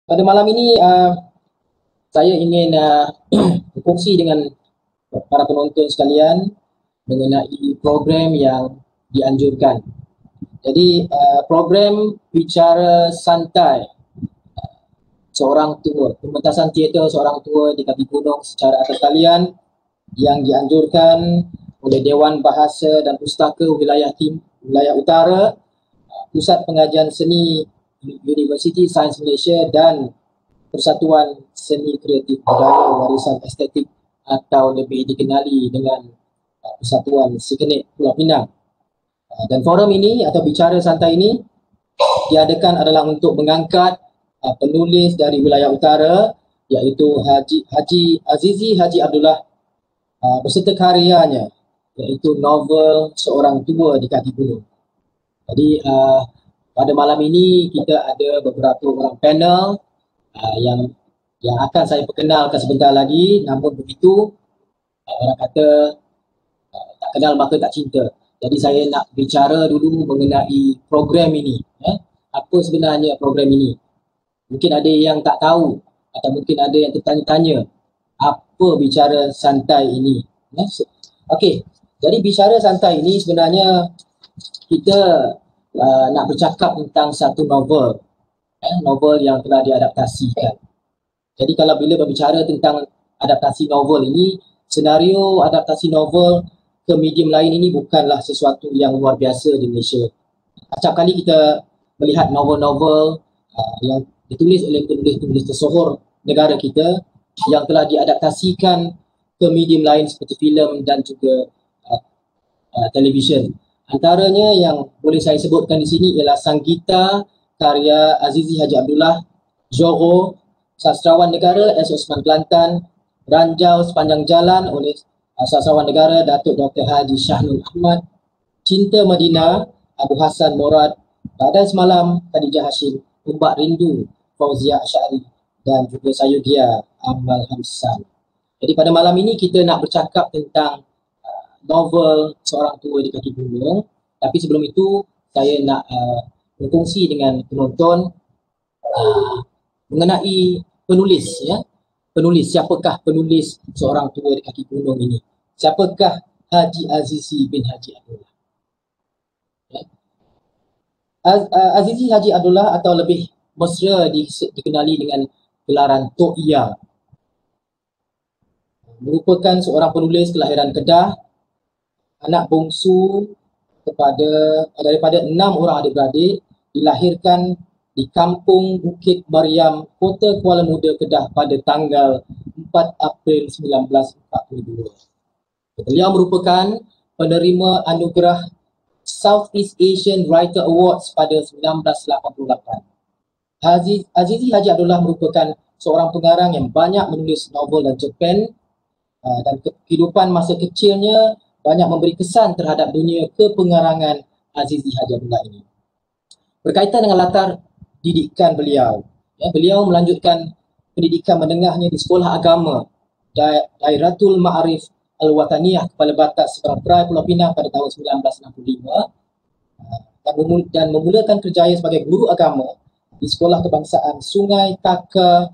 Pada malam ini saya ingin berkongsi dengan para penonton sekalian mengenai program yang dianjurkan. Jadi program Bicara Santai Seorang Tua, pementasan teater seorang tua di kaki gunung secara atas talian yang dianjurkan oleh Dewan Bahasa dan Pustaka Wilayah Utara, Pusat Pengajian Seni Universiti Sains Malaysia dan Persatuan Seni Kreatif Budaya Warisan Estetik atau lebih dikenali dengan Persatuan Sekenit Pulau Pinang. Dan forum ini atau bicara santai ini diadakan adalah untuk mengangkat penulis dari wilayah utara iaitu Haji Azizi Haji Abdullah beserta karyanya iaitu novel Seorang Tua di Kaki Gunung. Jadi pada malam ini kita ada beberapa orang panel yang akan saya perkenalkan sebentar lagi. Namun begitu orang kata tak kenal maka tak cinta. Jadi saya nak bicara dulu mengenai program ini. Apa sebenarnya program ini? Mungkin ada yang tak tahu atau mungkin ada yang tertanya-tanya apa bicara santai ini. Okey, jadi bicara santai ini sebenarnya kita nak bercakap tentang satu novel, novel yang telah diadaptasikan. Jadi kalau bila berbicara tentang adaptasi novel ini, senario adaptasi novel ke medium lain ini bukanlah sesuatu yang luar biasa di Malaysia. Acap kali kita melihat novel-novel yang ditulis oleh penulis-penulis tersohor negara kita yang telah diadaptasikan ke medium lain seperti filem dan juga televisyen. Antaranya yang boleh saya sebutkan di sini ialah Sanggita karya Azizi Haji Abdullah, Johor, Sastrawan Negara S. Osman Kelantan, Ranjau Sepanjang Jalan oleh Sastrawan Negara Datuk Dr. Haji Syahnul Ahmad, Cinta Medina Abu Hassan Murad, Badai Semalam Khadijah Hashim, Umbak Rindu Fauzia Asyari dan juga Sayugia Amal Hamsan. Jadi pada malam ini kita nak bercakap tentang novel Seorang Tua di Kaki Gunung. Tapi sebelum itu saya nak berkongsi dengan penonton mengenai penulis, penulis, siapakah penulis Seorang Tua di Kaki Gunung ini? Siapakah Haji Azizi bin Haji Abdullah? Azizi Haji Abdullah atau lebih mesra dikenali dengan gelaran Tok Iyang, merupakan seorang penulis kelahiran Kedah, anak bongsu daripada 6 orang adik-beradik, dilahirkan di Kampung Bukit Mariam, Kota Kuala Muda, Kedah pada tanggal 4 April 1942. Beliau merupakan penerima anugerah Southeast Asian Writer Awards pada 1988. Azizi Haji Abdullah merupakan seorang pengarang yang banyak menulis novel dan cerpen dan kehidupan masa kecilnya banyak memberi kesan terhadap dunia kepengarangan Azizi Haji Abdullah ini. Berkaitan dengan latar didikan beliau, beliau melanjutkan pendidikan menengahnya di Sekolah Agama Dairatul Ma'arif Al-Wataniyah Kepala Batas Seberang Perai Pulau Pinang pada tahun 1965 dan memulakan kerjaya sebagai guru agama di Sekolah Kebangsaan Sungai Taka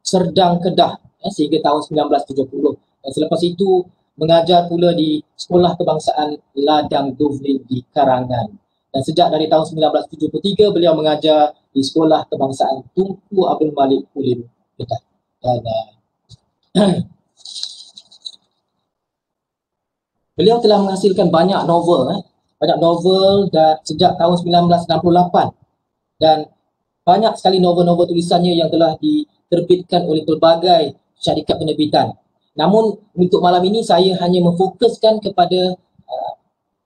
Serdang Kedah sehingga tahun 1970. Dan selepas itu mengajar pula di Sekolah Kebangsaan Ladang Duvlin di Karangan. Dan sejak dari tahun 1973 beliau mengajar di Sekolah Kebangsaan Tunku Abdul Malik Kulim Kedah. Dan beliau telah menghasilkan banyak novel dan sejak tahun 1968 dan banyak sekali novel-novel tulisannya yang telah diterbitkan oleh pelbagai syarikat penerbitan. Namun untuk malam ini saya hanya memfokuskan kepada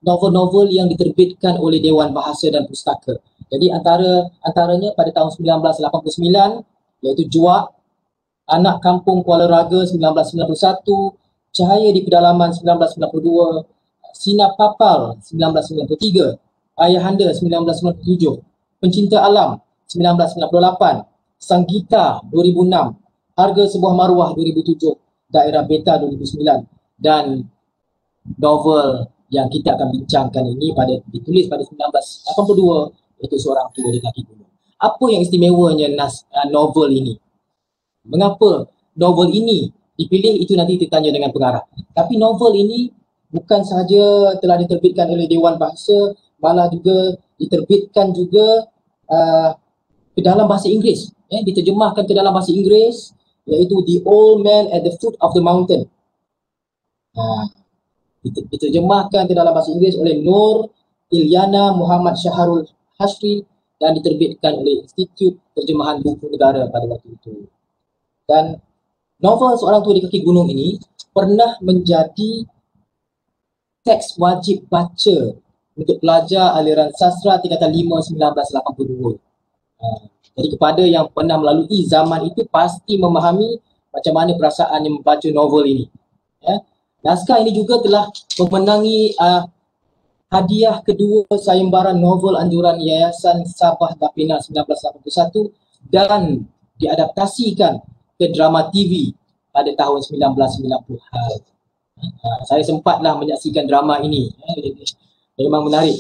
novel-novel yang diterbitkan oleh Dewan Bahasa dan Pustaka. Jadi antaranya pada tahun 1989 iaitu Juak, Anak Kampung Kuala Raga 1991, Cahaya di Pedalaman 1992, Sinar Papal 1993, Ayahanda 1997, Pencinta Alam 1998, Sanggita 2006, Harga Sebuah Maruah 2007, Daerah Beta 2009 dan novel yang kita akan bincangkan ini ditulis pada 1982 iaitu Seorang Tua di Kaki Gunung. Apa yang istimewanya novel ini? Mengapa novel ini dipilih, itu nanti ditanya dengan pengarah. Tapi novel ini bukan sahaja telah diterbitkan oleh Dewan Bahasa, malah juga diterbitkan juga ke dalam bahasa Inggeris, diterjemahkan ke dalam bahasa Inggeris, iaitu The Old Man at the Foot of the Mountain. Diterjemahkan ke dalam bahasa Inggeris oleh Nur Ilyana Muhammad Syahrul Hashri dan diterbitkan oleh Institut Terjemahan Buku Negara pada waktu itu. Dan novel Seorang Tua di Kaki Gunung ini pernah menjadi teks wajib baca untuk pelajar aliran sastra tingkatan 5 1982. Jadi kepada yang pernah melalui zaman itu pasti memahami macam mana perasaan yang membaca novel ini. Naskah ini juga telah memenangi hadiah kedua sayembaran novel anjuran Yayasan Sabah Dapina 1981 dan diadaptasikan ke drama TV pada tahun 1990-an. Saya sempatlah menyaksikan drama ini. Memang menarik.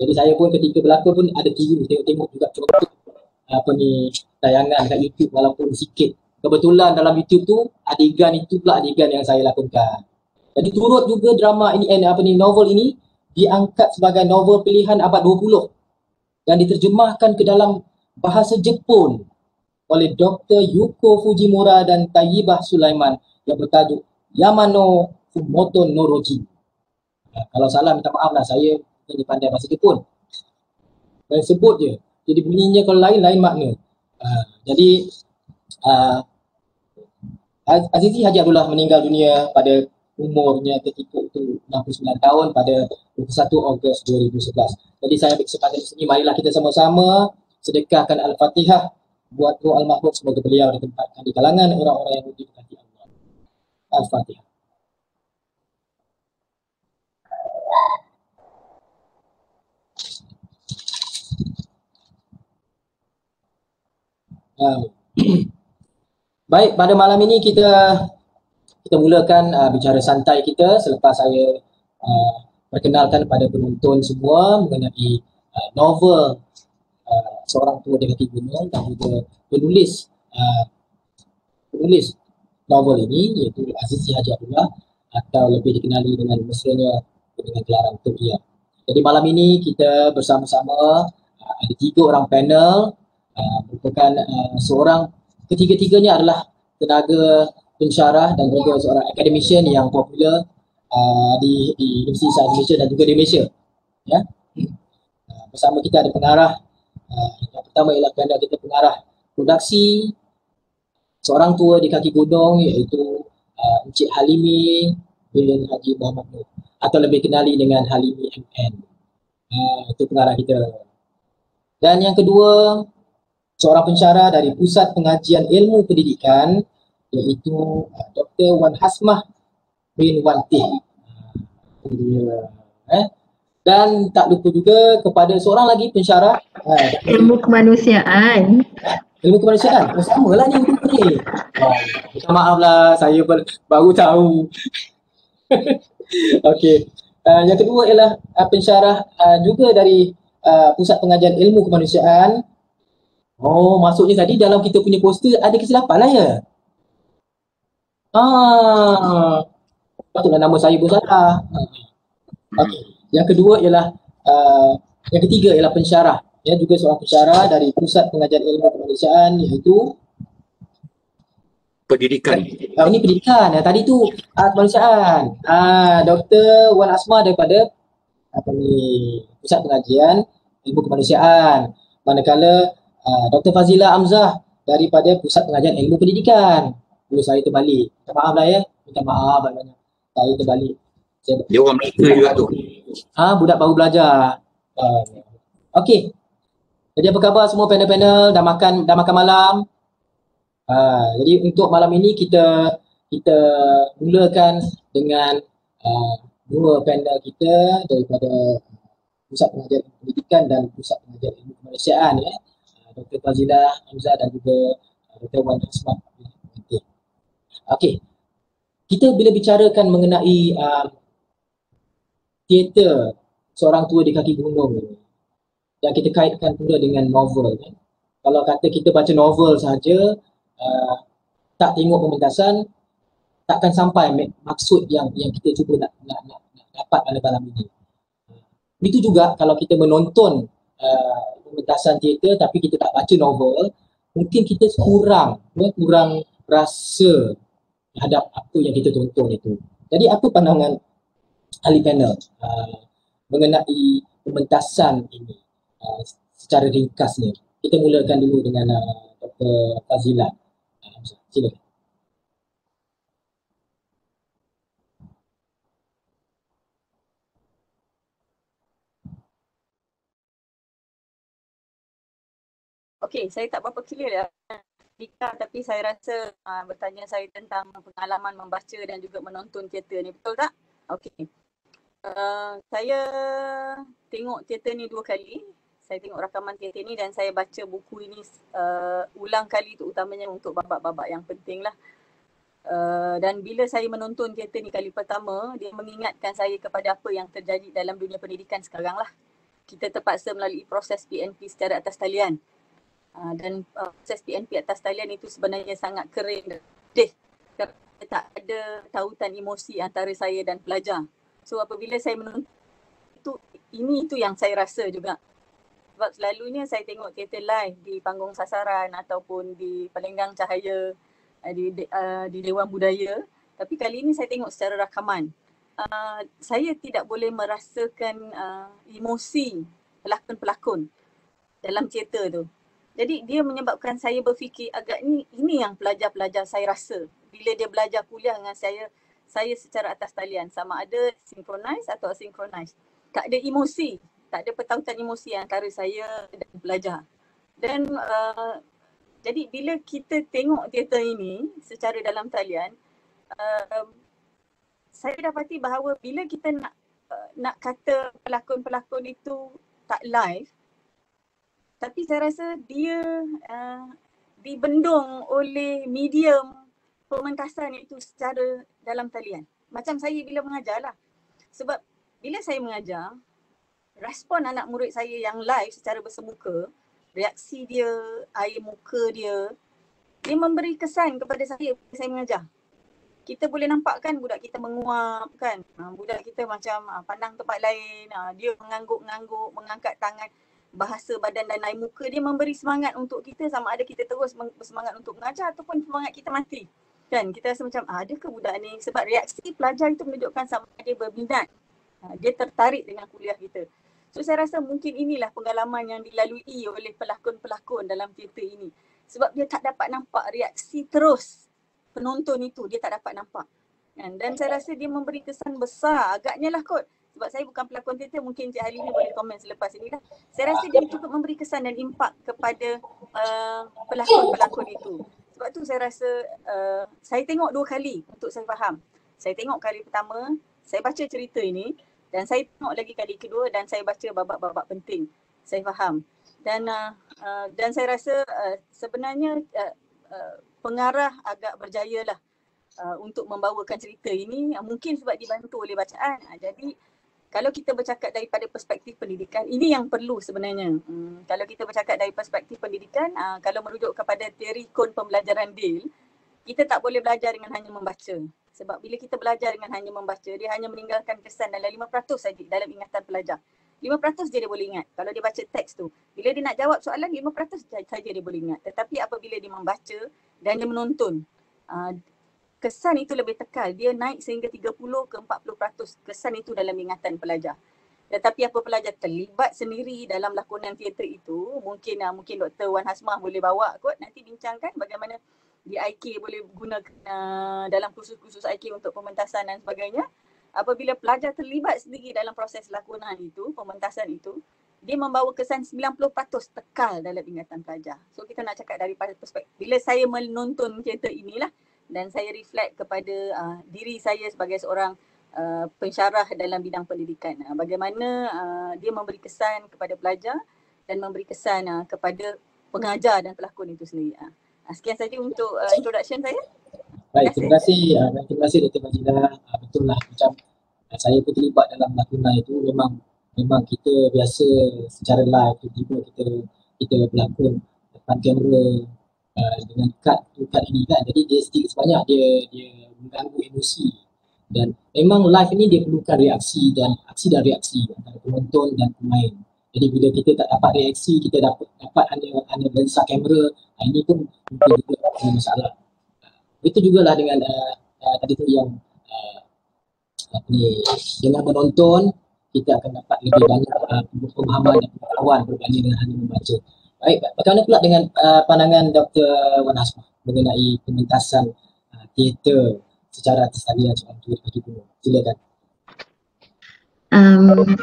Jadi saya pun ketika berlakon pun ada TV, tengok-tengok juga contoh tayangan kat YouTube walaupun sikit. Kebetulan dalam YouTube tu adegan itu pula adegan yang saya lakonkan. Jadi turut juga drama ini, novel ini diangkat sebagai novel pilihan abad 20 dan diterjemahkan ke dalam bahasa Jepun oleh Dr. Yuko Fujimura dan Tayyibah Sulaiman yang bertajuk Yamano Fumoto Noroji. Kalau salah minta maaf lah, saya bukan pandai bahasa Jepun. Saya sebut je. Jadi bunyinya kalau lain makna. Jadi Azizi Haji Abdullah meninggal dunia pada umurnya ketika itu 69 tahun pada 21 Ogos 2011. Jadi saya ambil kesempatan di sini, marilah kita sama-sama sedekahkan Al-Fatihah buat roh almarhum, semoga beliau ditempatkan di kalangan orang-orang yang diberkati Allah. Al-Fatihah. Baik, pada malam ini kita mulakan bicara santai kita selepas saya perkenalkan pada penonton semua mengenai novel Seorang Tua di Kaki Gunung dan juga penulis novel ini iaitu Azizi Haji Abdullah atau lebih dikenali dengan mesranya dengan gelaran Tok Ia. Jadi malam ini kita bersama-sama ada 3 orang panel, merupakan ketiga-tiganya adalah tenaga pensyarah dan juga seorang akademisian yang popular di Universiti Indonesia dan juga di Malaysia. Bersama kita ada pengarah. Yang pertama ialah kita pengarah produksi Seorang Tua di Kaki Gunung, iaitu Encik Halimi bin Haji Muhammad Nur atau lebih kenali dengan Halimi MN. Itu pengarah kita. Dan yang kedua, seorang pensyarah dari Pusat Pengajian Ilmu Pendidikan, iaitu Dr. Wan Hasmah bin Wan Tih. Dan tak lupa juga kepada seorang lagi pensyarah ilmu kemanusiaan. Ilmu kemanusiaan? Sama lah ni. Minta maaf lah, saya baru tahu. Okey. Yang kedua ialah pensyarah juga dari Pusat Pengajian Ilmu Kemanusiaan. Oh, maksudnya tadi dalam kita punya poster ada kesilapan lah ya? Patutlah nama saya pun salah. Okay. Yang ketiga ialah pensyarah. Juga seorang pensyarah dari Pusat Pengajian Ilmu Kemanusiaan, iaitu pendidikan. Ini pendidikan. Tadi tu kemanusiaan. Dr. Wan Asma daripada Pusat Pengajian Ilmu Kemanusiaan. Manakala Dr. Fazila Amzah daripada Pusat Pengajian Ilmu Pendidikan. Saya terbalik. Minta maaf lah ya. Minta maaf banyak-banyak. Saya terbalik. Dia orang Melaka juga tu. Budak baru belajar. Okey. Jadi apa khabar semua panel-panel? Dah makan malam? Jadi untuk malam ini kita mulakan dengan 2 panel kita daripada Pusat Pengajian Pendidikan dan Pusat Pengajian Ilmu Kemanusiaan, Dr. Fazila Hamzah dan juga Dr. Wan Hasmah. Okey. Kita bila bicarakan mengenai teater Seorang Tua di Kaki Gunung dan kita kaitkan pula dengan novel, kalau kata kita baca novel saja, tak tengok pementasan, takkan sampai maksud yang kita cuba nak dapat pada malam ini. Begitu juga kalau kita menonton pementasan teater tapi kita tak baca novel, mungkin kita kurang rasa terhadap apa yang kita tonton itu. Jadi apa pandangan ahli panel mengenai pementasan ini secara ringkasnya? Kita mulakan dulu dengan Dr. Fazilah. Silakan. Okey, saya tak berapa clear tapi saya rasa bertanya saya tentang pengalaman membaca dan juga menonton teater ni, betul tak? Okey. Saya tengok teater ni 2 kali. Saya tengok rakaman teater ni dan saya baca buku ini ulang kali, terutamanya untuk babak-babak yang penting lah. Dan bila saya menonton teater ni kali pertama, dia mengingatkan saya kepada apa yang terjadi dalam dunia pendidikan sekarang lah. Kita terpaksa melalui proses PNP secara atas talian. Dan proses PNP atas talian itu sebenarnya sangat kering dan pedih kerana tak ada tautan emosi antara saya dan pelajar. So apabila saya menonton itu yang saya rasa juga. Sebab selalunya saya tengok teater live di panggung sasaran ataupun di Palenggang Cahaya, di Dewan Budaya. Tapi kali ini saya tengok secara rakaman. Saya tidak boleh merasakan emosi pelakon-pelakon dalam teater tu. Jadi dia menyebabkan saya berfikir agak ini yang pelajar-pelajar saya rasa bila dia belajar kuliah dengan saya secara atas talian, sama ada synchronize atau asynchronized. Tak ada emosi, tak ada pertautan emosi antara saya dan pelajar. Dan jadi bila kita tengok teater ini secara dalam talian, saya dapati bahawa bila kita nak kata pelakon-pelakon itu tak live, tapi saya rasa dia dibendung oleh medium pementasan itu secara dalam talian. Macam saya bila mengajar lah. Sebab bila saya mengajar, respon anak murid saya yang live secara bersemuka, reaksi dia, air muka dia memberi kesan kepada saya bila saya mengajar. Kita boleh nampak kan budak kita menguap kan. Budak kita macam pandang tempat lain, dia mengangguk-ngangguk, mengangkat tangan. Bahasa badan dan air muka dia memberi semangat untuk kita, sama ada kita terus bersemangat untuk mengajar ataupun semangat kita mati. Kan kita rasa macam adakah budak ni, sebab reaksi pelajar itu menunjukkan sama ada dia berminat. Dia tertarik dengan kuliah kita. So saya rasa mungkin inilah pengalaman yang dilalui oleh pelakon-pelakon dalam teater ini. Sebab dia tak dapat nampak reaksi terus penonton itu, dia tak dapat nampak. Dan saya rasa dia memberi kesan besar agaknya lah kot. Sebab saya bukan pelakon teater, mungkin Cik Halini boleh komen selepas ini lah. Saya rasa dia cukup memberi kesan dan impak kepada pelakon-pelakon itu. Sebab tu saya rasa saya tengok 2 kali untuk saya faham. Saya tengok kali pertama, saya baca cerita ini dan saya tengok lagi kali kedua dan saya baca babak-babak penting. Saya faham. Dan saya rasa sebenarnya pengarah agak berjaya lah untuk membawakan cerita ini, mungkin sebab dibantu oleh bacaan. Jadi kalau kita bercakap daripada perspektif pendidikan, ini yang perlu sebenarnya. Kalau kita bercakap dari perspektif pendidikan, kalau merujuk kepada teori kon pembelajaran Dale, kita tak boleh belajar dengan hanya membaca. Sebab bila kita belajar dengan hanya membaca, dia hanya meninggalkan kesan dalam 5% saja dalam ingatan pelajar. 5% je dia boleh ingat kalau dia baca teks tu. Bila dia nak jawab soalan, 5% saja dia boleh ingat. Tetapi apabila dia membaca dan dia menonton, kesan itu lebih kekal. Dia naik sehingga 30 ke 40% kesan itu dalam ingatan pelajar. Tetapi apa pelajar terlibat sendiri dalam lakonan teater itu, mungkin Dr. Wan Hasmah boleh bawa kot nanti bincangkan bagaimana di IK boleh gunakan dalam kursus-kursus IK untuk pementasan dan sebagainya. Apabila pelajar terlibat sendiri dalam proses lakonan itu, pementasan itu, dia membawa kesan 90% tekal dalam ingatan pelajar. So kita nak cakap daripada perspektif, bila saya menonton teater inilah, dan saya reflect kepada diri saya sebagai seorang pensyarah dalam bidang pendidikan. Bagaimana dia memberi kesan kepada pelajar dan memberi kesan kepada pengajar dan pelakon itu sendiri. Sekian saja untuk introduction saya. Baik, terima kasih Dr. Fazilah. Betul lah, macam saya pun terlibat dalam lakonan itu, memang kita biasa secara live tiba-tiba kita berlakon. depan kamera dengan kad ini kan, jadi dia sedikit sebanyak dia mengganggu emosi. Dan memang live ini dia perlukan reaksi dan reaksi antara penonton dan pemain. Jadi bila kita tak dapat reaksi, kita dapat hanya lensa kamera, ini pun mungkin juga masalah. Itu jugalah dengan tadi tu yang dengan menonton kita akan dapat lebih banyak pemahaman dan pengetahuan berbanding dengan hanya membaca. Baik, bagaimana pula dengan pandangan Dr. Wan Hasmah mengenai pementasan teater secara tersalia bagi guru? Silakan.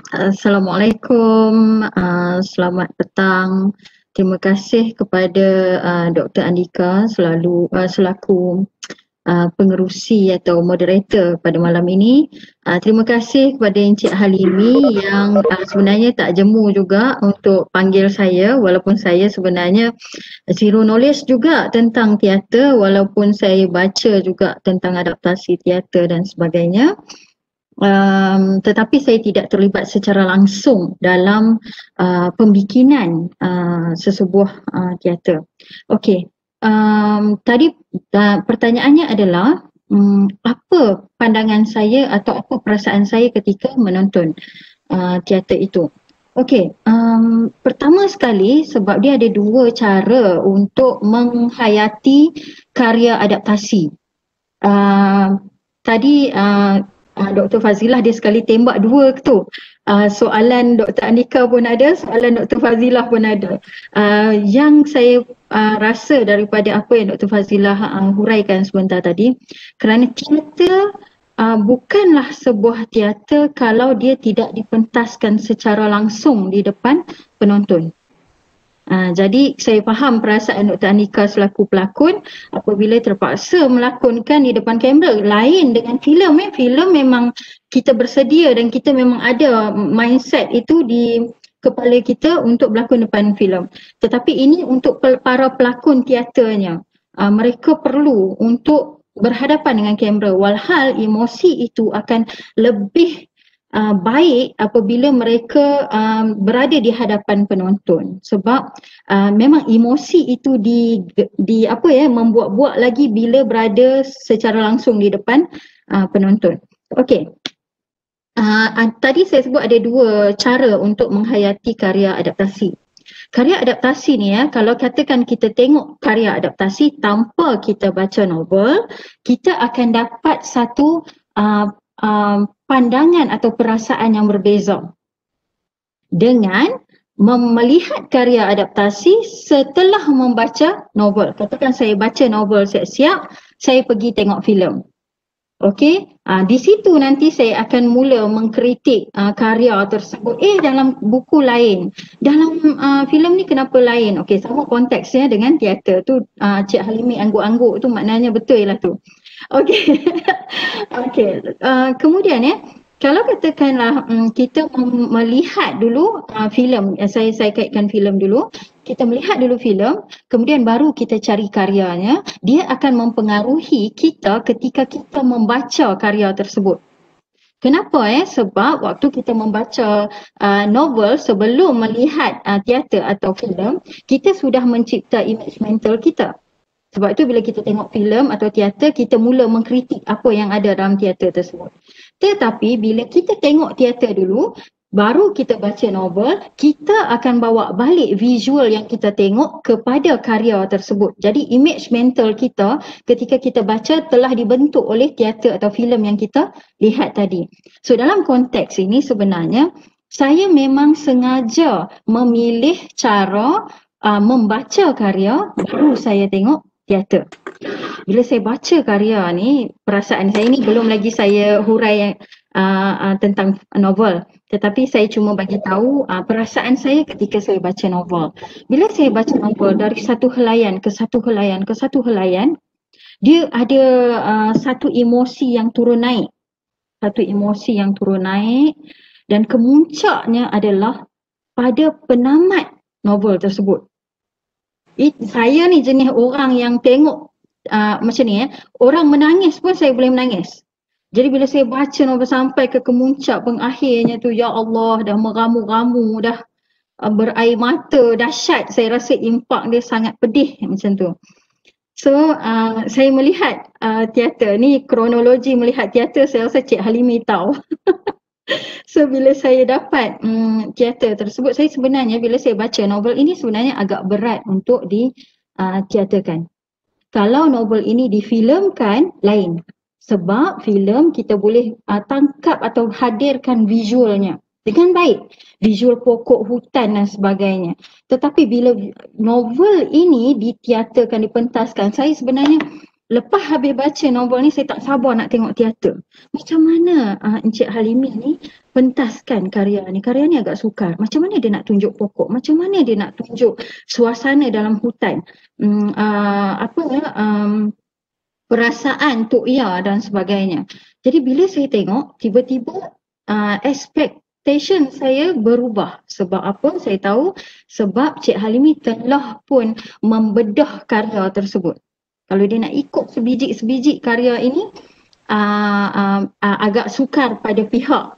Assalamualaikum, selamat petang. Terima kasih kepada Dr. Andika selaku pengerusi atau moderator pada malam ini. Terima kasih kepada Encik Halimi yang sebenarnya tak jemu juga untuk panggil saya, walaupun saya sebenarnya zero knowledge juga tentang teater, walaupun saya baca juga tentang adaptasi teater dan sebagainya. Tetapi saya tidak terlibat secara langsung dalam pembikinan sesebuah teater. Okey. Tadi pertanyaannya adalah apa pandangan saya atau apa perasaan saya ketika menonton teater itu. Okey, pertama sekali sebab dia ada dua cara untuk menghayati karya adaptasi. Tadi Dr. Fazilah dia sekali tembak dua tu. Soalan Dr. Andika pun ada, soalan Dr. Fazilah pun ada. Yang saya rasa daripada apa yang Dr. Fazilah huraikan sebentar tadi, kerana teater bukanlah sebuah teater kalau dia tidak dipentaskan secara langsung di depan penonton. Jadi saya faham perasaan Dr. Andika selaku pelakon apabila terpaksa melakonkan di depan kamera. Lain dengan filem. Filem memang kita bersedia dan kita memang ada mindset itu di kepala kita untuk berlakon depan filem. Tetapi ini untuk para pelakon teaternya. Mereka perlu untuk berhadapan dengan kamera. Walhal emosi itu akan lebih baik apabila mereka berada di hadapan penonton, sebab memang emosi itu membuat-buat lagi bila berada secara langsung di depan penonton. Okey. Tadi saya sebut ada dua cara untuk menghayati karya adaptasi. Karya adaptasi ni kalau katakan kita tengok karya adaptasi tanpa kita baca novel, kita akan dapat satu pandangan atau perasaan yang berbeza dengan melihat karya adaptasi setelah membaca novel. Katakan saya baca novel siap-siap, saya pergi tengok filem. Okey, di situ nanti saya akan mula mengkritik karya tersebut. Dalam buku lain, dalam filem ni kenapa lain? Okey, sama konteksnya dengan teater tu. Cik Halimi angguk-angguk tu maknanya betul lah tu. Okey. Okey. Kemudian kalau katakanlah kita melihat dulu filem, saya kaitkan filem dulu. Kita melihat dulu filem, kemudian baru kita cari karyanya. Dia akan mempengaruhi kita ketika kita membaca karya tersebut. Kenapa? Sebab waktu kita membaca novel sebelum melihat teater atau filem, kita sudah mencipta image mental kita. Sebab itu bila kita tengok filem atau teater, kita mula mengkritik apa yang ada dalam teater tersebut. Tetapi bila kita tengok teater dulu, baru kita baca novel, kita akan bawa balik visual yang kita tengok kepada karya tersebut. Jadi image mental kita ketika kita baca telah dibentuk oleh teater atau filem yang kita lihat tadi. So dalam konteks ini sebenarnya saya memang sengaja memilih cara membaca karya baru saya tengok teater. Bila saya baca karya ni, perasaan saya ni belum lagi saya hurai tentang novel. Tetapi saya cuma bagi tahu perasaan saya ketika saya baca novel. Bila saya baca novel dari satu helaian ke satu helaian ke satu helaian, dia ada satu emosi yang turun naik. Satu emosi yang turun naik dan kemuncaknya adalah pada penamat novel tersebut. Saya ni jenis orang yang tengok macam ni orang menangis pun saya boleh menangis. Jadi bila saya baca novel sampai ke kemuncak pengakhirnya tu, ya Allah, dah meramu-ramu dah. berair mata dahsyat. Saya rasa impak dia sangat pedih macam tu. So saya melihat teater ni, kronologi melihat teater saya rasa Cik Halimi tahu. So bila saya dapat teater tersebut, saya sebenarnya bila saya baca novel ini sebenarnya agak berat untuk diteaterkan. Kalau novel ini difilmkan lain. Sebab filem kita boleh tangkap atau hadirkan visualnya dengan baik. Visual pokok hutan dan sebagainya. Tetapi bila novel ini diteaterkan, dipentaskan, saya sebenarnya lepas habis baca novel ni saya tak sabar nak tengok teater. Macam mana Encik Halimi ni pentaskan karya ni. Karya ni agak sukar. Macam mana dia nak tunjuk pokok? Macam mana dia nak tunjuk suasana dalam hutan? Perasaan Tok Ya dan sebagainya. Jadi bila saya tengok, tiba-tiba expectation saya berubah. Sebab apa? Saya tahu sebab Cik Halimi telah pun membedah karya tersebut. Kalau dia nak ikut sebiji-sebiji karya ini, agak sukar pada pihak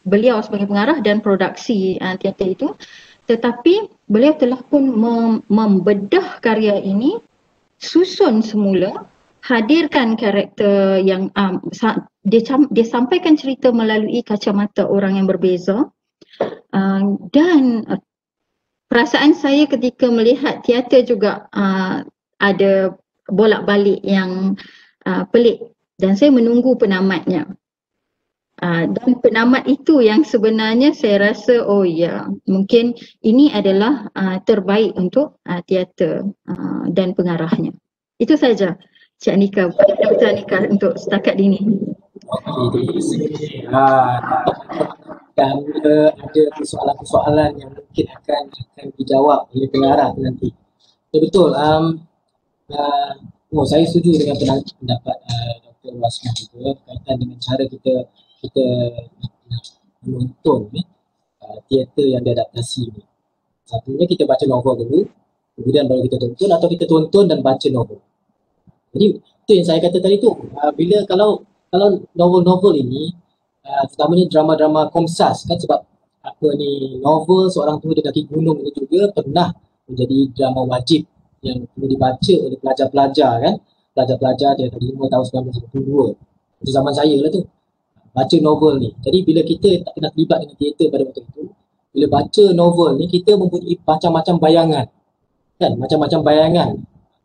beliau sebagai pengarah dan produksi teater itu. Tetapi beliau telah pun membedah karya ini, susun semula, hadirkan karakter yang dia sampaikan cerita melalui kacamata orang yang berbeza. Dan perasaan saya ketika melihat teater juga ada bolak-balik yang pelik, dan saya menunggu penamatnya. Dan penamat itu yang sebenarnya saya rasa oh ya, mungkin ini adalah terbaik untuk teater dan pengarahnya. Itu saja Cik Anika, Dr. Anika untuk setakat ini. Okey, terima kasih. Dan ada persoalan-persoalan yang mungkin akan dijawab oleh pengarah nanti. Ya, betul. Saya setuju dengan pendapat Dr. Wasman juga berkaitan dengan cara kita menonton teater yang diadaptasi ni. Satunya kita baca novel dulu, kemudian baru kita tonton, atau kita tonton dan baca novel. Jadi itu yang saya kata tadi tu, bila kalau novel-novel ini terutamanya drama-drama Komsas kan, sebab novel Seorang Tua di Kaki Gunung ini juga pernah menjadi drama wajib yang perlu dibaca oleh pelajar-pelajar kan, pelajar-pelajar dia tadi 5 tahun 1992. Itu zaman saya lah tu, baca novel ni. Jadi bila kita tak pernah terlibat dengan teater pada waktu itu, bila baca novel ni kita mempunyai macam-macam bayangan kan, macam-macam bayangan.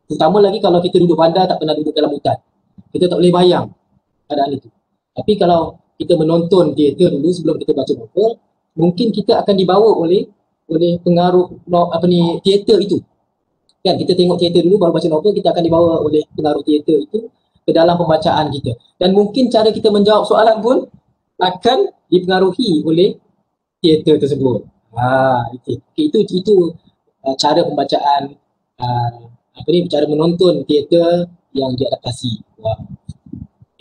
Terutama lagi kalau kita duduk bandar, tak pernah duduk dalam hutan, kita tak boleh bayang keadaan itu. Tapi kalau kita menonton teater dulu sebelum kita baca novel, mungkin kita akan dibawa oleh pengaruh teater itu kan. Kita tengok teater dulu baru baca novel, kita akan dibawa oleh pengaruh teater itu ke dalam pembacaan kita, dan mungkin cara kita menjawab soalan pun akan dipengaruhi oleh teater tersebut. Itu cara pembacaan, cara menonton teater yang diadaptasi.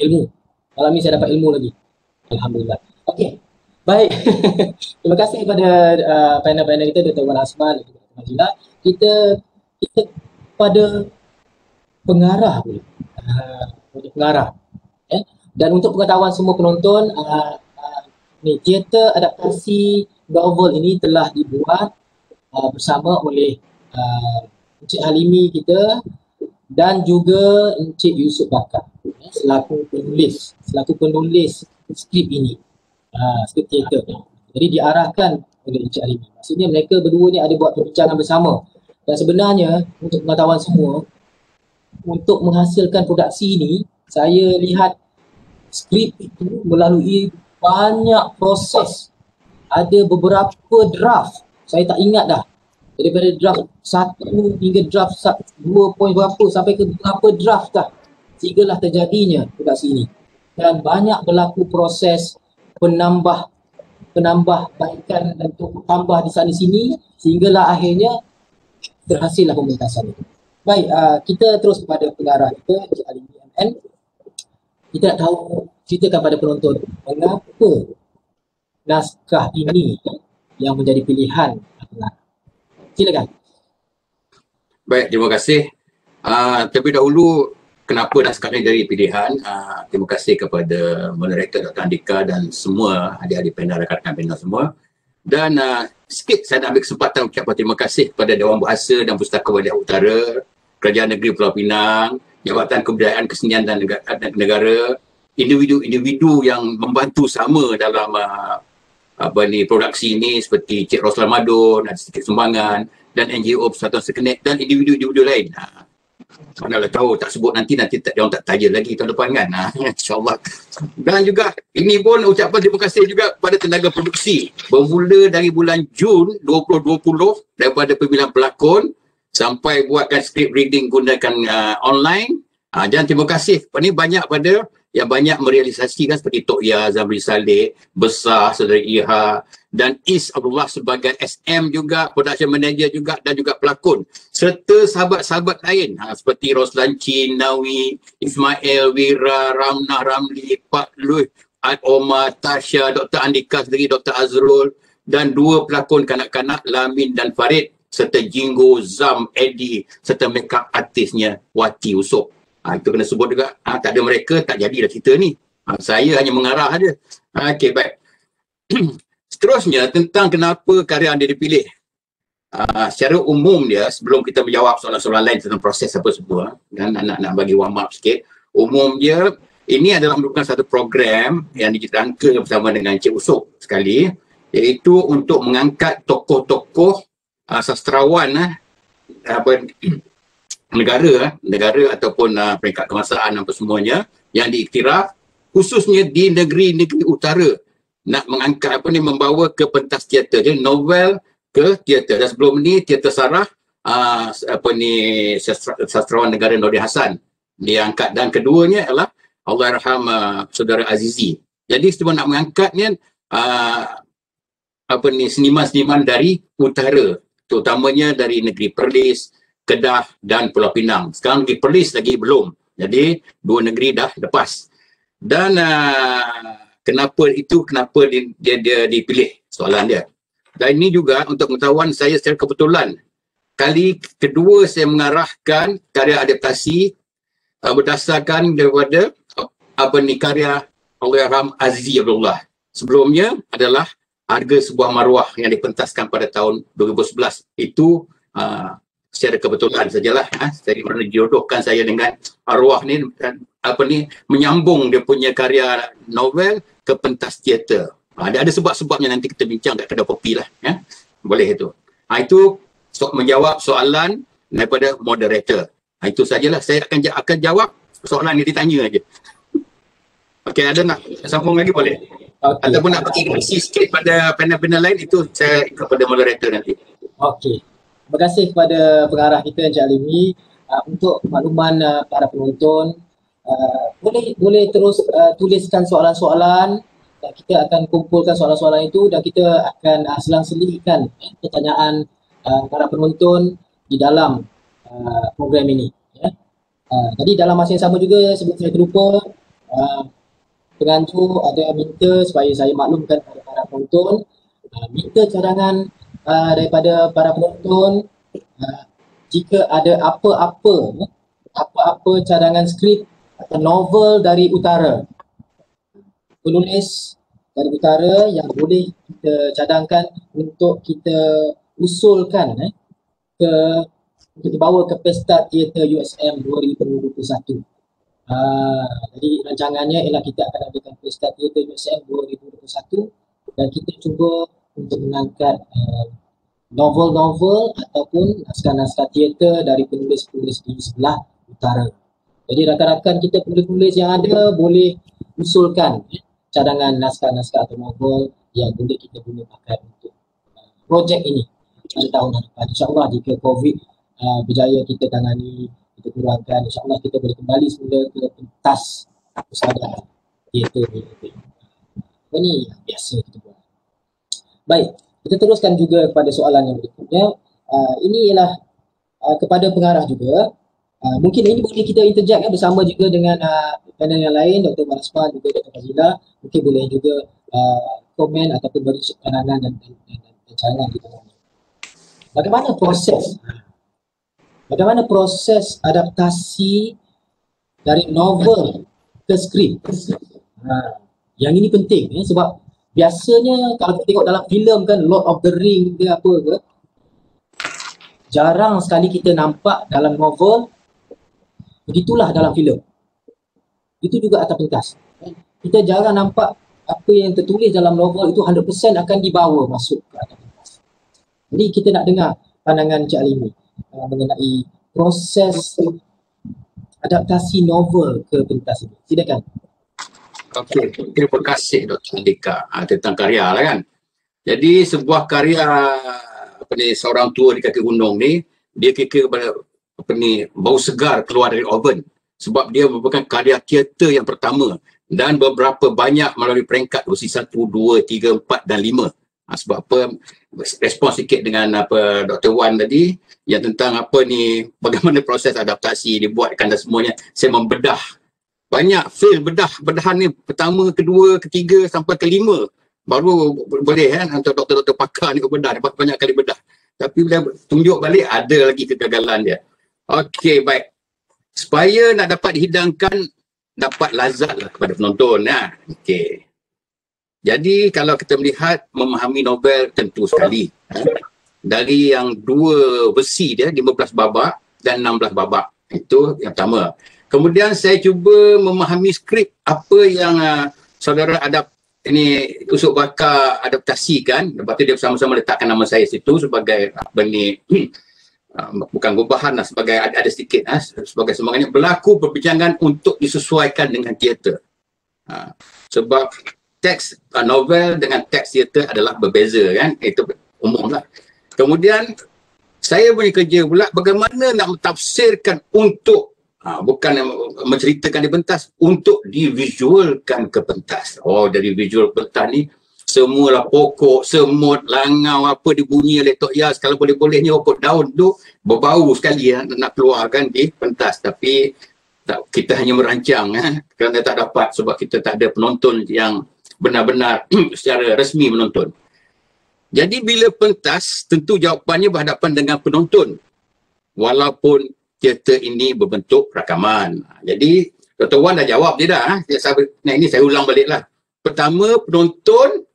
Ilmu. Malam ni saya dapat ilmu lagi. Alhamdulillah. Okey. Baik. Terima kasih kepada panel-panel kita, Dr. Wan Asman dan Dr. Majila. Kita pada pengarah boleh. Pengarah. Dan untuk pengetahuan semua penonton, teater adaptasi novel ini telah dibuat bersama oleh Encik Halimi kita dan juga Encik Yusuf Bakar selaku penulis skrip ini, skrip teater. Jadi diarahkan oleh Encik Halimi. Maksudnya mereka berdua ni ada buat perbincangan bersama. Dan sebenarnya untuk pengetahuan semua, untuk menghasilkan produksi ini, saya lihat skrip itu melalui banyak proses. Ada beberapa draft, saya tak ingat dah. Daripada draft 1 hingga draft 2 poin berapa sampai ke berapa draft dah, sehinggalah terjadinya produksi ini. Dan banyak berlaku proses penambahbaikan dan tambah di sana sini, sehinggalah akhirnya terhasillah pementasan itu. Baik, kita terus kepada pengarah kita, Encik Halimi MN. Kita nak tahu, ceritakan pada penonton mengapa naskah ini yang menjadi pilihan pengarah. Silakan. Baik, terima kasih. Terlebih dahulu, kenapa naskah ini jadi pilihan? Terima kasih kepada moderator Dr. Andika dan semua adik-adik panel, rakan-rakan panel semua. Dan sikit saya nak ambil kesempatan ucapkan terima kasih kepada Dewan Bahasa dan Pustaka Waliah Utara, Kerajaan Negeri Pulau Pinang, Jabatan Kebudayaan Kesenian dan Negara, individu-individu yang membantu sama dalam produksi ini seperti Cik Roslan Madun, ada sedikit sumbangan, dan NGO Persatuan Sekenet dan individu-individu lain. Manalah tahu, tak sebut nanti orang tak tanya lagi tahun depan kan. InsyaAllah. Dan juga ini pun ucapan terima kasih juga kepada tenaga produksi. Bermula dari bulan Jun 2020 daripada pemilihan pelakon sampai buatkan script reading gunakan online. Dan terima kasih. Ini banyak pada yang banyak merealisasikan seperti Tok Ya, Zamri Saleh, Besar, Saudara Iha dan Is Abdullah sebagai SM juga, production manager juga dan juga pelakon. Serta sahabat-sahabat lain seperti Roslan Chin, Nawi, Ismail, Wira, Ramnah, Ramli, Pak Lui, Ad Omar, Tasha, Dr. Andika sendiri, Dr. Azrul dan 2 pelakon kanak-kanak Lamin dan Farid serta Jingo, Zam, Eddie serta makeup artisnya Wati Usop. Itu kena sebut juga. Tak ada mereka, tak jadilah cerita ni. Saya hanya mengarah saja. Okey, baik. Seterusnya, tentang kenapa karya anda dipilih. Secara umum dia, sebelum kita menjawab soalan-soalan lain tentang proses apa semua, dan nak bagi warm up sikit, umum dia, ini adalah merupakan satu program yang dirangka bersama dengan Encik Usop sekali, iaitu untuk mengangkat tokoh-tokoh sastrawan negara ataupun peringkat kebangsaan apa semuanya yang diiktiraf khususnya di negeri-negeri utara, nak mengangkat membawa ke pentas teater. Jadi novel ke teater. Dan sebelum ni teater Sarah sastrawan negara Nordin Hassan diangkat, dan keduanya adalah Allahyarham Saudara Azizi. Jadi semua nak mengangkatnya seniman-seniman dari utara, terutamanya dari negeri Perlis, Kedah dan Pulau Pinang. Sekarang negeri Perlis lagi belum. Jadi 2 negeri dah lepas. Dan kenapa dia dipilih, soalan dia. Dan ini juga untuk pengetahuan saya secara kebetulan. Kali kedua saya mengarahkan karya adaptasi berdasarkan daripada karya Allahyarham Azizi Abdullah. Sebelumnya adalah Harga Sebuah Maruah yang dipentaskan pada tahun 2011. Itu secara kebetulan sajalah, saya mana dijodohkan saya dengan arwah ni, menyambung dia punya karya novel ke pentas teater. Ada sebab-sebabnya, nanti kita bincang kat kedai kopi lah, ya. Boleh itu. Itu menjawab soalan daripada moderator. Itu sajalah, saya akan jawab soalan yang ditanya aja. Okey, ada nak sambung lagi boleh? Okay. Ataupun nak bagi isi sikit pada panel-panel lain, itu saya kepada moderator nanti. Okey. Terima kasih kepada pengarah kita Encik Alimi. Untuk makluman para penonton, boleh terus tuliskan soalan-soalan, dan kita akan kumpulkan soalan-soalan itu dan kita akan selang-selitkan pertanyaan para penonton di dalam program ini. Jadi dalam masa yang sama juga, sebelum saya terlupa, penganjur ada minta supaya saya maklumkan kepada para penonton, minta cadangan daripada para penonton jika ada apa-apa cadangan skrip atau novel dari utara, penulis dari utara yang boleh kita cadangkan untuk kita usulkan untuk dibawa ke Pesta Teater USM 2021. Jadi rancangannya ialah kita akan adakan Pesta Teater USM 2021 dan kita cuba untuk mengangkat novel-novel ataupun naskah-naskah teater dari penulis-penulis di sebelah utara. Jadi rakan-rakan kita penulis-penulis yang ada boleh usulkan cadangan naskah-naskah atau novel yang boleh kita guna pakai untuk projek ini pada tahun depan. InsyaAllah jika COVID berjaya kita tangani, kita kurangkan, insyaAllah kita boleh kembali semula ke pentas pusada teater. Ini biasa kita buat. Baik, kita teruskan juga kepada soalan yang berikutnya. Ini ialah kepada pengarah juga. Mungkin ini boleh kita interject bersama juga dengan panel yang lain, Dr. Marasman juga Dr. Fazila. Mungkin boleh juga komen ataupun beri pandangan dan cara di dalam ini. Bagaimana proses adaptasi dari novel ke skrip? Yang ini penting sebab biasanya kalau kita tengok dalam filem kan, Lord of the Ring ke apa ke, jarang sekali kita nampak dalam novel, begitulah dalam filem. Itu juga atas pentas. Kita jarang nampak apa yang tertulis dalam novel itu 100% akan dibawa masuk ke atas pentas. Jadi kita nak dengar pandangan Cik Alimi mengenai proses adaptasi novel ke pentas ini. Silakan. Okey, terima kasih Dr. Andika tentang karya lah kan. Jadi sebuah karya seorang tua di kaki gunung ni, dia kira bau segar keluar dari oven sebab dia merupakan karya teater yang pertama dan beberapa banyak melalui peringkat versi 1, 2, 3, 4 dan 5. Sebab apa, respon sikit dengan apa Dr. Wan tadi yang tentang apa ni, bagaimana proses adaptasi dibuatkan dan semuanya. Saya membedah banyak fail bedahan ni, pertama, kedua, ketiga sampai kelima baru boleh kan untuk doktor-doktor pakar ni bedah, banyak kali bedah. Tapi bila tunjuk balik ada lagi kegagalan dia. Okey, baik. Supaya nak dapat dihidangkan, dapat lazat lah kepada penonton. Okey. Jadi kalau kita melihat memahami novel tentu sekali. Dari yang 2 versi dia, 15 babak dan 16 babak. Itu yang pertama. Kemudian saya cuba memahami skrip apa yang saudara usuk bakar adaptasikan. Lepas tu dia bersama-sama letakkan nama saya situ sebagai bukan gubahan lah, sebagai ada sedikit sebagai semangatnya berlaku perbincangan untuk disesuaikan dengan teater. Sebab teks novel dengan teks teater adalah berbeza kan, itu umum lah. Kemudian saya punya kerja pula bagaimana nak mentafsirkan untuk bukan menceritakan di pentas, untuk divisualkan ke pentas. Dari visual pentas ni semualah pokok, semut, langau apa dibunyi oleh Tok Yas. Kalau boleh-bolehnya pokok daun tu berbau sekali nak keluarkan di pentas. Tapi kita hanya merancang kerana tak dapat sebab kita tak ada penonton yang benar-benar secara resmi menonton. Jadi bila pentas, tentu jawapannya berhadapan dengan penonton. Walaupun teater ini berbentuk rakaman. Jadi Dr. Wan dah jawab dia dah. Ini saya ulang balik lah. Pertama, penonton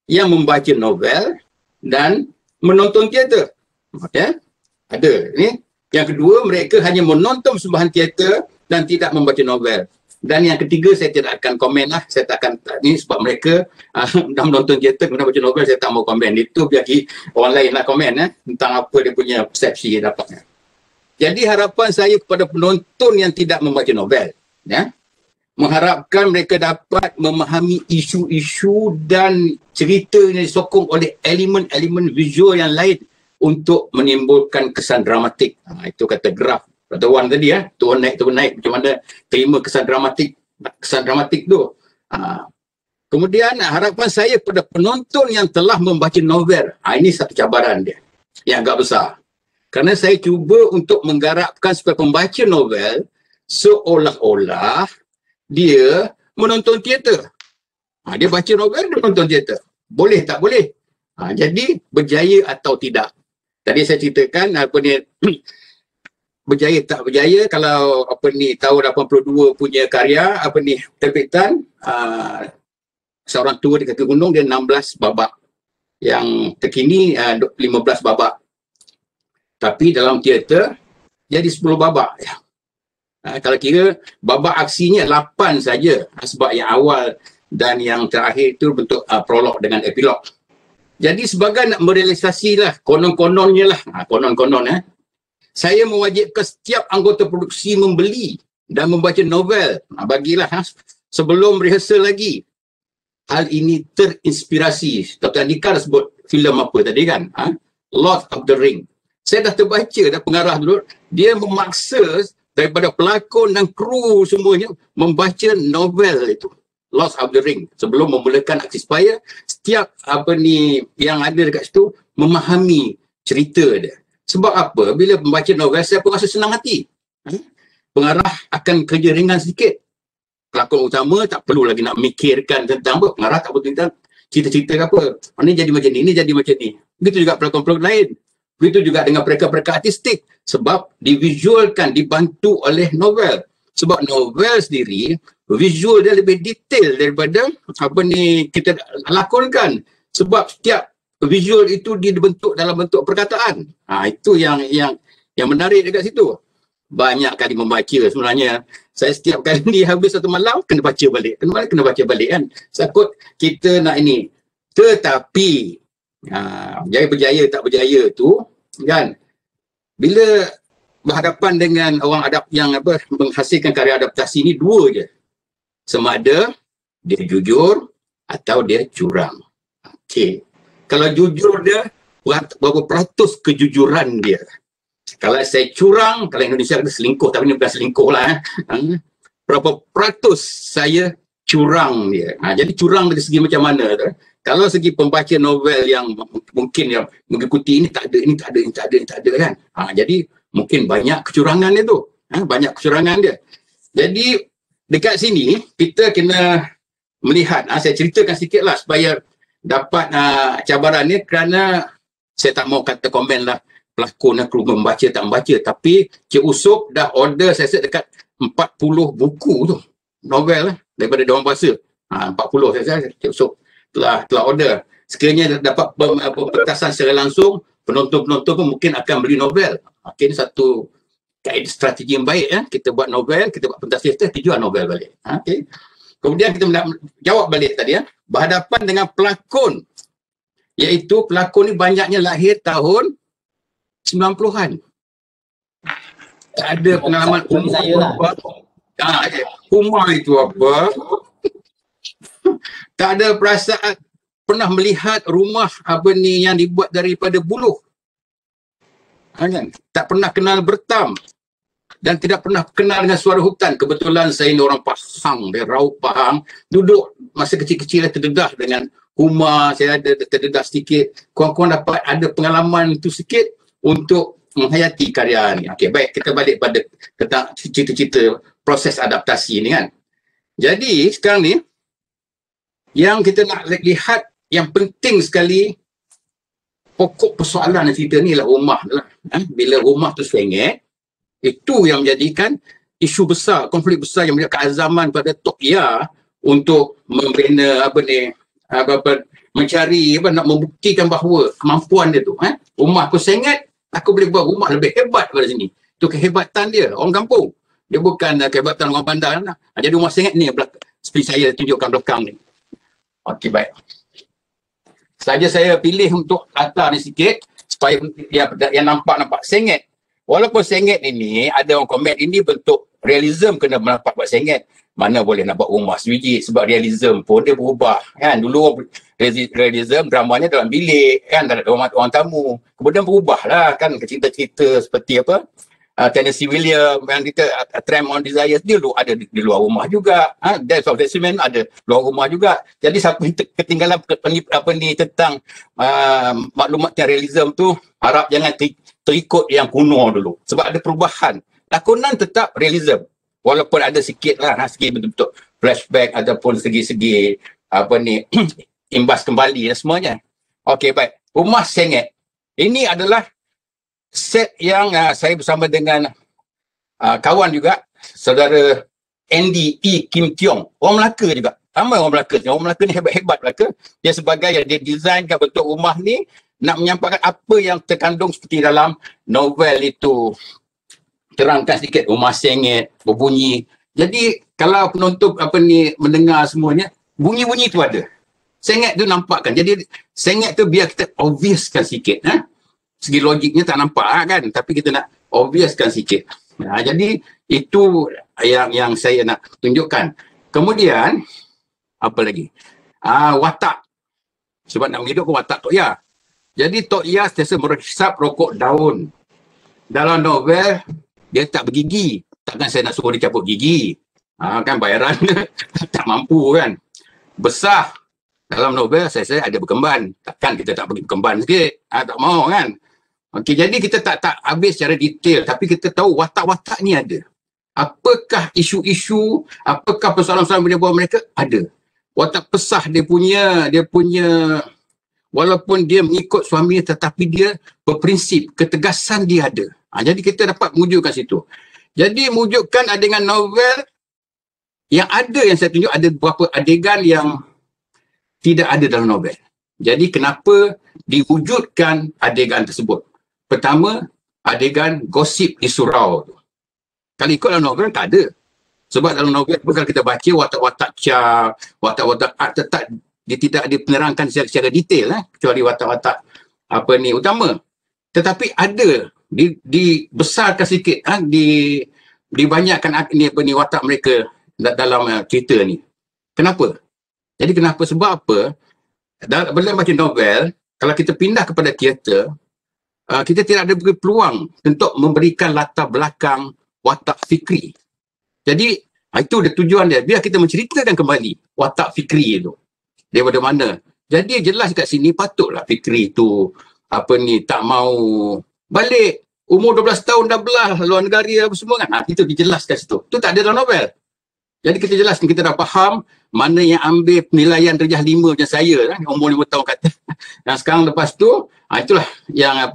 yang membaca novel dan menonton teater. Okay? Ada. Yang kedua, mereka hanya menonton persembahan teater dan tidak membaca novel. Dan yang ketiga, saya tidak akan komen lah. Saya tak akan, ni sebab mereka dah menonton teater, kemudian baca novel, saya tak mau komen. Itu biar orang lain lah komen tentang apa dia punya persepsi dia dapatnya. Jadi harapan saya kepada penonton yang tidak membaca novel, mengharapkan mereka dapat memahami isu-isu dan cerita yang disokong oleh elemen-elemen visual yang lain untuk menimbulkan kesan dramatik. Itu kata graf Dr. Wan tadi turun naik macam mana terima kesan dramatik tu. Kemudian harapan saya kepada penonton yang telah membaca novel, ini satu cabaran dia yang agak besar. Kerana saya cuba untuk menggarapkan supaya pembaca novel seolah-olah dia menonton teater. Dia baca novel, dia menonton teater. Boleh tak boleh? Jadi berjaya atau tidak. Tadi saya ceritakan berjaya tak berjaya. Kalau tahun 82 punya karya terbitan seorang tua di kaki gunung, dia 16 babak. Yang terkini 15 babak. Tapi dalam teater jadi 10 babak. Kalau kira babak aksinya 8 saja sebab yang awal dan yang terakhir itu bentuk prolog dengan epilog. Jadi sebagai nak merealisasilah konon-kononnya lah, saya mewajibkan setiap anggota produksi membeli dan membaca novel. Bagilah sebelum rehearsal lagi. Hal ini terinspirasi. Dr. Andika dah sebut filem apa tadi kan? Lord of the Ring. Saya dah terbaca dah pengarah dulu. Dia memaksa daripada pelakon dan kru semuanya membaca novel itu. Lord of the Ring. Sebelum memulakan aksi supaya setiap yang ada dekat situ memahami cerita dia. Sebab apa? Bila membaca novel, saya pun rasa senang hati. Pengarah akan kerja ringan sedikit. Pelakon utama tak perlu lagi nak mikirkan tentang apa. Pengarah tak perlu tentang cerita-cerita apa. Ini jadi macam ni, ini jadi macam ni. Begitu juga pelakon-pelakon lain. Begitu juga dengan mereka-mereka artistik. Sebab divisualkan, dibantu oleh novel. Sebab novel sendiri visual dia lebih detail daripada apa ni kita lakonkan, sebab setiap visual itu dibentuk dalam bentuk perkataan. Itu yang menarik dekat situ. Banyak kali membaca sebenarnya. Saya setiap kali habis satu malam kena baca balik. Kena baca balik kan. Takut kita nak ini. Tetapi berjaya tak berjaya tu kan, bila berhadapan dengan orang yang menghasilkan karya adaptasi ni, dua je. Sama ada dia jujur atau dia curang. Okey. Kalau jujur dia, berapa peratus kejujuran dia? Kalau saya curang, kalau Indonesia kata selingkuh, tapi ni bukan selingkuh lah. Berapa peratus saya curang dia? Jadi curang dari segi macam mana tu? Kalau segi pembaca novel yang mungkin yang mengikuti ini tak ada kan. Jadi mungkin banyak kecurangan dia tu. Banyak kecurangan dia. Jadi dekat sini kita kena melihat, saya ceritakan sikit lah supaya dapat cabaran ni, kerana saya tak mau kata komen lah pelakon dan kru membaca tak membaca, tapi Cik Usop dah order saya rasa dekat 40 buku tu, novel lah, daripada Dewan Bahasa. 40 saya rasa Cik Usop telah order. Sekiranya dapat pementasan secara langsung, penonton-penonton pun mungkin akan beli novel. Ini satu kaedah strategi yang baik ya. Kita buat novel, kita buat pentas teater, kita jual novel balik. Okay. Kemudian kita jawab balik tadi berhadapan dengan pelakon, iaitu pelakon ni banyaknya lahir tahun 90-an. Tak ada pengalaman saya lah. Umar itu apa? Tak ada perasaan pernah melihat rumah yang dibuat daripada buluh. Tak pernah kenal bertam dan tidak pernah kenal dengan suara hutan. Kebetulan saya ni orang Pahang, dari Raub Pahang. Duduk masa kecil-kecil terdedah dengan Umar, saya ada terdedah sedikit. Korang dapat ada pengalaman itu sikit untuk menghayati karya ni. Okey, baik, kita balik pada tentang cerita-cerita proses adaptasi ni kan. Jadi sekarang ni yang kita nak lihat, yang penting sekali, pokok persoalan cerita ni lah rumah lah. Bila rumah tu sengit, itu yang menjadikan isu besar, konflik besar yang menjadikan keazaman pada Tok Ya untuk membina mencari nak membuktikan bahawa kemampuan dia tu. Rumah aku sengit, aku boleh buat rumah lebih hebat pada sini. Itu kehebatan dia, orang kampung. Dia bukan kehebatan orang bandar. Jadi rumah sengit ni seperti saya tunjukkan belakang ni. Okey, baik. Saja saya pilih untuk latar ni sikit supaya dia nampak sengit. Walaupun sengit ini, ada orang komen ini bentuk realism, kena nampak buat sengit. Mana boleh nak buat rumah sebiji, sebab realism pun dia berubah kan. Dulu realism dramanya dalam bilik kan, tak ada orang tamu. Kemudian berubah lah kan ke cerita-cerita seperti Tennessee Williams yang kita Tram on Desire, dia ada di luar rumah juga. Death of Desmond ada luar rumah juga. Jadi siapa ketinggalan tentang maklumat yang realism tu, harap jangan terikut yang kuno dulu. Sebab ada perubahan. Lakonan tetap realism. Walaupun ada sikit lah, segi bentuk flashback ataupun segi-segi imbas kembali dan semuanya. Okey, baik. Rumah Sengit. Ini adalah set yang saya bersama dengan kawan juga, saudara Andy E. Kim Tiong. Orang Melaka juga. Ramai orang Melaka. Orang Melaka ni hebat-hebat Melaka. Dia sebagai yang dia desainkan bentuk rumah ni, nak menyampaikan apa yang terkandung seperti dalam novel itu. Terangkan sedikit rumah sengit, berbunyi. Jadi kalau penonton mendengar semuanya, bunyi-bunyi tu ada. Sengit tu nampakkan. Jadi sengit tu biar kita obviouskan sikit. Segi logiknya tak nampak kan, tapi kita nak obviouskan sikit. Jadi itu yang saya nak tunjukkan. Kemudian apa lagi? Watak. Sebab nak menghidupkan watak Tok Ya. Jadi Tok Ya sentiasa meresap rokok daun. Dalam novel dia tak bergigi. Takkan saya nak suruh dia cabut gigi. Kan bayaran tak mampu kan. Besar. Dalam novel saya ada berkemban. Takkan kita tak bagi berkemban sikit. Tak mau kan. Okey, jadi kita tak habis secara detail, tapi kita tahu watak-watak ni ada. Apakah isu-isu, apakah persoalan-persoalan benda-benda mereka? Ada. Watak pesah dia punya walaupun dia mengikut suaminya, tetapi dia berprinsip, ketegasan dia ada. Jadi kita dapat mewujudkan situ. Jadi mewujudkan dengan novel Yang ada yang saya tunjuk ada beberapa adegan yang tidak ada dalam novel. Jadi kenapa diwujudkan adegan tersebut? Pertama, adegan gosip di surau tu. Kalau ikut dalam novel tak ada. Sebab dalam novel kalau kita baca watak-watak Cha, watak-watak art tetap dia tidak dipenerangkan secara detail kecuali watak-watak utama. Tetapi ada dibesarkan sedikit dibanyakkan watak mereka dalam cerita ni. Kenapa? Jadi kenapa? Sebab apa? Bila baca novel, kalau kita pindah kepada teater, kita tidak ada peluang untuk memberikan latar belakang watak fikri. Jadi itu dia tujuan dia. Biar kita menceritakan kembali watak fikri itu. Daripada mana. Jadi jelas kat sini patutlah fikri itu tak mau balik. Umur 12 tahun dah belah luar negara apa semua kan. Itu dijelaskan situ. Itu tak ada dalam novel. Jadi kita jelaskan, kita dah faham mana yang ambil penilaian darjah 5 macam saya kan, umur 5 tahun kata. Dan sekarang lepas tu, itulah yang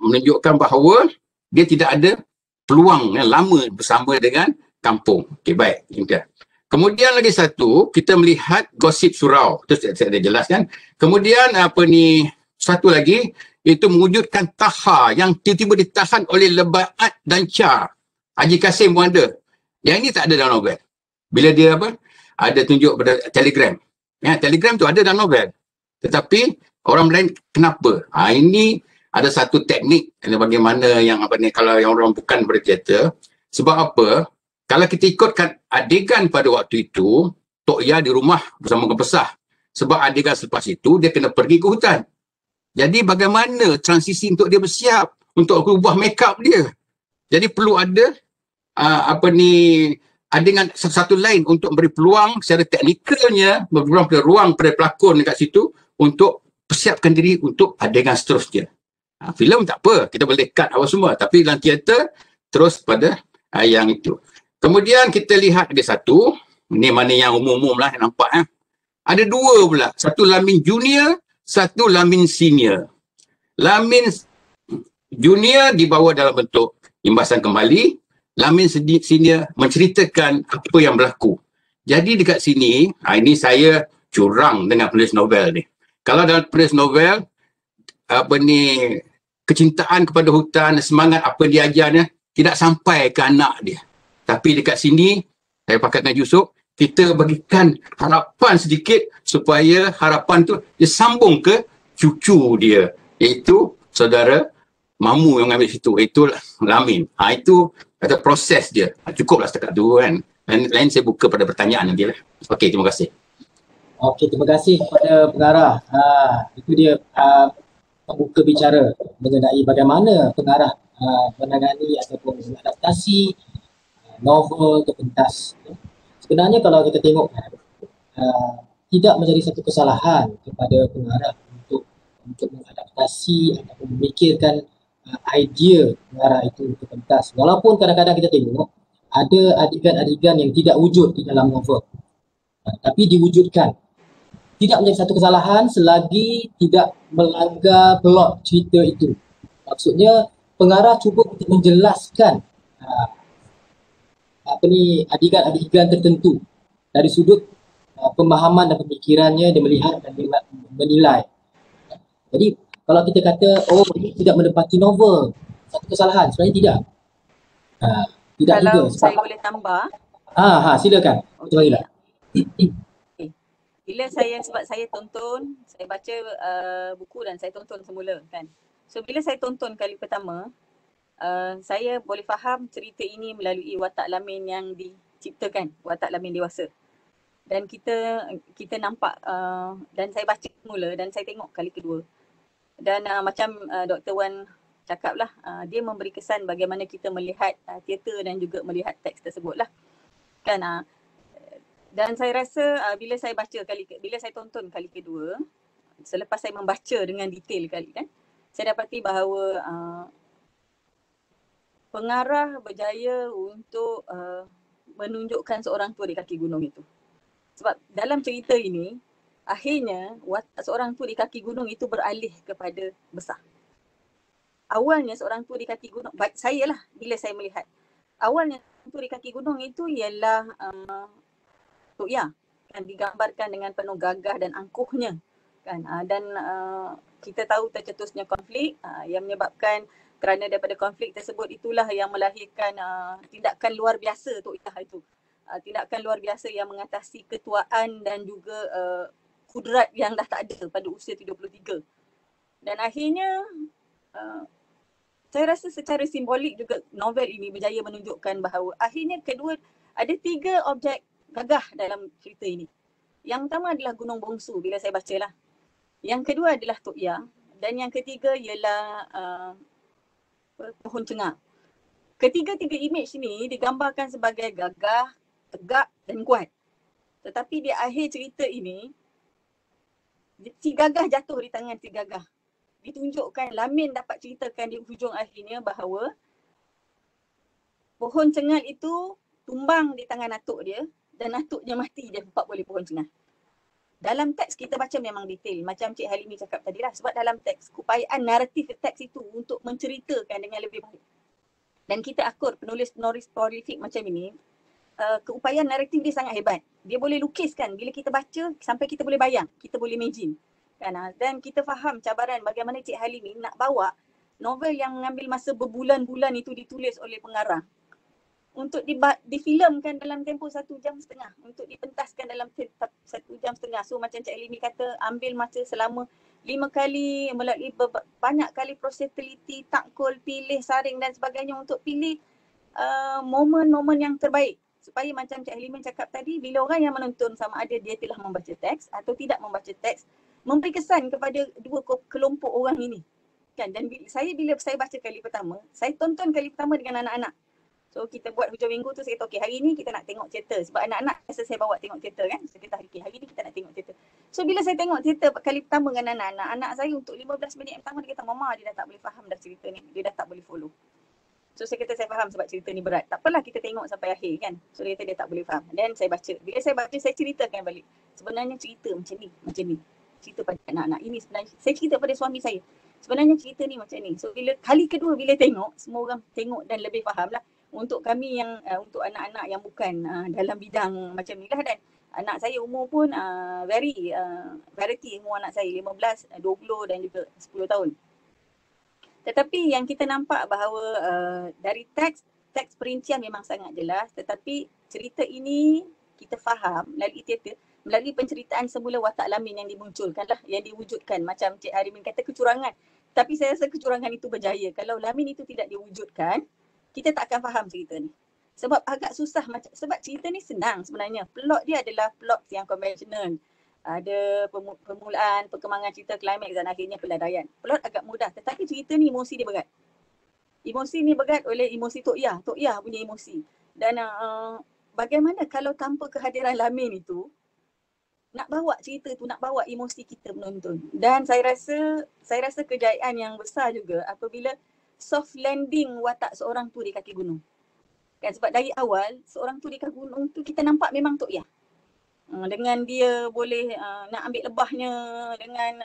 menunjukkan bahawa dia tidak ada peluang yang lama bersama dengan kampung. Okey, baik. Kemudian lagi satu, kita melihat gosip surau. Itu saya dah jelaskan. Kemudian satu lagi, itu mewujudkan Taha yang tiba-tiba ditahan oleh Lebaat dan Cha. Haji Kasim pun ada. Yang ini tak ada dalam novel. Bila dia ada tunjuk pada Telegram. Telegram tu ada dalam novel. Tetapi orang lain kenapa? Ini ada satu teknik bagaimana yang kalau yang orang bukan berteater. Sebab apa? Kalau kita ikutkan adegan pada waktu itu, Tok Ya di rumah bersama Kepesah. Sebab adegan selepas itu, dia kena pergi ke hutan. Jadi bagaimana transisi untuk dia bersiap untuk ubah make up dia. Jadi perlu ada adegan satu lain untuk beri peluang secara teknikalnya, memberi ruang pada pelakon dekat situ untuk persiapkan diri untuk adegan seterusnya. Filem tak apa, kita boleh cut awal semua. Tapi dalam teater, terus pada yang itu. Kemudian kita lihat ada satu, ni mana yang umum-umum lah yang nampak. Ada dua pula, satu Lamin Junior, satu Lamin Senior. Lamin Junior dibawa dalam bentuk imbasan kembali, Lamin Senior menceritakan apa yang berlaku. Jadi dekat sini, ini saya curang dengan penulis novel ni. Kalau dalam penulis novel, kecintaan kepada hutan, semangat apa dia ajarnya, tidak sampai ke anak dia. Tapi dekat sini, saya pakat dengan Yusuf, kita bagikan harapan sedikit supaya harapan tu dia sambung ke cucu dia, iaitu saudara Mamu yang ambil situ, iaitu Lamin. Itu ada proses dia. Cukuplah setakat tu kan. Lain saya buka pada pertanyaan nanti lah. Okey, terima kasih. Okey, terima kasih kepada pengarah. Itu dia pembuka bicara mengenai bagaimana pengarah menangani ataupun mengadaptasi novel ke pentas. Sebenarnya kalau kita tengok tidak menjadi satu kesalahan kepada pengarah untuk mengadaptasi ataupun memikirkan idea pengarah itu ke pentas. Walaupun kadang-kadang kita tengok ada adegan-adegan yang tidak wujud di dalam novel, tapi diwujudkan. Tidak menjadi satu kesalahan selagi tidak melanggar plot cerita itu. Maksudnya pengarah cuba untuk menjelaskan adegan-adegan tertentu dari sudut pemahaman dan pemikirannya, dia melihat dan menilai. Jadi kalau kita kata ini tidak menepati novel, satu kesalahan, sebenarnya tidak. Tidak kalau juga. Saya boleh tambah. Silakan. Okay. Sebab saya tonton, saya baca buku dan saya tonton semula kan. So bila saya tonton kali pertama, saya boleh faham cerita ini melalui watak Lamin yang diciptakan, watak Lamin dewasa. Dan kita nampak dan saya baca semula dan saya tengok kali kedua. Dan macam Dr. Wan cakap lah, dia memberi kesan bagaimana kita melihat teater dan juga melihat teks tersebut lah. Kan, dan saya rasa bila saya tonton kali kedua, selepas saya membaca dengan detail kali kan, saya dapati bahawa pengarah berjaya untuk menunjukkan seorang tua di kaki gunung itu. Sebab dalam cerita ini, akhirnya seorang tua di kaki gunung itu beralih kepada besar. Awalnya seorang tua di kaki gunung, baik saya lah bila saya melihat. Awalnya turi kaki gunung itu ialah Tok Ya, kan digambarkan dengan penuh gagah dan angkuhnya kan. Dan kita tahu tercetusnya konflik yang menyebabkan kerana daripada konflik tersebut itulah yang melahirkan tindakan luar biasa Tok Ya itu. Tindakan luar biasa yang mengatasi ketuaan dan juga kudrat yang dah tak ada pada usia 33. Dan akhirnya saya rasa secara simbolik juga novel ini berjaya menunjukkan bahawa akhirnya kedua ada 3 objek gagah dalam cerita ini. Yang pertama adalah Gunung Bongsu bila saya bacalah. Yang kedua adalah Tok Ya dan yang ketiga ialah pohon cengak. Ketiga-tiga image ni digambarkan sebagai gagah, tegak dan kuat. Tetapi di akhir cerita ini si gagah jatuh di tangan si gagah. Ditunjukkan Lamin dapat ceritakan di hujung akhirnya bahawa pohon cengat itu tumbang di tangan atuk dia dan atuknya mati dia empat oleh pohon cengat. Dalam teks kita baca memang detail macam Cik Halimi cakap tadi lah, sebab dalam teks keupayaan naratif teks itu untuk menceritakan dengan lebih baik. Dan kita akur penulis prolific macam ini, keupayaan naratif dia sangat hebat. Dia boleh lukiskan bila kita baca sampai kita boleh bayang, kita boleh imagine. Kan? Dan kita faham cabaran bagaimana Cik Halimi nak bawa novel yang mengambil masa berbulan-bulan itu ditulis oleh pengarang untuk difilmkan dalam tempoh 1 jam setengah, untuk dipentaskan dalam 1 jam setengah. So macam Cik Halimi kata, ambil masa selama 5 kali, melalui banyak kali proses teliti, takkul, pilih, saring dan sebagainya untuk pilih momen-momen yang terbaik. Supaya macam Cik Halimi cakap tadi, bila orang yang menonton sama ada dia telah membaca teks atau tidak membaca teks, memberi kesan kepada dua kelompok orang ini. Kan? Dan bila saya baca kali pertama, saya tonton kali pertama dengan anak-anak. So kita buat hujung minggu tu saya kata okey hari ni kita nak tengok teater sebab anak-anak biasa saya bawa tengok teater kan. So kita hari ni kita nak tengok teater. So bila saya tengok teater kali pertama dengan anak-anak, anak saya untuk 15 minit yang pertama dia kata mama dia dah tak boleh faham dah cerita ni. Dia dah tak boleh follow. So saya kata saya faham sebab cerita ni berat. Tak apalah kita tengok sampai akhir kan. So dia kata dia tak boleh faham. Dan saya baca. Bila saya baca saya ceritakan balik. Sebenarnya cerita macam ni. Cerita pada anak-anak ini sebenarnya. Saya cerita pada suami saya. Sebenarnya cerita ni macam ni. So bila kali kedua bila tengok, semua orang tengok dan lebih faham lah. Untuk kami yang, untuk anak-anak yang bukan dalam bidang macam ni lah, dan anak saya umur pun variety umur anak saya 15, 20 dan juga 10 tahun. Tetapi yang kita nampak bahawa dari teks perincian memang sangat jelas, tetapi cerita ini kita faham melalui teater, melalui penceritaan semula watak Lamin yang dimunculkan lah, yang diwujudkan. Macam Cik Harimin kata kecurangan. Tapi saya rasa kecurangan itu berjaya. Kalau Lamin itu tidak diwujudkan, kita tak akan faham cerita ni. Sebab agak susah sebab cerita ni senang sebenarnya. Plot dia adalah plot yang konvensional. Ada permulaan, perkembangan cerita, klimaks dan akhirnya pelandaian. Plot agak mudah tetapi cerita ni emosi dia berat. Emosi ni berat oleh emosi Tok Ya. Tok Ya punya emosi. Dan bagaimana kalau tanpa kehadiran Lamin itu, nak bawa cerita tu, nak bawa emosi kita menonton. Dan saya rasa kejayaan yang besar juga apabila soft landing watak seorang tu di kaki gunung. Kan sebab dari awal seorang tu di kaki gunung tu kita nampak memang Tok Ya. Dengan dia boleh nak ambil lebahnya dengan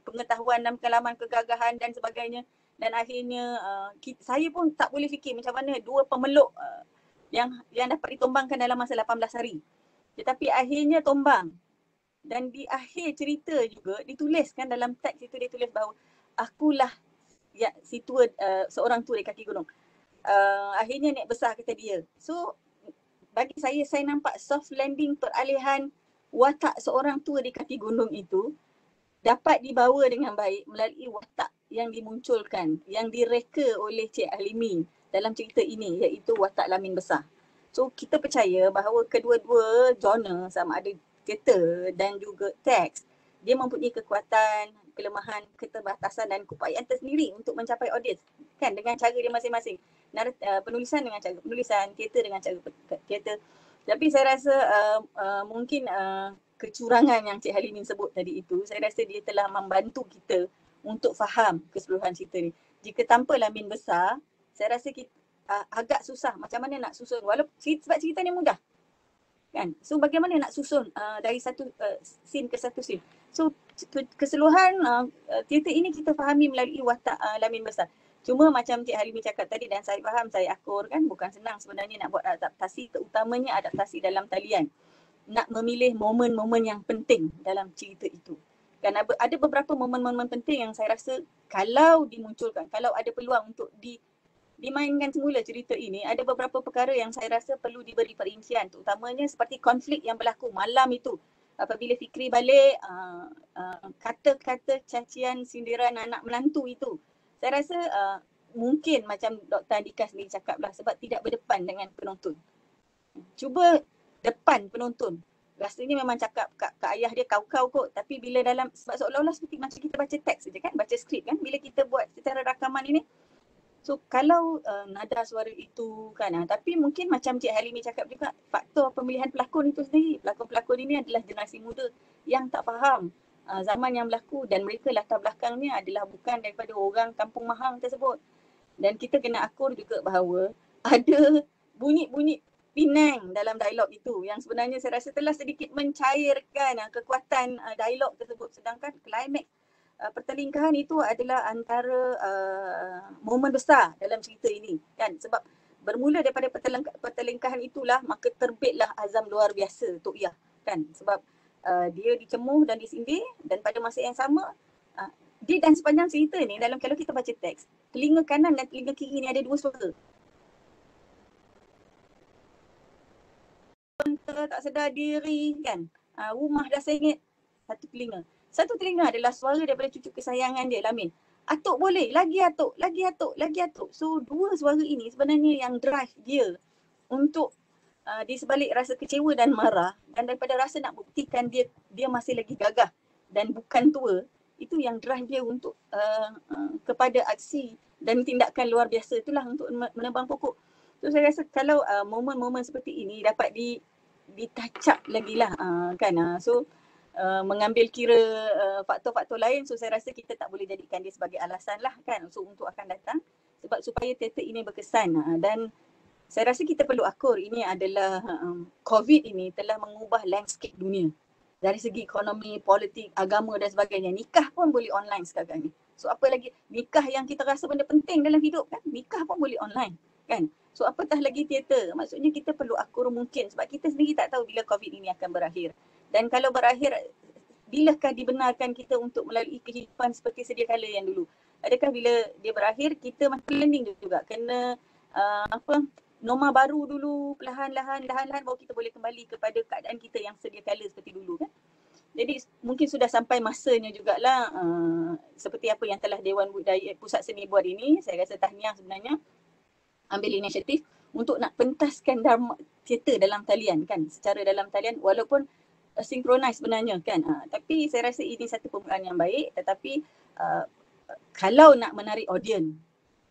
pengetahuan dan pengalaman kegagahan dan sebagainya. Dan akhirnya saya pun tak boleh fikir macam mana dua pemeluk yang dapat ditumbangkan dalam masa 18 hari. Tetapi akhirnya tumbang. Dan di akhir cerita juga dituliskan dalam teks itu, dia tulis bahawa akulah ya si tua seorang tua di kaki gunung. Akhirnya naik besar kata dia. So bagi saya nampak soft landing peralihan watak seorang tua di kaki gunung itu dapat dibawa dengan baik melalui watak yang dimunculkan, yang direka oleh Cik Halimi dalam cerita ini, iaitu watak Lamin besar. So kita percaya bahawa kedua-dua genre sama ada teater dan juga teks, dia mempunyai kekuatan, kelemahan, keterbatasan dan keupayaan tersendiri untuk mencapai audiens kan, dengan cara dia masing-masing. Penulisan dengan cara penulisan, teater dengan cara teater. Tapi saya rasa mungkin kecurangan yang Cik Halimin sebut tadi itu, saya rasa dia telah membantu kita untuk faham keseluruhan cerita ni. Jika tanpa Lamin besar, saya rasa kita agak susah macam mana nak susun, walaupun sebab cerita ni mudah kan. So bagaimana nak susun dari satu scene ke satu scene. So keseluruhan teater ini kita fahami melalui watak Lamin besar. Cuma macam Cik Halimi cakap tadi dan saya faham, saya akur kan, bukan senang sebenarnya nak buat adaptasi, terutamanya adaptasi dalam talian. Nak memilih momen-momen yang penting dalam cerita itu. Kan ada beberapa momen-momen penting yang saya rasa kalau dimunculkan, kalau ada peluang untuk dimainkan semula cerita ini, ada beberapa perkara yang saya rasa perlu diberi perincian, terutamanya seperti konflik yang berlaku malam itu. Apabila Fikri balik, kata-kata cacian sindiran anak menantu itu, saya rasa mungkin macam Dr. Andika sendiri cakap lah, sebab tidak berdepan dengan penonton. Cuba depan penonton. Rasanya memang cakap kat ayah dia kau-kau kot, tapi bila dalam, sebab seolah-olah seperti macam kita baca teks saja kan, baca skrip kan, bila kita buat secara rakaman ini. So kalau nada suara itu kan, tapi mungkin macam Cik Halimi cakap juga, faktor pemilihan pelakon itu sendiri. Pelakon-pelakon ini adalah generasi muda yang tak faham zaman yang berlaku, dan mereka latar belakangnya adalah bukan daripada orang Kampung Mahang tersebut. Dan kita kena akur juga bahawa ada bunyi-bunyi Penang dalam dialog itu yang sebenarnya saya rasa telah sedikit mencairkan kekuatan dialog tersebut, sedangkan klimaks pertelingkahan itu adalah antara momen besar dalam cerita ini kan, sebab bermula daripada pertelingkahan itulah maka terbitlah azam luar biasa Tok Yah kan, sebab dia dicemuh dan disindir, dan pada masa yang sama dia dan sepanjang cerita ni dalam, kalau kita baca teks, telinga kanan dan telinga kiri ni ada dua suara. Tak sedar diri kan, rumah dah sengit, satu telinga adalah suara daripada cucu kesayangan dia, Lamin. Atuk boleh, lagi atuk, lagi atuk, lagi atuk. So dua suara ini sebenarnya yang drive dia untuk di sebalik rasa kecewa dan marah, dan daripada rasa nak buktikan dia masih lagi gagah dan bukan tua, itu yang drive dia untuk kepada aksi dan tindakan luar biasa itulah untuk menebang pokok. So saya rasa kalau momen-momen seperti ini dapat ditacap lagi lah kan. So mengambil kira faktor-faktor lain, so saya rasa kita tak boleh jadikan dia sebagai alasan lah kan, so untuk akan datang, sebab supaya teater ini berkesan. Dan saya rasa kita perlu akur, ini adalah COVID ini telah mengubah landscape dunia dari segi ekonomi, politik, agama dan sebagainya. Nikah pun boleh online sekarang ni. So apa lagi nikah yang kita rasa benda penting dalam hidup kan, nikah pun boleh online kan. So apatah lagi teater. Maksudnya kita perlu akur mungkin, sebab kita sendiri tak tahu bila COVID ini akan berakhir. Dan kalau berakhir, bilakah dibenarkan kita untuk melalui kehidupan seperti sedia kala yang dulu? Adakah bila dia berakhir kita masih learning juga, kena norma baru dulu, perlahan-lahan baru kita boleh kembali kepada keadaan kita yang sedia kala seperti dulu kan. Jadi mungkin sudah sampai masanya jugalah seperti apa yang telah Dewan Budaya Pusat Seni buat ini. Saya rasa tahniah sebenarnya ambil inisiatif untuk nak pentaskan drama teater dalam talian kan, secara dalam talian walaupun synchronize sebenarnya kan. Tapi saya rasa ini satu permulaan yang baik, tetapi kalau nak menarik audiens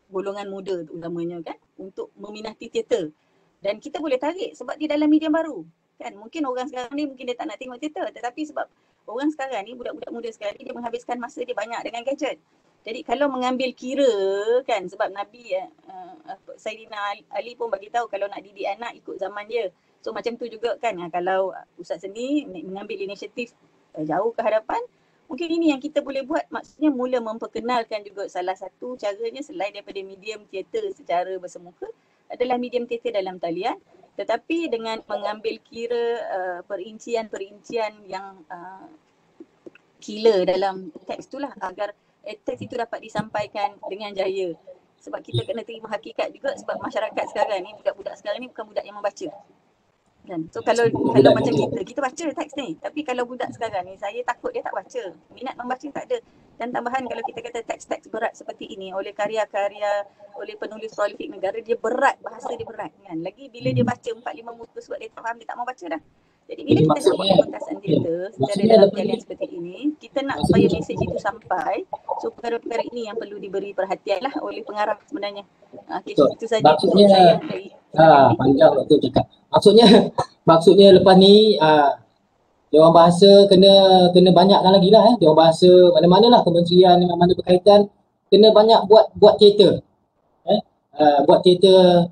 golongan muda utamanya kan untuk meminati teater, dan kita boleh tarik sebab dia dalam medium baru kan. Mungkin orang sekarang ni mungkin dia tak nak tengok teater, tetapi sebab orang sekarang ni, budak-budak muda sekarang ni, dia menghabiskan masa dia banyak dengan gadget. Jadi kalau mengambil kira kan, sebab Nabi Sayyidina Ali pun bagi tahu kalau nak didik anak ikut zaman dia. So macam tu juga kan, kalau Ustaz Seni mengambil inisiatif jauh ke hadapan, mungkin ini yang kita boleh buat, maksudnya mula memperkenalkan juga. Salah satu caranya selain daripada medium teater secara bersemuka adalah medium teater dalam talian, tetapi dengan mengambil kira perincian-perincian yang killer dalam teks itulah, agar teks itu dapat disampaikan dengan jaya. Sebab kita kena terima hakikat juga, sebab masyarakat sekarang ni, budak-budak sekarang ni bukan budak yang membaca kan. So kalau macam kita baca teks ni, tapi kalau budak sekarang ni, saya takut dia tak baca, minat membaca tak ada. Dan tambahan kalau kita kata teks-teks berat seperti ini oleh karya-karya, oleh penulis prolific negara, dia berat, bahasa dia berat kan. Lagi bila dia baca 4-5 muka sebab dia tak faham, dia tak mau baca dah. Jadi bila kita nak buat pementasan teater secara dalam talian seperti ini, kita nak supaya mesej itu sampai. So perkara-perkara ini yang perlu diberi perhatian lah oleh pengarah sebenarnya. Itu saja untuk saya dari panjang waktu cakap. Maksudnya lepas ni Dewan Bahasa kena banyakkan lagi lah Dewan Bahasa mana-mana lah, kementerian mana berkaitan, kena banyak buat teater. Buat teater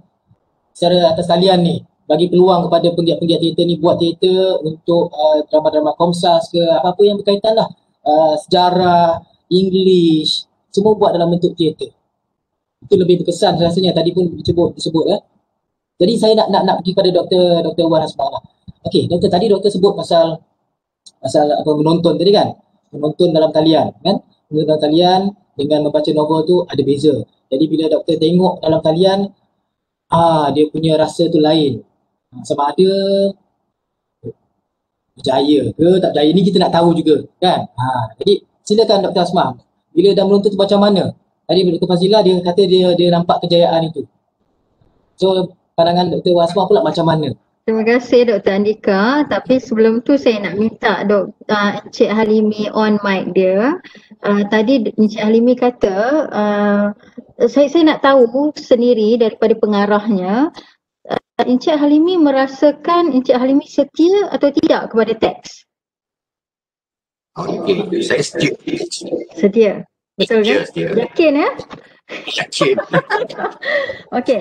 secara atas talian ni. Bagi peluang kepada penggiat-penggiat teater ni buat teater untuk drama-drama Komsas ke apa-apa yang berkaitan lah, sejarah, English, semua buat dalam bentuk teater. Itu lebih berkesan rasanya, tadi pun disebut ya. Jadi saya nak pergi pada Dr. Wan Asma lah. Okey, doktor tadi doktor sebut pasal apa, menonton tadi kan, menonton dalam talian kan, menonton dalam talian dengan membaca novel tu ada beza. Jadi bila doktor tengok dalam talian, dia punya rasa tu lain. Sama ada berjaya ke tak berjaya, ni kita nak tahu juga kan. Jadi silakan Dr. Asma, bila dah menonton tu macam mana? Tadi Dr. Fazilah dia kata dia nampak kejayaan itu. So pandangan Dr. Asma pula macam mana? Terima kasih Dr. Andika. Tapi sebelum tu saya nak minta Encik Halimi on mic dia. Tadi Encik Halimi kata, saya nak tahu sendiri daripada pengarahnya, Encik Halimi merasakan Encik Halimi setia atau tidak kepada teks? Okey, saya setia. Setia. Betul kan? Setia. Yakin ya? Yakin. Okey.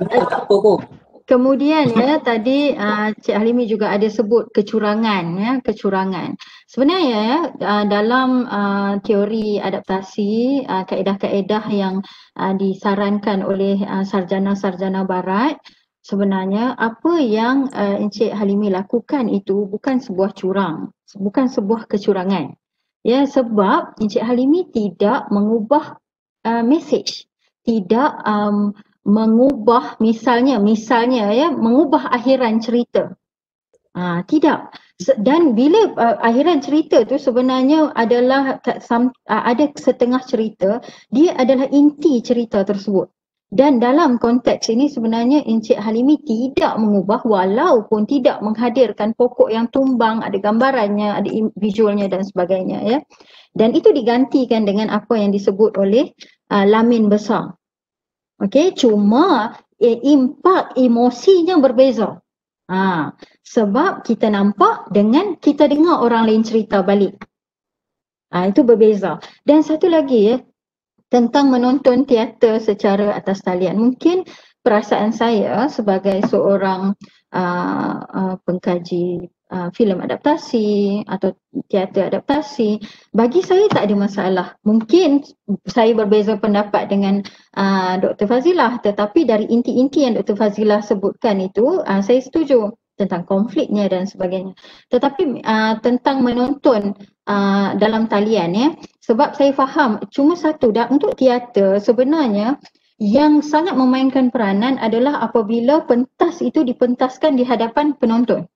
Yang tak apa pun. Kemudian ya, tadi Cik Halimi juga ada sebut kecurangan ya, kecurangan. Sebenarnya ya, dalam teori adaptasi, kaedah-kaedah yang disarankan oleh sarjana-sarjana barat, sebenarnya apa yang Encik Halimi lakukan itu bukan sebuah curang, bukan sebuah kecurangan. Ya, sebab Encik Halimi tidak mengubah message, tidak mengubah misalnya ya, mengubah akhiran cerita. Tidak. Dan bila akhiran cerita tu sebenarnya adalah ada setengah cerita, dia adalah inti cerita tersebut. Dan dalam konteks ini sebenarnya Encik Halimi tidak mengubah, walaupun tidak menghadirkan pokok yang tumbang, ada gambarannya, ada visualnya dan sebagainya ya. Dan itu digantikan dengan apa yang disebut oleh lamin besar. Okey, cuma impak emosinya berbeza. Sebab kita nampak dengan kita dengar orang lain cerita balik. Itu berbeza. Dan satu lagi ya, tentang menonton teater secara atas talian. Mungkin perasaan saya sebagai seorang pengkaji filem adaptasi atau teater adaptasi, bagi saya tak ada masalah. Mungkin saya berbeza pendapat dengan Dr. Fazilah, tetapi dari inti-inti yang Dr. Fazilah sebutkan itu, saya setuju tentang konfliknya dan sebagainya. Tetapi tentang menonton dalam talian ya, sebab saya faham cuma satu, untuk teater sebenarnya yang sangat memainkan peranan adalah apabila pentas itu dipentaskan di hadapan penonton.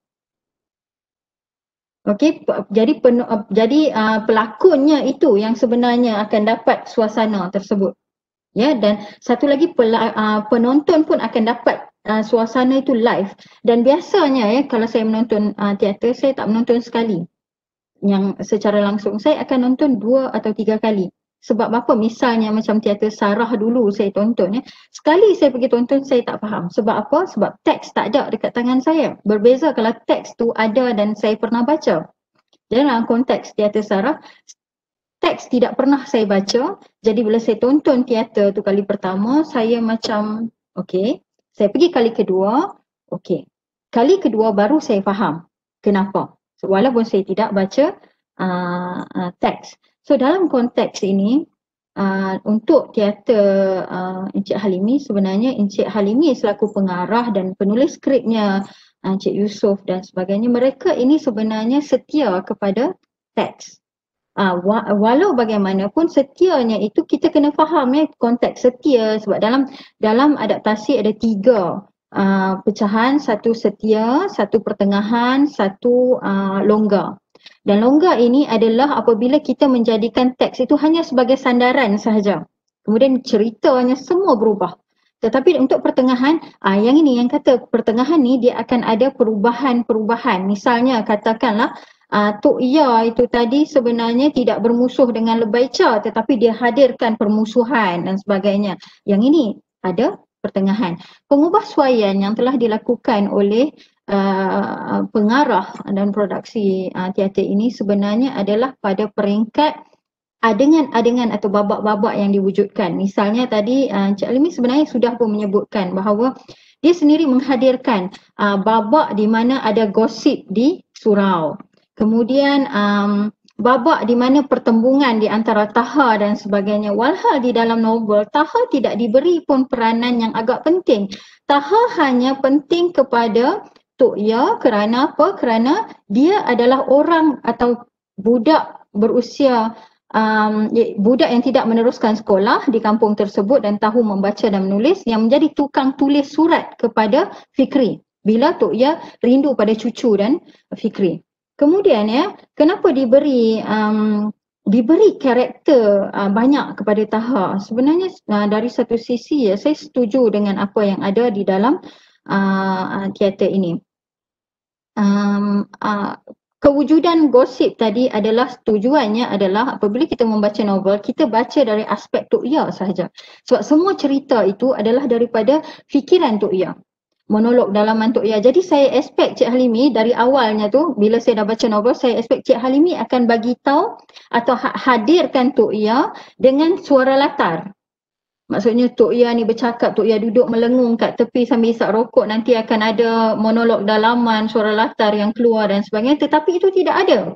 Okey, jadi pelakonnya itu yang sebenarnya akan dapat suasana tersebut. Ya, dan satu lagi penonton pun akan dapat suasana itu live. Dan biasanya ya, kalau saya menonton teater, saya tak menonton sekali yang secara langsung, saya akan nonton 2 atau 3 kali. Sebab apa? Misalnya macam teater Sarah dulu saya tonton ya. Sekali saya pergi tonton saya tak faham. Sebab apa? Sebab teks tak ada dekat tangan saya. Berbeza kalau teks tu ada dan saya pernah baca. Jadi dalam konteks teater Sarah, teks tidak pernah saya baca. Jadi bila saya tonton teater tu kali pertama, saya macam okey. Saya pergi kali kedua, okey. Kali kedua baru saya faham kenapa. Walaupun saya tidak baca teks. So dalam konteks ini, untuk teater Encik Halimi, sebenarnya Encik Halimi selaku pengarah dan penulis skripnya, Encik Yusof dan sebagainya, mereka ini sebenarnya setia kepada teks. Walau bagaimanapun setianya itu kita kena faham ya konteks setia, sebab dalam adaptasi ada 3 pecahan, satu setia, satu pertengahan, satu longgar. Dan longgar ini adalah apabila kita menjadikan teks itu hanya sebagai sandaran sahaja. Kemudian ceritanya semua berubah. Tetapi untuk pertengahan, yang ini yang kata pertengahan ni dia akan ada perubahan-perubahan. Misalnya katakanlah Tok Ya itu tadi sebenarnya tidak bermusuh dengan Lebay Cha, tetapi dia hadirkan permusuhan dan sebagainya. Yang ini ada pertengahan. Pengubahsuaian yang telah dilakukan oleh pengarah dan produksi teater ini sebenarnya adalah pada peringkat adegan-adegan atau babak-babak yang diwujudkan. Misalnya tadi Encik Halimi sebenarnya sudah pun menyebutkan bahawa dia sendiri menghadirkan babak di mana ada gosip di surau. Kemudian babak di mana pertembungan di antara Taha dan sebagainya. Walhal di dalam novel, Taha tidak diberi pun peranan yang agak penting. Taha hanya penting kepada Tok Ya kerana apa? Kerana dia adalah orang atau budak berusia budak yang tidak meneruskan sekolah di kampung tersebut dan tahu membaca dan menulis, yang menjadi tukang tulis surat kepada Fikri bila Tok Ya rindu pada cucu dan Fikri. Kemudian ya, kenapa diberi karakter banyak kepada Taha? Sebenarnya dari satu sisi ya, saya setuju dengan apa yang ada di dalam teater ini. Kewujudan gosip tadi adalah tujuannya adalah apabila kita membaca novel, kita baca dari aspek Tok Ya sahaja. Sebab semua cerita itu adalah daripada fikiran Tok Ya, monolog dalaman Tok Ya. Jadi saya expect Cik Halimi dari awalnya tu, bila saya dah baca novel, saya expect Cik Halimi akan bagi tahu atau hadirkan Tok Ya dengan suara latar. Maksudnya Tok Ya ni bercakap, Tok Ya duduk melengung kat tepi sambil isap rokok, nanti akan ada monolog dalaman, suara latar yang keluar dan sebagainya. Tetapi itu tidak ada.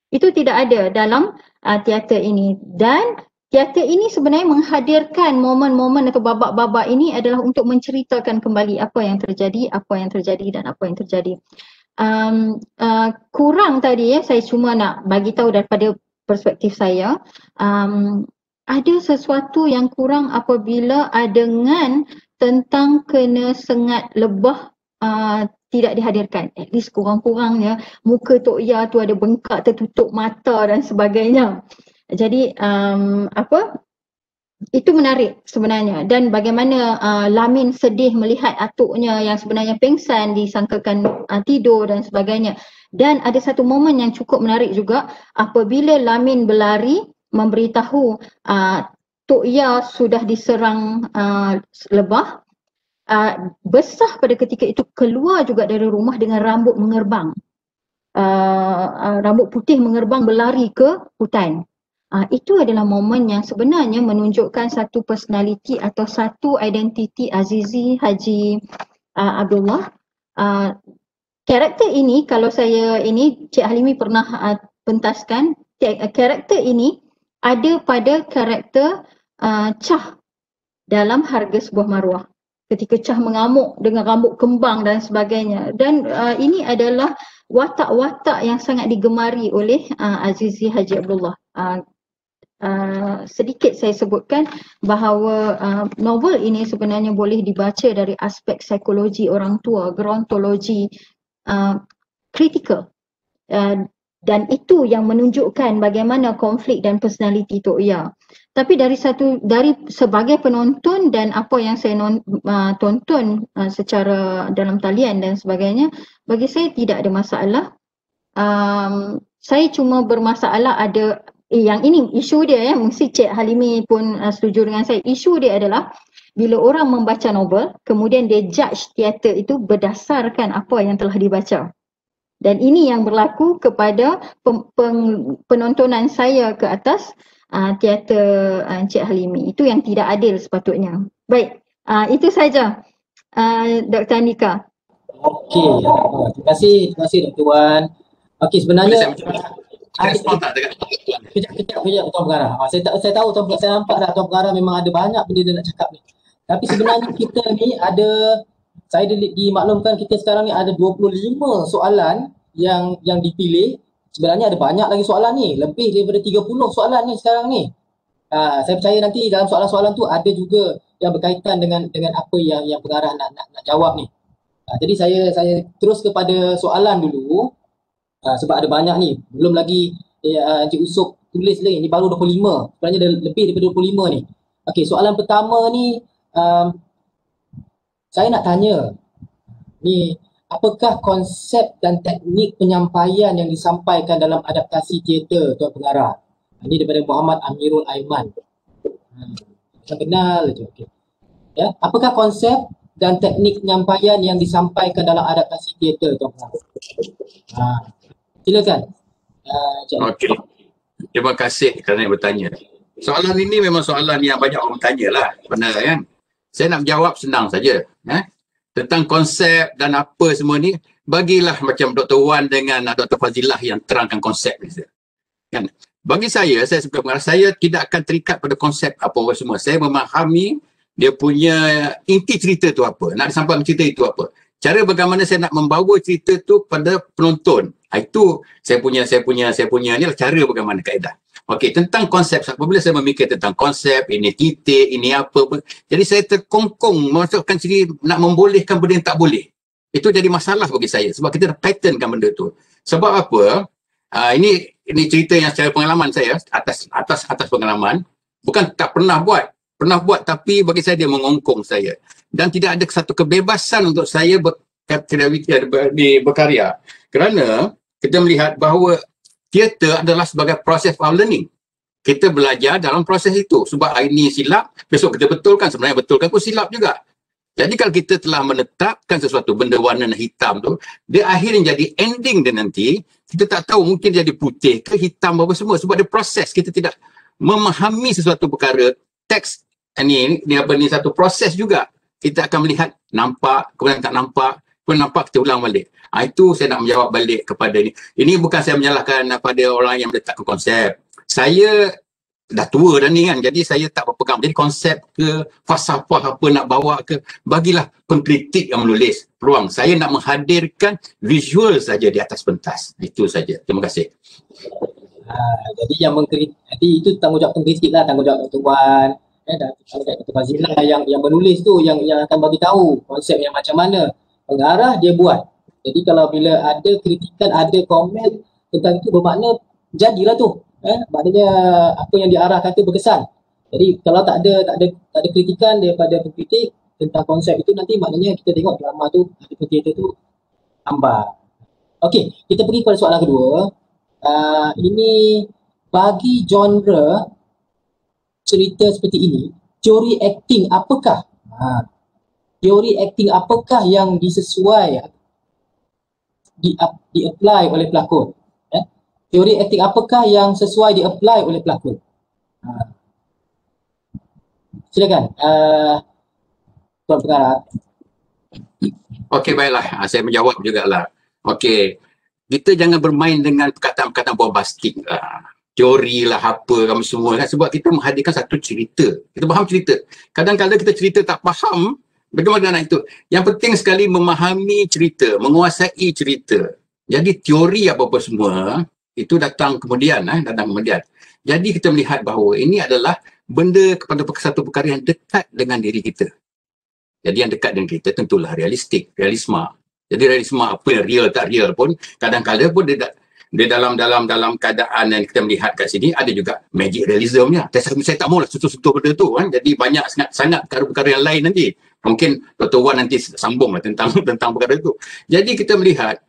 Itu tidak ada dalam teater ini. Dan teater ini sebenarnya menghadirkan momen-momen atau babak-babak ini adalah untuk menceritakan kembali apa yang terjadi dan apa yang terjadi. Kurang tadi ya, saya cuma nak bagi tahu daripada perspektif saya. Ada sesuatu yang kurang apabila adegan tentang kena sengat lebah tidak dihadirkan. At least kurang-kurangnya muka Tok Ya tu ada bengkak, tertutup mata dan sebagainya. Jadi itu menarik sebenarnya. Dan bagaimana Lamin sedih melihat atuknya yang sebenarnya pengsan, disangkakan tidur dan sebagainya. Dan ada satu momen yang cukup menarik juga apabila Lamin berlari memberitahu Tok Ya sudah diserang lebah. Besar pada ketika itu keluar juga dari rumah dengan rambut mengerbang. Rambut putih mengerbang berlari ke hutan. Itu adalah momen yang sebenarnya menunjukkan satu personality atau satu identiti Azizi Haji Abdullah. Karakter ini, kalau saya ini Cik Halimi pernah pentaskan, karakter ini ada pada karakter Cah dalam Harga Sebuah Maruah. Ketika Cah mengamuk dengan rambut kembang dan sebagainya. Dan ini adalah watak-watak yang sangat digemari oleh Azizi Haji Abdullah. Sedikit saya sebutkan bahawa novel ini sebenarnya boleh dibaca dari aspek psikologi orang tua, gerontologi kritikal. Dan itu yang menunjukkan bagaimana konflik dan personality Tok Ya. Tapi dari sebagai penonton dan apa yang saya tonton secara dalam talian dan sebagainya, bagi saya tidak ada masalah. Saya cuma bermasalah ada yang ini isu dia ya, mesti Cik Halimi pun setuju dengan saya. Isu dia adalah bila orang membaca novel, kemudian dia judge teater itu berdasarkan apa yang telah dibaca. Dan ini yang berlaku kepada penontonan saya ke atas teater Encik Halimi. Itu yang tidak adil sepatutnya. Baik, itu saja Dr. Andika. Okey, terima kasih Dr. Wan. Okey, sebenarnya respon tak dekat kejap Tuan Pengarah. Saya tahu Tuan Pengarah, saya nampak dah Tuan Pengarah memang ada banyak benda dia nak cakap ni. Tapi sebenarnya kita ni ada, saya dimaklumkan kita sekarang ni ada 25 soalan yang dipilih. Sebenarnya ada banyak lagi soalan ni, lebih daripada 30 soalan ni sekarang ni. Saya percaya nanti dalam soalan-soalan tu ada juga yang berkaitan dengan apa yang pengarah nak jawab ni. Jadi saya terus kepada soalan dulu. Sebab ada banyak ni, belum lagi Encik Usop tulis lagi, ni baru 25, sebenarnya dah lebih daripada 25 ni. Okey, soalan pertama ni saya nak tanya ni, apakah konsep dan teknik penyampaian yang disampaikan dalam adaptasi teater Tuan Pengarah? Ini daripada Muhammad Amirul Aiman. Saya kenal je. Okey. Ya, apakah konsep dan teknik penyampaian yang disampaikan dalam adaptasi teater Tuan Pengarah? Silakan. Okey. Terima kasih kerana bertanya. Soalan ini memang soalan yang banyak orang tanya lah. Benar kan? Saya nak jawab senang saja. Tentang konsep dan apa semua ni, bagilah macam Dr. Wan dengan Dr. Fazilah yang terangkan konsep ni. Kan? Bagi saya sebagai pengarah, saya tidak akan terikat pada konsep apa semua. Saya memahami dia punya inti cerita tu apa, nak disampaikan cerita itu apa. Cara bagaimana saya nak membawa cerita tu pada penonton. Itu saya punya ni lah cara bagaimana kaedah. Okey, tentang konsep, apabila saya memikir tentang konsep, ini titik, ini apa. Jadi saya terkongkong masukkan sendiri nak membolehkan benda yang tak boleh. Itu jadi masalah bagi saya sebab kita dah patternkan benda tu. Sebab apa? Ini cerita yang secara pengalaman saya atas pengalaman, bukan tak pernah buat tapi bagi saya dia mengongkong saya dan tidak ada satu kebebasan untuk saya berkarya kerana kita melihat bahawa teater adalah sebagai proses of learning. Kita belajar dalam proses itu sebab hari ini silap, besok kita betulkan, sebenarnya betulkan pun silap juga. Jadi kalau kita telah menetapkan sesuatu benda warna hitam tu, dia akhirnya jadi ending dia nanti, kita tak tahu mungkin jadi putih ke hitam apa semua sebab dia proses. Kita tidak memahami sesuatu perkara, teks ni satu proses juga. Kita akan melihat nampak, kemudian tak nampak, kemudian nampak kita ulang balik. Itu saya nak menjawab balik kepada ini. Ini bukan saya menyalahkan pada orang yang meletakkan konsep. Saya dah tua dah ni kan, jadi saya tak berpegang. Jadi konsep ke, falsafah apa nak bawa ke, bagilah pengkritik yang menulis peluang. Saya nak menghadirkan visual saja di atas pentas. Itu saja. Terima kasih. Jadi yang mengkritik, itu tanggungjawab pengkritik lah, tanggungjawab Dr. Wan, tanggungjawab Dr. Fazila yang menulis tu, yang akan bagi tahu konsep yang macam mana. Pengarah dia buat. Jadi kalau bila ada kritikan, ada komen tentang itu, bermakna jadilah tu. Maknanya apa yang diarahkan tu berkesan. Jadi kalau tak ada kritikan daripada pengkritik tentang konsep itu, nanti maknanya kita tengok drama tu, teater tu hambar. Okey, kita pergi kepada soalan kedua. Ini bagi genre cerita seperti ini, teori akting apakah? Teori akting apakah yang disesuai di-apply oleh pelakon? Teori akting apakah yang sesuai di-apply oleh pelakon? Silakan, Tuan Pengarah. Okey, baiklah. Saya menjawab jugalah. Okey, kita jangan bermain dengan perkataan-perkataan bombastik lah. Teori lah apa kami semua kan, sebab kita menghadirkan satu cerita. Kita faham cerita. Kadang-kadang kita cerita tak faham bagaimana itu. Yang penting sekali memahami cerita, menguasai cerita. Jadi teori apa-apa semua itu datang kemudian. Jadi kita melihat bahawa ini adalah benda kepada satu perkara yang dekat dengan diri kita. Jadi yang dekat dengan kita tentulah realistik, realisma. Jadi realisma apa yang real tak real pun kadang-kadang pun dia dalam keadaan yang kita melihat kat sini ada juga magic realismnya. Saya tak maulah sentuh-sentuh benda tu kan. Jadi banyak sangat perkara-perkara yang lain nanti. Mungkin Dr. Wan nanti sambunglah tentang perkara itu. Jadi kita melihat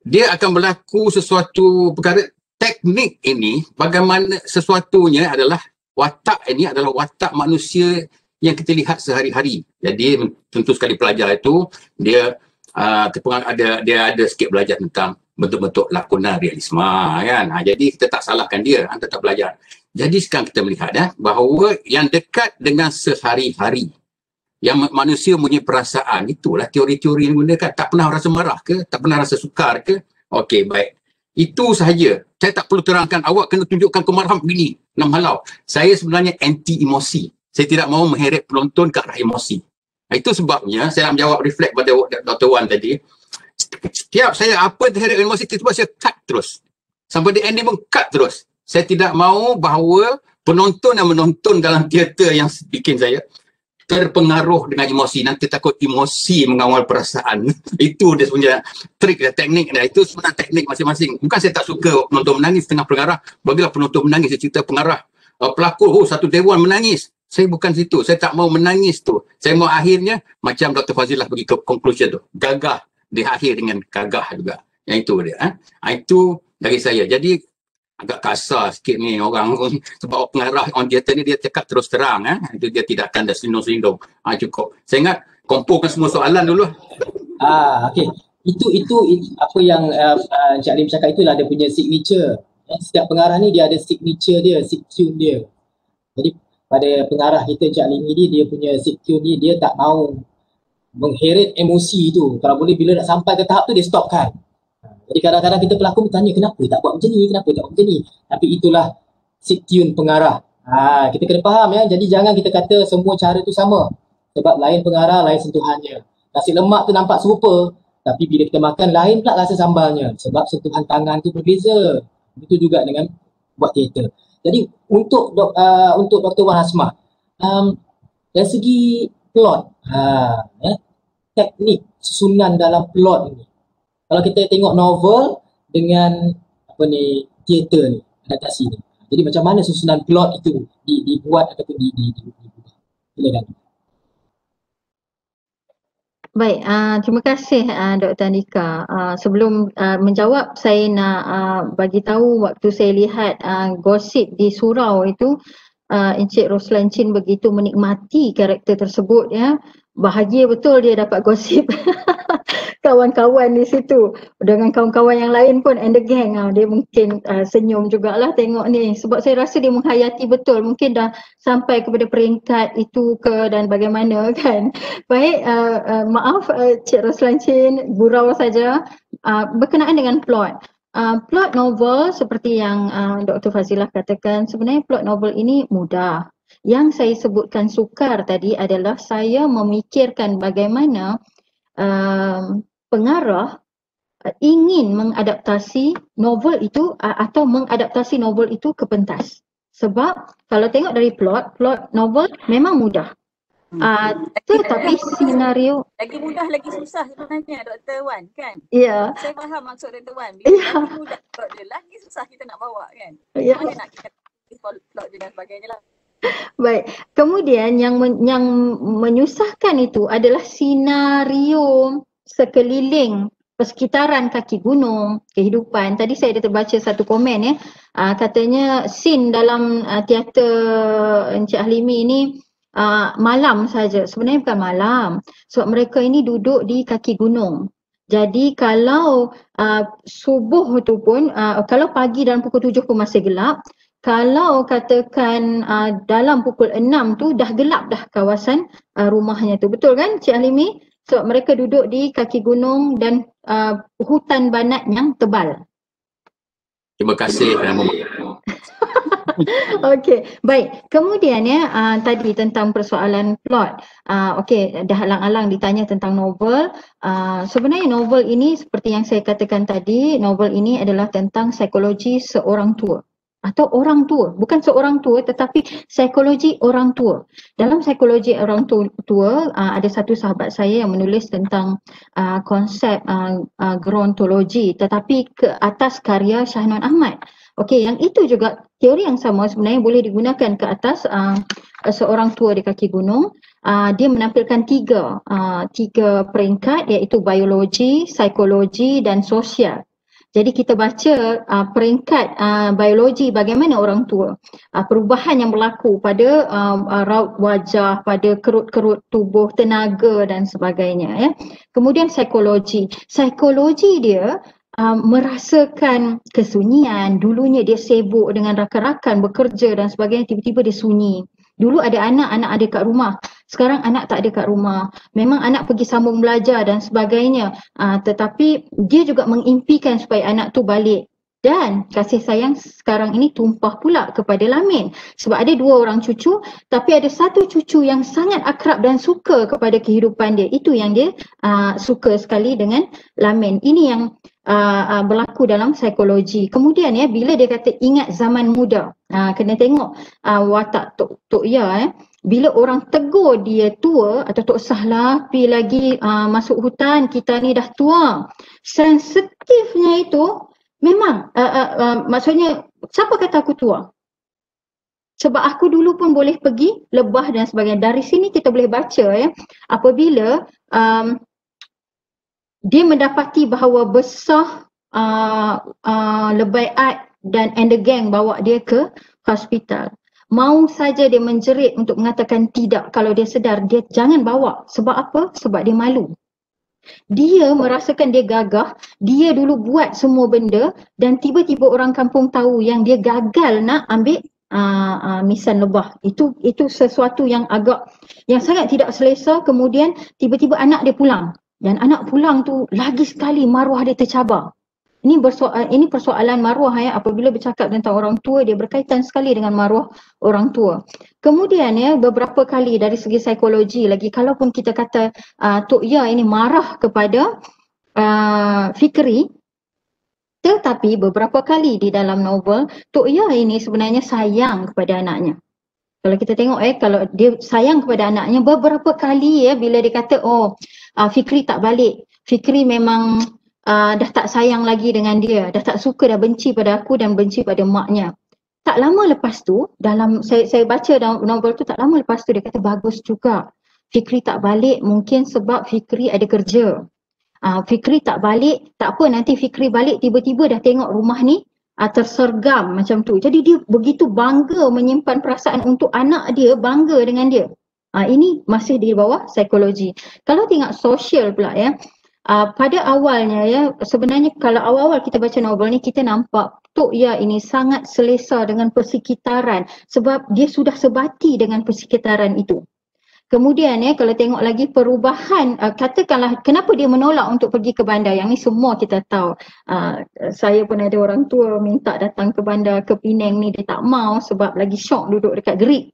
dia akan berlaku sesuatu perkara teknik ini, bagaimana sesuatunya adalah watak ini adalah watak manusia yang kita lihat sehari-hari. Jadi tentu sekali pelajar itu dia ada sikit belajar tentang bentuk-bentuk lakonan realisme kan. Jadi kita tak salahkan dia, tetap belajar. Jadi sekarang kita melihat bahawa yang dekat dengan sehari-hari, yang manusia punya perasaan, itulah teori-teori yang gunakan. Tak pernah rasa marah ke? Tak pernah rasa sukar ke? Okey, baik. Itu sahaja. Saya tak perlu terangkan, awak kena tunjukkan kemarahan begini. 6 halau. Saya sebenarnya anti emosi. Saya tidak mahu mengheret penonton ke arah emosi. Itu sebabnya saya nak menjawab reflect pada Dr. Wan tadi. Setiap saya apa terhadap emosi, tiba-tiba saya cut terus. Sampai di ending pun cut terus. Saya tidak mahu bahawa penonton yang menonton dalam teater yang bikin saya terpengaruh dengan emosi. Nanti takut emosi mengawal perasaan. Itu dia punya trik dan teknik dia. Itu sebenarnya teknik masing-masing. Bukan saya tak suka penonton menangis tengah pengarah. Bagilah penonton menangis, saya cerita pengarah. Pelakon, satu dewan menangis. Saya bukan situ. Saya tak mau menangis tu. Saya mau akhirnya macam Dr. Fazilah pergi ke conclusion tu. Gagah. Dia akhir dengan gagah juga. Yang itu dia. Itu dari saya. Jadi agak kasar sikit ni orang sebab pengarah on theater ni dia cakap terus terang. Itu dia tidak akan dah selindung-selindung. Cukup. Saya ingat kumpulkan semua soalan dulu. Okey. Itu apa yang Encik Alim cakap, itulah dia punya signature. Setiap pengarah ni dia ada signature dia, sig tune dia. Jadi pada pengarah kita Encik Alim ni, dia punya sig tune ni, dia tak mau mengheret emosi tu. Kalau boleh bila nak sampai ke tahap tu dia stopkan. Jadi kadang-kadang kita pelakon bertanya kenapa tak buat macam ni, kenapa tak buat macam ni. Tapi itulah si tune pengarah. Kita kena faham ya. Jadi jangan kita kata semua cara tu sama. Sebab lain pengarah, lain sentuhannya. Nasi lemak tu nampak serupa, tapi bila kita makan lain pula rasa sambalnya. Sebab sentuhan tangan tu berbeza. Itu juga dengan buat teater. Jadi untuk Dr. Wan Hasmah, dari segi plot, teknik susunan dalam plot ni. Kalau kita tengok novel dengan teater ni, adaptasi ni. Jadi macam mana susunan plot itu dibuat ataupun dibuat? Silakan. Baik, terima kasih Dr. Andika. Sebelum menjawab, saya nak bagi tahu waktu saya lihat gosip di surau itu, Encik Roslan Chin begitu menikmati karakter tersebut ya. Bahagia betul dia dapat gosip kawan-kawan di situ. Dengan kawan-kawan yang lain pun and the gang, dia mungkin senyum jugalah tengok ni. Sebab saya rasa dia menghayati betul. Mungkin dah sampai kepada peringkat itu ke dan bagaimana kan. Baik, maaf Cik Roslan Chin, gurau saja. Berkenaan dengan plot. Plot novel seperti yang Dr. Fazilah katakan, sebenarnya plot novel ini mudah. Yang saya sebutkan sukar tadi adalah saya memikirkan bagaimana pengarah ingin mengadaptasi novel itu atau mengadaptasi novel itu ke pentas. Sebab kalau tengok dari plot novel memang mudah. Tetapi senario lagi mudah lagi susah sebenarnya Dr. Wan kan? Ya. Saya faham maksud Dr. Wan. Bila lagi mudah plot dia, lagi susah kita nak bawa kan? Mana nak kita plot dia dan sebagainya lah. Baik, kemudian yang menyusahkan itu adalah senario sekeliling persekitaran kaki gunung, kehidupan. Tadi saya ada terbaca satu komen ya, katanya scene dalam teater Encik Halimi ini malam saja. Sebenarnya bukan malam, sebab mereka ini duduk di kaki gunung. Jadi kalau subuh tu pun, kalau pagi dalam pukul 7 pun masih gelap. Kalau katakan dalam pukul 6 tu dah gelap dah kawasan rumahnya tu. Betul kan Cik Halimi? Sebab mereka duduk di kaki gunung dan hutan banat yang tebal. Terima kasih. Okey, baik. Kemudian ya, tadi tentang persoalan plot. Okey, dah alang-alang ditanya tentang novel. Sebenarnya novel ini seperti yang saya katakan tadi, novel ini adalah tentang psikologi seorang tua. Atau orang tua, bukan seorang tua tetapi psikologi orang tua. Dalam psikologi orang tua, ada satu sahabat saya yang menulis tentang konsep gerontologi tetapi ke atas karya Shahnon Ahmad. Okey, yang itu juga teori yang sama sebenarnya boleh digunakan ke atas seorang tua di kaki gunung. Dia menampilkan tiga peringkat, iaitu biologi, psikologi dan sosial. Jadi kita baca peringkat biologi, bagaimana orang tua, perubahan yang berlaku pada raut wajah, pada kerut-kerut tubuh, tenaga dan sebagainya ya. Kemudian psikologi dia merasakan kesunyian. Dulunya dia sibuk dengan rakan-rakan, bekerja dan sebagainya, tiba-tiba dia sunyi. Dulu ada anak ada kat rumah. Sekarang anak tak ada kat rumah. Memang anak pergi sambung belajar dan sebagainya. Tetapi dia juga mengimpikan supaya anak tu balik. Dan kasih sayang sekarang ini tumpah pula kepada Lamin. Sebab ada 2 orang cucu, tapi ada satu cucu yang sangat akrab dan suka kepada kehidupan dia. Itu yang dia suka sekali dengan Lamin. Ini yang berlaku dalam psikologi. Kemudian ya, bila dia kata ingat zaman muda, kena tengok watak Tok Ya. Bila orang tegur dia tua atau Tok Sahlah, pergi lagi masuk hutan, kita ni dah tua. Sensitifnya itu memang, maksudnya siapa kata aku tua? Sebab aku dulu pun boleh pergi lebah dan sebagainya. Dari sini kita boleh baca ya, apabila dia mendapati bahawa besar Lebay Art dan the gang bawa dia ke hospital. Mau saja dia menjerit untuk mengatakan tidak, kalau dia sedar dia jangan bawa. Sebab apa? Sebab dia malu. Dia merasakan dia gagah, dia dulu buat semua benda dan tiba-tiba orang kampung tahu yang dia gagal nak ambil misan lebah. Itu sesuatu yang sangat tidak selesa. Kemudian tiba-tiba anak dia pulang. Dan anak pulang tu lagi sekali maruah dia tercabar. Ini persoalan maruah ya. Apabila bercakap tentang orang tua, dia berkaitan sekali dengan maruah orang tua. Kemudian ya, beberapa kali dari segi psikologi lagi, kalaupun kita kata Tok Ya ini marah kepada Fikri, tetapi beberapa kali di dalam novel, Tok Ya ini sebenarnya sayang kepada anaknya. Kalau kita tengok kalau dia sayang kepada anaknya, beberapa kali ya bila dia kata Fikri tak balik, Fikri memang dah tak sayang lagi dengan dia, dah tak suka, dah benci pada aku dan benci pada maknya. Tak lama lepas tu, saya baca dalam novel tu, tak lama lepas tu dia kata bagus juga Fikri tak balik, mungkin sebab Fikri ada kerja. Fikri tak balik, tak apa, nanti Fikri balik tiba-tiba dah tengok rumah ni tersergam macam tu. Jadi dia begitu bangga menyimpan perasaan untuk anak dia, bangga dengan dia. Ini masih di bawah psikologi. Kalau tengok sosial pula ya, pada awalnya ya, sebenarnya kalau awal-awal kita baca novel ni, kita nampak Tok Ya ini sangat selesa dengan persekitaran sebab dia sudah sebati dengan persekitaran itu. Kemudian ya, kalau tengok lagi perubahan, katakanlah kenapa dia menolak untuk pergi ke bandar, yang ni semua kita tahu. Saya pun ada orang tua minta datang ke bandar, ke Penang ni, dia tak mau sebab lagi syok duduk dekat Gerik.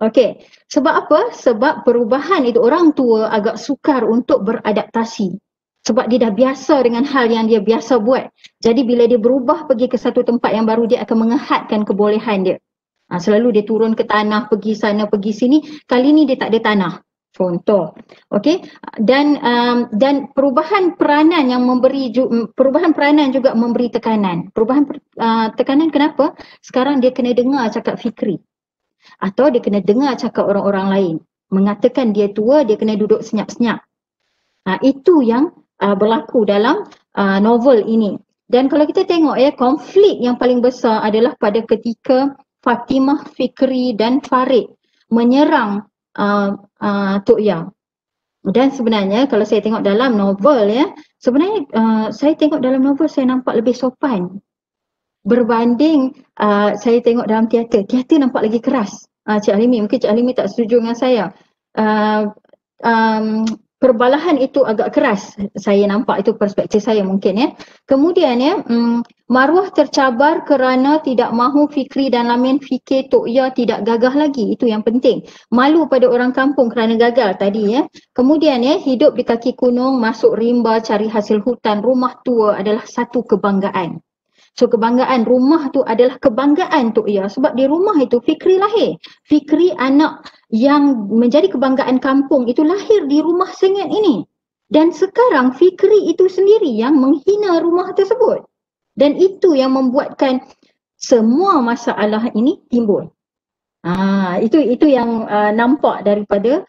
Okey, sebab apa? Sebab perubahan itu, orang tua agak sukar untuk beradaptasi. Sebab dia dah biasa dengan hal yang dia biasa buat. Jadi bila dia berubah pergi ke satu tempat yang baru, dia akan mengehadkan kebolehan dia. Selalu dia turun ke tanah, pergi sana, pergi sini. Kali ni dia tak ada tanah. Contoh. Okey. Dan perubahan peranan yang perubahan peranan juga memberi tekanan. Perubahan tekanan kenapa? Sekarang dia kena dengar cakap Fikri. Atau dia kena dengar cakap orang-orang lain. Mengatakan dia tua, dia kena duduk senyap-senyap. Itu yang berlaku dalam novel ini. Dan kalau kita tengok konflik yang paling besar adalah pada ketika Fatimah, Fikri dan Farid menyerang Tok Ya. Dan sebenarnya kalau saya tengok dalam novel ya, sebenarnya saya tengok dalam novel saya nampak lebih sopan berbanding saya tengok dalam teater. Teater nampak lagi keras. Cik Halimi, mungkin Cik Halimi tak setuju dengan saya. Perbalahan itu agak keras, saya nampak, itu perspektif saya mungkin ya. Kemudian ya, maruah tercabar kerana tidak mahu Fikri dan Lamin fikir Tok Ya tidak gagah lagi, itu yang penting. Malu pada orang kampung kerana gagal tadi ya. Kemudian ya, hidup di kaki gunung, masuk rimba, cari hasil hutan, rumah tua adalah satu kebanggaan. So kebanggaan rumah tu adalah kebanggaan Tok Ya, sebab di rumah itu Fikri lahir. Fikri anak yang menjadi kebanggaan kampung itu lahir di rumah sengit ini. Dan sekarang Fikri itu sendiri yang menghina rumah tersebut. Dan itu yang membuatkan semua masalah ini timbul. Itu yang nampak daripada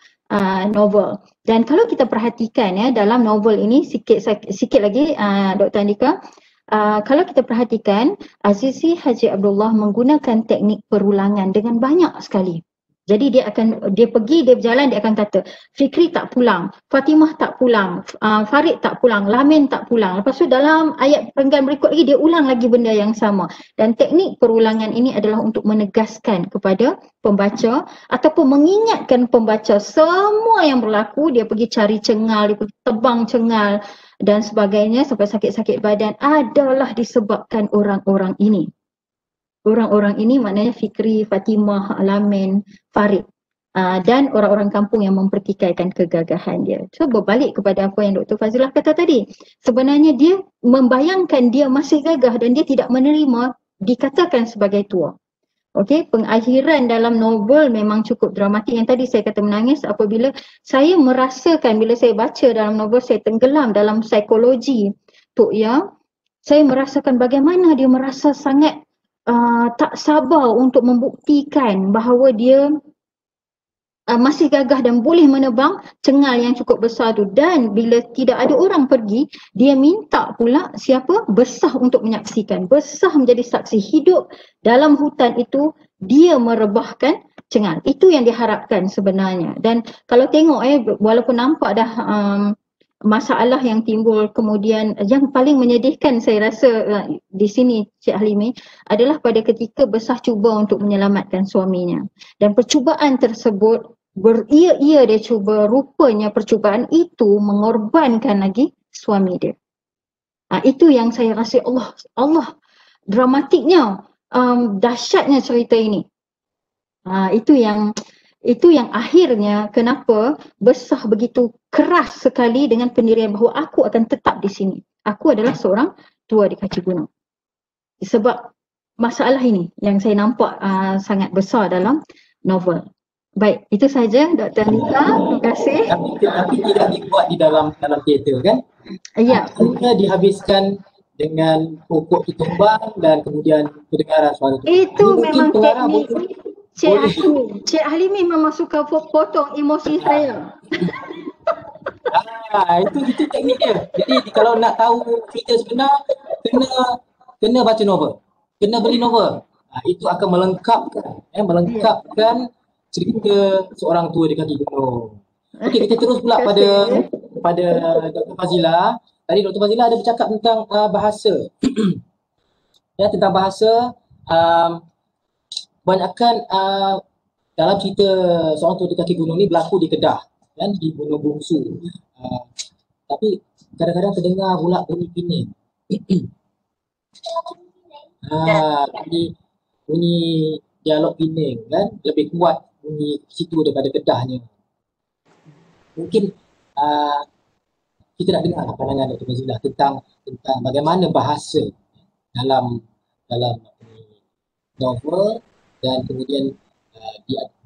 novel. Dan kalau kita perhatikan ya, dalam novel ini sikit lagi Dr. Andika, kalau kita perhatikan, Azizi Haji Abdullah menggunakan teknik perulangan dengan banyak sekali. Jadi dia berjalan, dia akan kata Fikri tak pulang, Fatimah tak pulang, Farid tak pulang, Lamin tak pulang. Lepas tu dalam ayat perenggan berikut lagi dia ulang lagi benda yang sama. Dan teknik perulangan ini adalah untuk menegaskan kepada pembaca ataupun mengingatkan pembaca semua yang berlaku. Dia pergi cari cengal, dia pergi tebang cengal dan sebagainya sampai sakit-sakit badan adalah disebabkan orang-orang ini. Orang-orang ini maknanya Fikri, Fatimah, Lamin, Farid dan orang-orang kampung yang mempertikaikan kegagahan dia. So berbalik kepada apa yang Dr. Fazilah kata tadi. Sebenarnya dia membayangkan dia masih gagah dan dia tidak menerima dikatakan sebagai tua. Okey, pengakhiran dalam novel memang cukup dramatik. Yang tadi saya kata menangis apabila saya merasakan, bila saya baca dalam novel, saya tenggelam dalam psikologi Tok Ya. Saya merasakan bagaimana dia merasa sangat tak sabar untuk membuktikan bahawa dia masih gagah dan boleh menebang cengal yang cukup besar tu. Dan bila tidak ada orang pergi, dia minta pula siapa? Besah untuk menyaksikan. Besah menjadi saksi hidup dalam hutan itu, dia merebahkan cengal. Itu yang diharapkan sebenarnya. Dan kalau tengok walaupun nampak dah masalah yang timbul, kemudian yang paling menyedihkan saya rasa di sini Cik Halimi adalah pada ketika Besah cuba untuk menyelamatkan suaminya. Dan percubaan tersebut beria-ia dia cuba, rupanya percubaan itu mengorbankan lagi suami dia. Itu yang saya rasa Allah dramatiknya, dahsyatnya cerita ini. Itu yang akhirnya kenapa Besar begitu keras sekali dengan pendirian bahawa aku akan tetap di sini. Aku adalah seorang tua di kaki gunung. Sebab masalah ini yang saya nampak sangat besar dalam novel. Baik, itu saja Dr. Anita. Terima kasih. Tapi tidak dibuat di dalam teater kan? Ya. Hanya dihabiskan dengan pokok ditumbang dan kemudian kedengaran suara itu. Itu memang pengarah teknik Cik Halimi. Cik Halimi memang suka potong emosi saya. Itu teknik dia. Jadi kalau nak tahu cerita sebenar, kena baca novel. Kena beli novel. Itu akan melengkapkan cerita seorang tua di kaki gunung. Okey, kita terus pula pada Dr. Fazila. Tadi Dr. Fazila ada bercakap tentang bahasa. Ya, tentang bahasa. Banyakkan dalam cerita seorang tua di kaki gunung ni berlaku di Kedah, kan, di Gunung Bungsu. Tapi kadang-kadang terdengar pula bunyi Penang. Bunyi dialog Penang kan lebih kuat bunyi situ daripada Kedahnya. Mungkin kita nak dengar pandangan Dr. Fazila tentang bagaimana bahasa dalam novel dan kemudian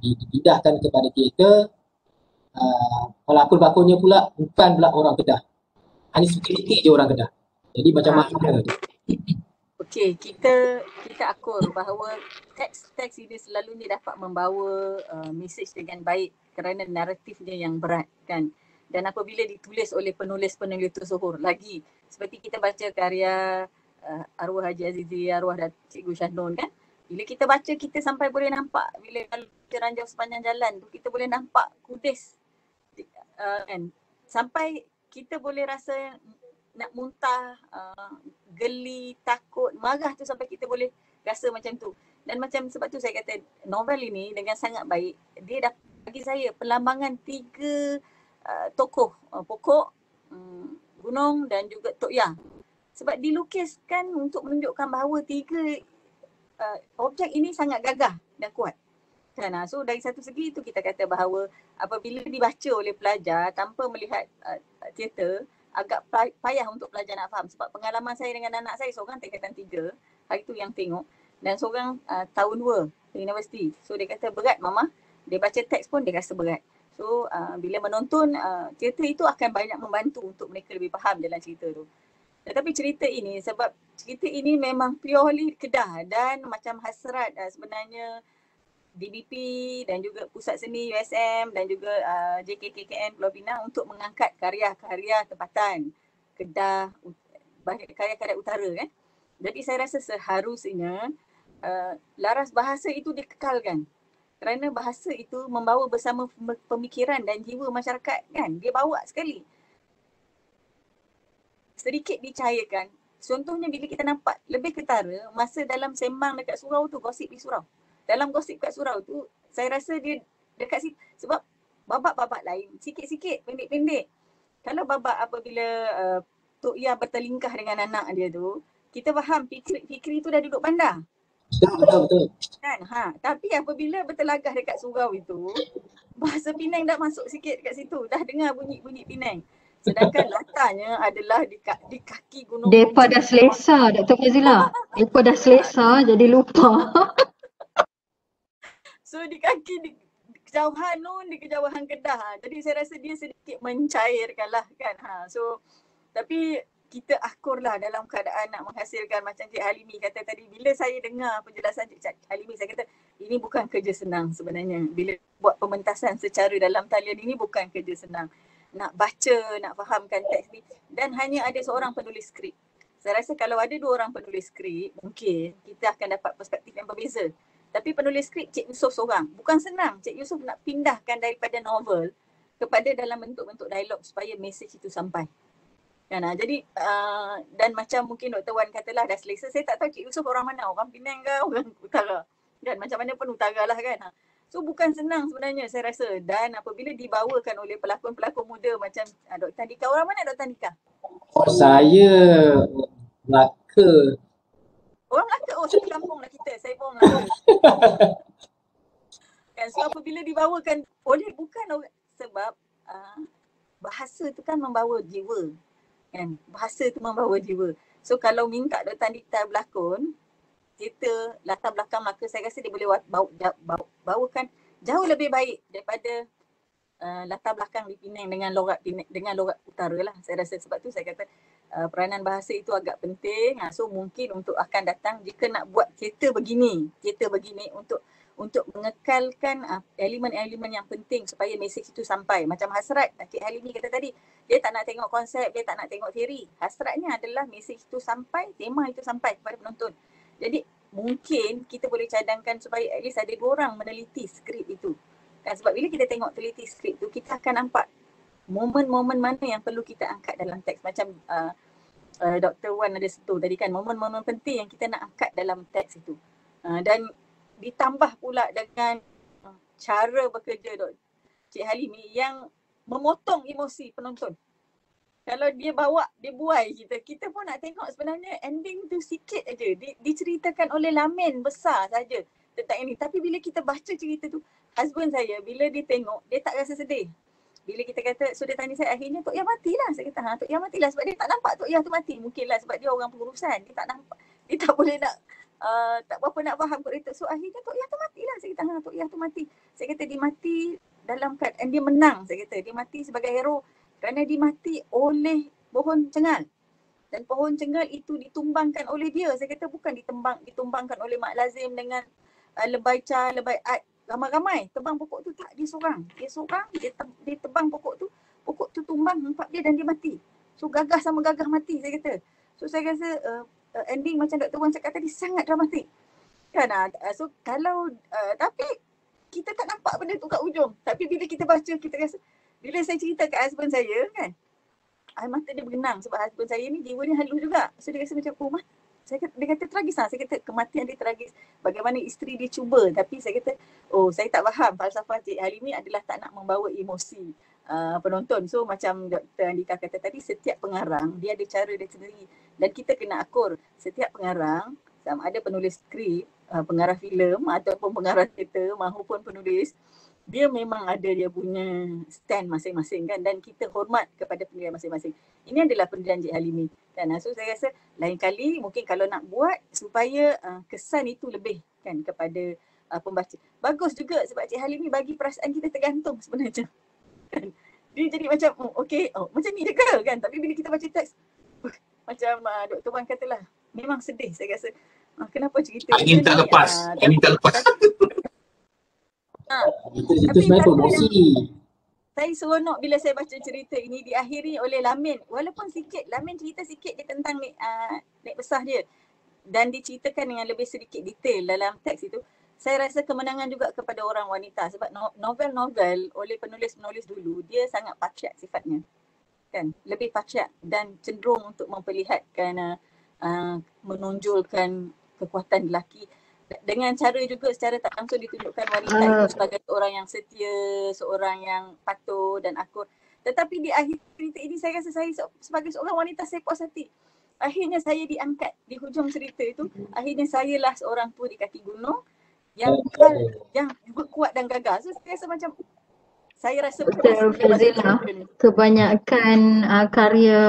dipindahkan kepada teater. Pelakon-pelakonnya pula bukan pula orang Kedah. Hanya sedikit je orang Kedah. Jadi macam mana tu? Okey, kita akur bahawa teks ini selalunya dapat membawa mesej dengan baik kerana naratifnya yang berat kan. Dan apabila ditulis oleh penulis-penulis tersohor, lagi seperti kita baca karya arwah Haji Azizi, arwah Cikgu Syahnun kan. Bila kita baca, kita sampai boleh nampak, bila kita ranjau sepanjang jalan tu, kita boleh nampak kudis kan. Sampai kita boleh rasa nak muntah, geli, takut, marah tu sampai kita boleh rasa macam tu. Dan macam sebab tu saya kata novel ini dengan sangat baik, dia dah bagi saya perlambangan 3 tokoh, pokok, gunung dan juga Tok Ya. Sebab dilukiskan untuk menunjukkan bahawa 3 objek ini sangat gagah dan kuat. Kan? So dari satu segi itu kita kata bahawa apabila dibaca oleh pelajar tanpa melihat teater, agak payah untuk pelajar nak faham. Sebab pengalaman saya dengan anak saya, seorang tingkatan 3, hari tu yang tengok, dan seorang tahun 2 universiti. So dia kata berat mama, dia baca teks pun dia rasa berat. So bila menonton teater itu akan banyak membantu untuk mereka lebih faham dalam cerita tu. Tetapi cerita ini, sebab cerita ini memang purely Kedah dan macam hasrat sebenarnya DBP dan juga Pusat Seni USM dan juga JKKKN Pulau Pinang untuk mengangkat karya-karya tempatan Kedah, karya-karya utara kan. Jadi saya rasa seharusnya laras bahasa itu dikekalkan. Kerana bahasa itu membawa bersama pemikiran dan jiwa masyarakat kan. Dia bawa sekali. Sedikit dicairkan. Contohnya bila kita nampak lebih ketara masa dalam sembang dekat surau tu, gosip di surau. Dalam gosip kat surau tu, saya rasa dia dekat situ. Sebab babak-babak lain, sikit-sikit, pendek-pendek. Kalau babak apabila Tok Ya bertelingkah dengan anak dia tu, kita faham Fikri tu dah duduk bandar. Betul. Kan? Tapi apabila bertelagah dekat surau itu, bahasa Penang dah masuk sikit dekat situ. Dah dengar bunyi-bunyi Penang. Sedangkan latarnya adalah di kaki gunung. Depa dah selesa, Dr. Fazila. Depa dah selesa jadi lupa. So di kejauhan di kejauhan Kedah. Jadi saya rasa dia sedikit mencairkan lah kan. So tapi kita akurlah dalam keadaan nak menghasilkan macam Cik Halimi kata tadi. Bila saya dengar penjelasan Cik Halimi, saya kata ini bukan kerja senang sebenarnya. Bila buat pementasan secara dalam talian ini bukan kerja senang. Nak baca, nak fahamkan teks ni, dan hanya ada seorang penulis skrip. Saya rasa kalau ada 2 orang penulis skrip, mungkin kita akan dapat perspektif yang berbeza. Tapi penulis skrip Cik Yusof seorang. Bukan senang Cik Yusof nak pindahkan daripada novel kepada dalam bentuk-bentuk dialog supaya mesej itu sampai. Kan? Jadi dan macam mungkin Dr. Wan katalah dah selesa, saya tak tahu Cik Yusof orang mana, orang Penang ke orang utara. Dan macam mana pun utara lah kan. So bukan senang sebenarnya saya rasa. Dan apabila dibawakan oleh pelakon-pelakon muda macam Dr. Andika. Orang mana Dr. Andika? Saya Melaka. Orang Melaka, oh satu kampung lah kita, saya pun orang Melaka. Kan, so apabila dibawakan oleh bukan orang, sebab bahasa tu kan membawa jiwa. Kan, bahasa tu membawa jiwa. So kalau minta Dr. Andita berlakon, cerita latar belakang Melaka, saya rasa dia boleh bawakan jauh lebih baik daripada latar belakang di Penang dengan logat utara lah. Saya rasa sebab tu saya kata peranan bahasa itu agak penting. So mungkin untuk akan datang jika nak buat cerita begini untuk mengekalkan elemen-elemen yang penting supaya mesej itu sampai. Macam hasrat Cik Halimi kata tadi, dia tak nak tengok konsep, dia tak nak tengok teori. Hasratnya adalah mesej itu sampai, tema itu sampai kepada penonton. Jadi mungkin kita boleh cadangkan supaya at least ada 2 orang meneliti skrip itu. Kan, sebab bila kita tengok teliti skrip tu, kita akan nampak momen-momen mana yang perlu kita angkat dalam teks. Macam Dr. Wan ada sentuh tadi kan, momen-momen penting yang kita nak angkat dalam teks itu. Dan ditambah pula dengan cara bekerja Cik Halimi yang memotong emosi penonton. Kalau dia buai kita pun nak tengok sebenarnya ending tu sikit aja. Diceritakan oleh lamin besar saja tentang ini. Tapi bila kita baca cerita tu, husband saya bila dia tengok, dia tak rasa sedih. Bila kita kata, so dia tanya saya, akhirnya Tok Yah matilah. Saya kata, Tok Yah matilah sebab dia tak nampak Tok Yah tu mati. Mungkinlah sebab dia orang pengurusan. Dia tak nampak, dia tak boleh nak, tak berapa nak faham kot dia. So akhirnya Tok Yah tu matilah. Saya kata, Tok Yah tu mati. Saya kata dia mati dalam keadaan dia menang. Saya kata dia mati sebagai hero kerana dia mati oleh pohon cengal. Dan pohon cengal itu ditumbangkan oleh dia. Saya kata bukan ditumbangkan oleh Mak Lazim dengan lebay Cha, lebay Ad, ramai-ramai. Tebang pokok tu tak, dia seorang. Dia tebang pokok tu tumbang nampak dia dan dia mati. So gagah sama gagah mati saya kata. So saya rasa ending macam Dr. Wan cakap tadi sangat dramatik. Kan, so kalau tapi kita tak nampak benda tu kat ujung. Tapi bila kita baca, kita rasa, bila saya cerita kat husband saya kan, air mata dia bergenang sebab husband saya ni jiwa dia halus juga. So dia rasa macam, dia kata tragis lah. Saya kata kematian dia tragis. Bagaimana isteri dia cuba. Tapi saya kata, saya tak faham. Falsafah Cik Halimi adalah tak nak membawa emosi penonton. So macam Dr. Andika kata tadi, setiap pengarang dia ada cara dia sendiri. Dan kita kena akur setiap pengarang, sama ada penulis skrip, pengarah filem ataupun pengarah cerita maupun penulis, dia memang ada dia punya stand masing-masing kan, dan kita hormat kepada pendirian masing-masing. Ini adalah pendirian Cik Halimi kan. So saya rasa lain kali mungkin kalau nak buat supaya kesan itu lebih kan kepada pembaca. Bagus juga sebab Cik Halimi bagi perasaan kita tergantung sebenarnya kan. Dia jadi macam macam ni je ke kan, tapi bila kita baca teks macam Dr. Wan katalah memang sedih. Saya rasa kenapa cerita angin tak lepas. Itu sebenarnya promosi. Saya seronok bila saya baca cerita ini diakhiri oleh Lamin. Walaupun sikit, Lamin cerita sikit dia tentang nek besar dia. Dan diceritakan dengan lebih sedikit detail dalam teks itu. Saya rasa kemenangan juga kepada orang wanita. Sebab novel-novel oleh penulis-penulis dulu, dia sangat patriark sifatnya. Kan? Lebih patriark dan cenderung untuk memperlihatkan, menonjolkan kekuatan lelaki. Dengan cara juga secara tak langsung ditunjukkan wanita itu sebagai seorang yang setia, seorang yang patuh dan akur. Tetapi di akhir cerita ini saya rasa saya sebagai seorang wanita saya puas hati. Akhirnya saya diangkat di hujung cerita itu. Akhirnya saya lah seorang tua di kaki gunung yang juga kuat dan gagah. So saya rasa macam Betul Fazila, kebanyakan karya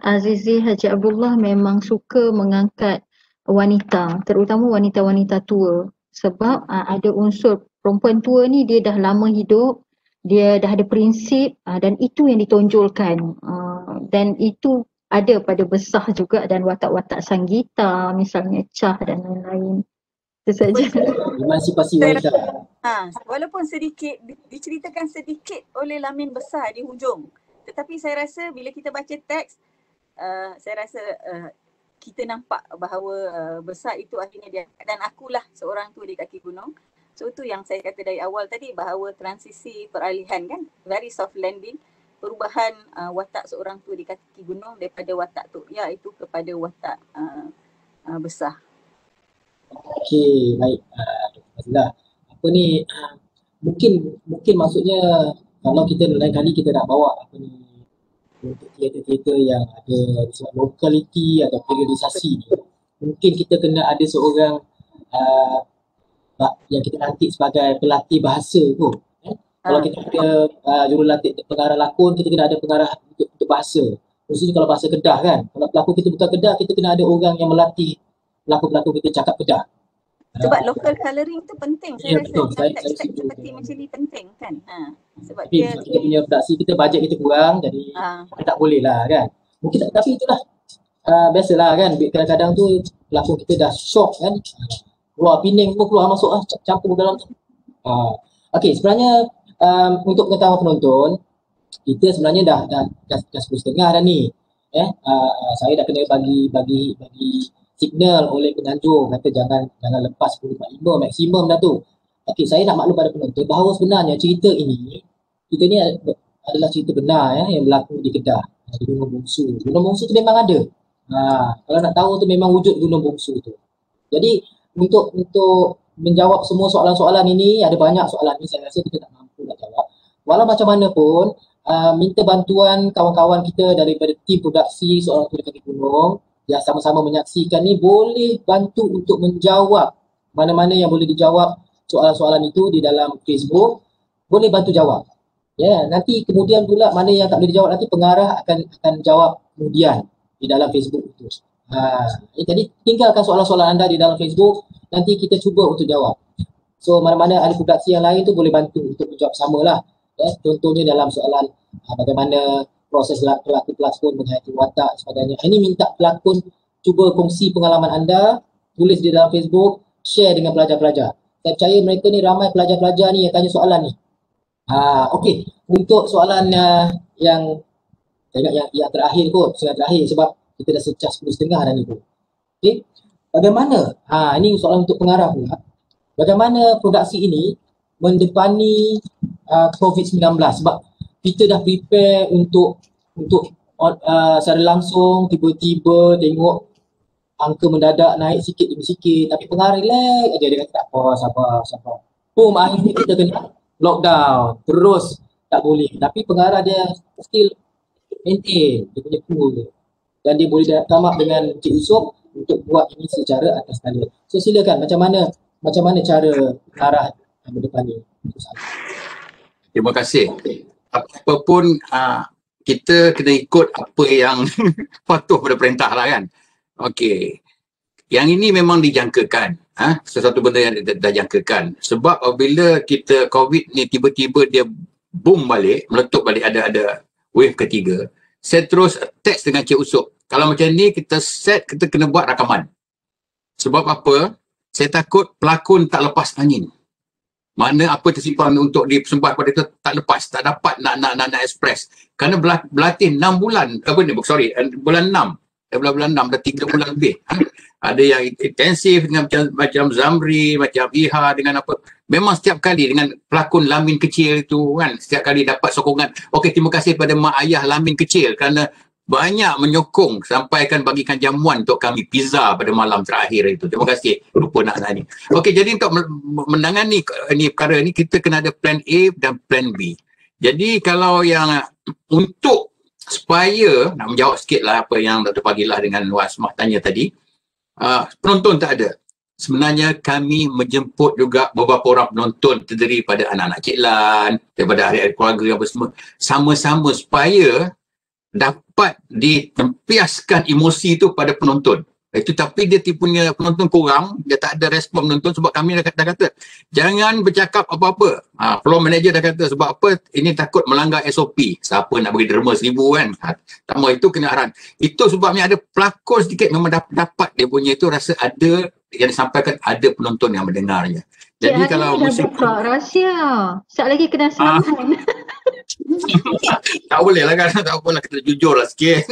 Azizi Haji Abdullah memang suka mengangkat wanita, terutama wanita-wanita tua, sebab ada unsur perempuan tua ni dia dah lama hidup, dia dah ada prinsip dan itu yang ditonjolkan, dan itu ada pada Besar juga dan watak-watak Sanggita misalnya Cha dan lain-lain. Itu saja. Emansipasi wanita. Walaupun sedikit diceritakan sedikit oleh Lamin Besar di hujung, tetapi saya rasa bila kita baca teks, saya rasa kita nampak bahawa Besar itu akhirnya dia, dan akulah seorang tua di kaki gunung. So itu yang saya kata dari awal tadi, bahawa transisi peralihan kan, very soft landing, perubahan watak seorang tua di kaki gunung daripada watak Tok Yah itu kepada watak Besar. Okey, baik. Apa ni, mungkin maksudnya kalau kita lain kali kita nak bawa untuk teater-teater yang ada sebab lokaliti atau periodisasi ni, mungkin kita kena ada seorang yang kita nanti sebagai pelatih bahasa tu. Kalau kita ada jurulatih pengarah lakon, kita kena ada pengarah untuk bahasa. Khususnya kalau bahasa Kedah kan. Kalau pelakon kita bukan Kedah, kita kena ada orang yang melatih pelakon-pelakon kita cakap Kedah. Sebab local colouring tu penting. Saya rasa betul. dalam teks-teks seperti macam ni penting kan. Sebab Tapi kita punya produksi kita bajet kita kurang, jadi kita tak boleh lah kan. Mungkin tapi itulah biasalah kan. Kadang-kadang tu pelakon kita dah shock kan. Keluar Penang pun keluar masuk campur dalam tu. Okey, sebenarnya untuk pengetahuan penonton, kita sebenarnya dah 10.30 dah ni. Saya dah kena bagi signal oleh penganjur kata jangan lepas 10.45 maksimum dah tu. Okey, saya nak maklum pada penonton bahawa sebenarnya cerita ni adalah cerita benar yang berlaku di Kedah, di Gunung Bungsu. Gunung Bungsu tu memang ada. Kalau nak tahu tu memang wujud Gunung Bungsu tu. Jadi untuk menjawab semua soalan-soalan ini, ada banyak soalan ni saya rasa kita tak mampu nak jawab. Walau macam mana pun, minta bantuan kawan-kawan kita daripada tim produksi Seorang Tua di Kaki Gunung yang sama-sama menyaksikan ni boleh bantu untuk menjawab mana-mana yang boleh dijawab soalan-soalan itu di dalam Facebook, boleh bantu jawab. Nanti kemudian pula mana yang tak boleh dijawab nanti pengarah akan jawab kemudian di dalam Facebook itu. Jadi tinggalkan soalan-soalan anda di dalam Facebook, nanti kita cuba untuk jawab. So mana-mana ahli produksi yang lain tu boleh bantu untuk menjawab samalah. Contohnya dalam soalan bagaimana proses pelakon menghayati watak sebagainya. Ini minta pelakon cuba kongsi pengalaman anda, tulis di dalam Facebook, share dengan pelajar-pelajar. Saya percaya mereka ni ramai pelajar-pelajar ni yang tanya soalan ni. Okey, untuk soalan yang saya ingat yang terakhir kot, setengah terakhir sebab kita dah secah 10.30 dah ni pun. Okey, bagaimana? Ini soalan untuk pengarah pula. Bagaimana produksi ini mendepani COVID-19 sebab kita dah prepare untuk secara langsung tiba-tiba tengok angka mendadak naik sikit demi sikit, tapi pengarah relax aja, dia kata tak apa, sabar. Akhirnya kita kena lockdown, terus tak boleh. Tapi pengarah dia still maintain dia punya cool dia. Dan dia boleh come up dengan Cik Yusof untuk buat ini secara atas talian. So silakan macam mana cara pengarah mendepani. Terima kasih. Apapun kita kena ikut apa yang patuh pada perintah lah kan. Okey. Yang ini memang dijangkakan. Sesuatu benda yang dah jangkakan. Sebab apabila kita COVID ni tiba-tiba dia boom balik, meletup balik, ada wave ketiga, saya terus teks dengan Cik Usop. Kalau macam ni kita kena buat rakaman. Sebab apa? Saya takut pelakon tak lepas angin. Mana apa tersimpan untuk dipersembah pada itu tak lepas, tak dapat nak express. Kerana berlatih 6 bulan, bulan 6. Bulan 6 dah 3 bulan lebih. Ada yang intensif dengan macam Zamri, macam Iha dengan apa. Memang setiap kali dengan pelakon Lamin kecil itu kan, setiap kali dapat sokongan. Okey, terima kasih pada mak ayah Lamin kecil kerana banyak menyokong sampaikan bagikan jamuan untuk kami pizza pada malam terakhir itu. Terima kasih. Lupa nak ni. Okey, jadi untuk menangani ni perkara ni kita kena ada plan A dan plan B. Jadi kalau yang untuk supaya nak menjawab sikit lah apa yang Dr. Fadilah dengan Wasmah tanya tadi, penonton tak ada. Sebenarnya kami menjemput juga beberapa orang penonton terdiri pada anak-anak Cik Lan, daripada ahli-ahli keluarga apa semua, sama-sama supaya dapat ditempiaskan emosi itu pada penonton. Itu tapi dia punya penonton kurang, dia tak ada respon penonton sebab kami dah kata jangan bercakap apa-apa. Floor manager dah kata sebab apa, ini takut melanggar SOP. Siapa nak bagi derma 1,000 kan? Tak mau, itu kena arahan. Itu sebabnya ada pelakon sedikit memang dapat dia punya itu rasa ada yang disampaikan, ada penonton yang mendengarnya. Jadi kalau musik buka rahsia, sekejap lagi kena selamat. Tak boleh lah kan, tak apalah, kita jujur lah sikit.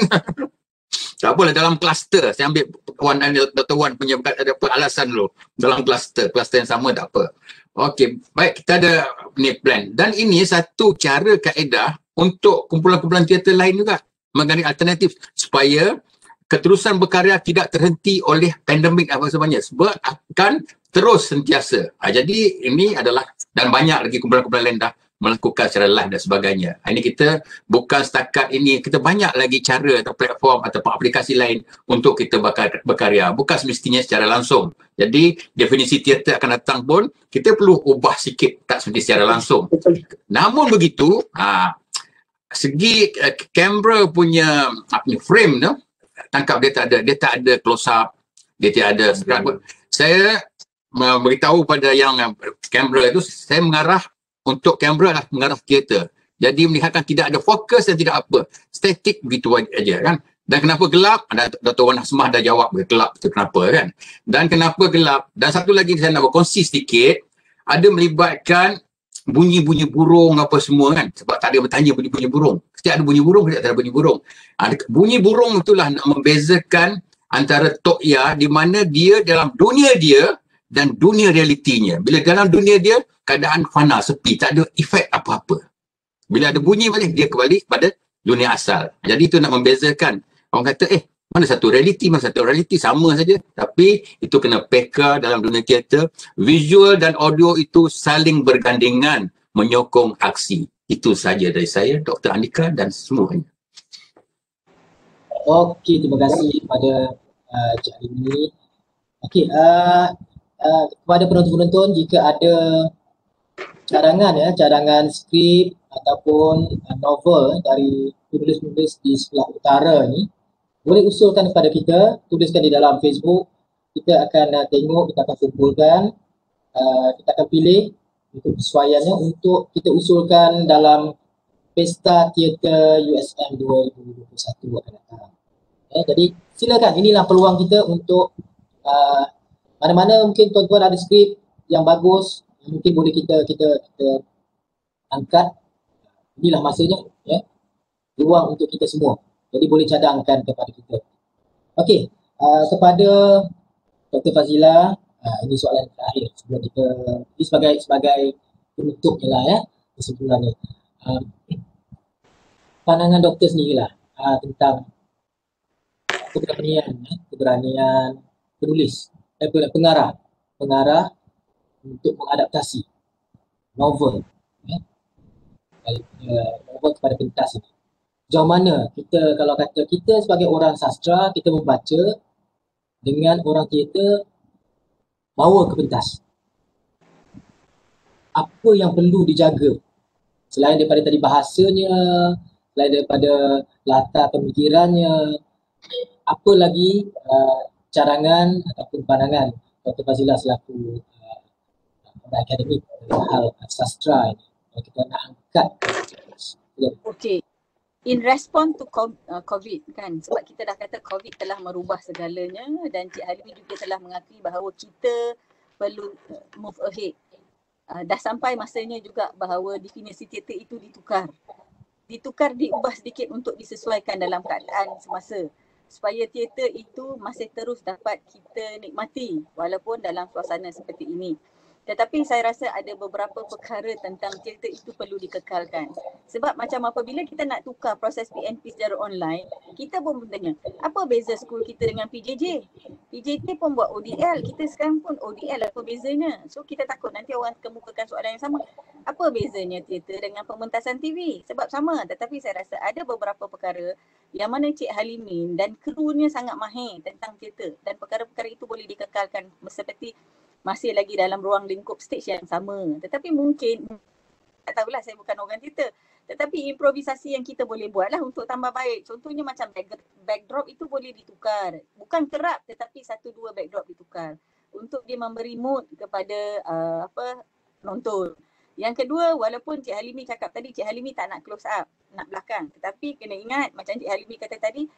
Tak apalah, dalam kluster saya ambil Wan dan Dr. Wan punya ada apa alasan dulu dalam kluster yang sama, tak apa. Okey, baik, kita ada ni plan dan ini satu cara kaedah untuk kumpulan-kumpulan teater lain juga mengenai alternatif supaya keterusan berkarya tidak terhenti oleh pandemik apa sebagainya, sebab akan terus sentiasa. Jadi ini adalah, dan banyak lagi kumpulan-kumpulan lain dah melakukan secara live dan sebagainya. Ini kita bukan setakat ini, kita banyak lagi cara atau platform ataupun aplikasi lain untuk kita berkarya. Bukan semestinya secara langsung. Jadi definisi teater akan datang pun kita perlu ubah sikit, tak seperti secara langsung. Namun begitu, segi kamera punya frame tu, tangkap dia tak ada close up, dia tak ada saya beritahu pada yang kamera itu, saya mengarah untuk kamera adalah mengarah teater. Jadi melihatkan tidak ada fokus dan tidak apa, statik begitu aja kan. Dan kenapa gelap? Dr. Wan Hasmah dah jawab gelap itu kenapa kan. Dan kenapa gelap? Dan satu lagi saya nak berkongsi sedikit, ada melibatkan bunyi-bunyi burung apa semua kan. Sebab tak ada bertanya bunyi-bunyi burung. Setiap ada bunyi burung, setiap ada bunyi burung. Bunyi burung itulah nak membezakan antara Tokya di mana dia dalam dunia dia dan dunia realitinya. Bila dalam dunia dia, keadaan fana, sepi, tak ada efek apa-apa. Bila ada bunyi balik, dia kembali pada dunia asal. Jadi itu nak membezakan. Orang kata, mana satu realiti, mana satu realiti, sama saja. Tapi itu kena peka dalam dunia teater. Visual dan audio itu saling bergandengan, menyokong aksi. Itu saja dari saya, Dr. Andika dan semuanya. Okey, terima kasih kepada Cik Halimi. Okey, kepada penonton-penonton, jika ada cadangan skrip ataupun novel dari penulis-penulis di sebelah utara ni, boleh usulkan kepada kita, tuliskan di dalam Facebook. Kita akan tengok, kita akan kumpulkan, kita akan pilih untuk kesesuaiannya untuk kita usulkan dalam Pesta Teater USM 2021 akan datang. Jadi silakan, inilah peluang kita untuk mana-mana mungkin tuan-tuan ada skrip yang bagus, mungkin boleh kita angkat. Inilah masanya, peluang untuk kita semua. Jadi boleh cadangkan kepada kita. Okey, kepada Dr. Fazila, ini soalan terakhir sebelum kita, ini sebagai penutupnya lah kesimpulannya. Pandangan doktor sendirilah tentang keberanian penulis, pengarah untuk mengadaptasi novel novel kepada pentas ini. Sejauh mana kita, kalau kata kita sebagai orang sastra, kita membaca dengan orang teater bawa ke pentas, apa yang perlu dijaga selain daripada tadi bahasanya, selain daripada latar pemikirannya, apa lagi cadangan ataupun pandangan Dr. Fazila selaku akademik dalam hal sastra ini, kalau kita nak angkat. Okey, in response to COVID kan, sebab kita dah kata COVID telah merubah segalanya dan Cik Halimi juga telah mengakui bahawa kita perlu move ahead. Dah sampai masanya juga bahawa definisi teater itu ditukar, diubah sedikit untuk disesuaikan dalam keadaan semasa, supaya teater itu masih terus dapat kita nikmati walaupun dalam suasana seperti ini. Tetapi saya rasa ada beberapa perkara tentang teater itu perlu dikekalkan. Sebab macam apabila kita nak tukar proses PNP secara online, kita pun bertanya, apa beza school kita dengan PJJ? PJJ pun buat ODL, kita sekarang pun ODL, apa bezanya? So kita takut nanti orang kemukakan soalan yang sama. Apa bezanya teater dengan pementasan TV? Sebab sama, tetapi saya rasa ada beberapa perkara yang mana Cik Halimi dan krunya sangat mahir tentang teater, dan perkara-perkara itu boleh dikekalkan seperti masih lagi dalam ruang lingkup stage yang sama. Tetapi mungkin, tak tahulah, saya bukan orang teater, tetapi improvisasi yang kita boleh buat lah untuk tambah baik. Contohnya macam backdrop itu boleh ditukar. Bukan kerap, tetapi 1-2 backdrop ditukar untuk dia memberi mood kepada penonton. Yang kedua, walaupun Cik Halimi cakap tadi, Cik Halimi tak nak close up, nak belakang. Tetapi kena ingat, macam Cik Halimi kata tadi,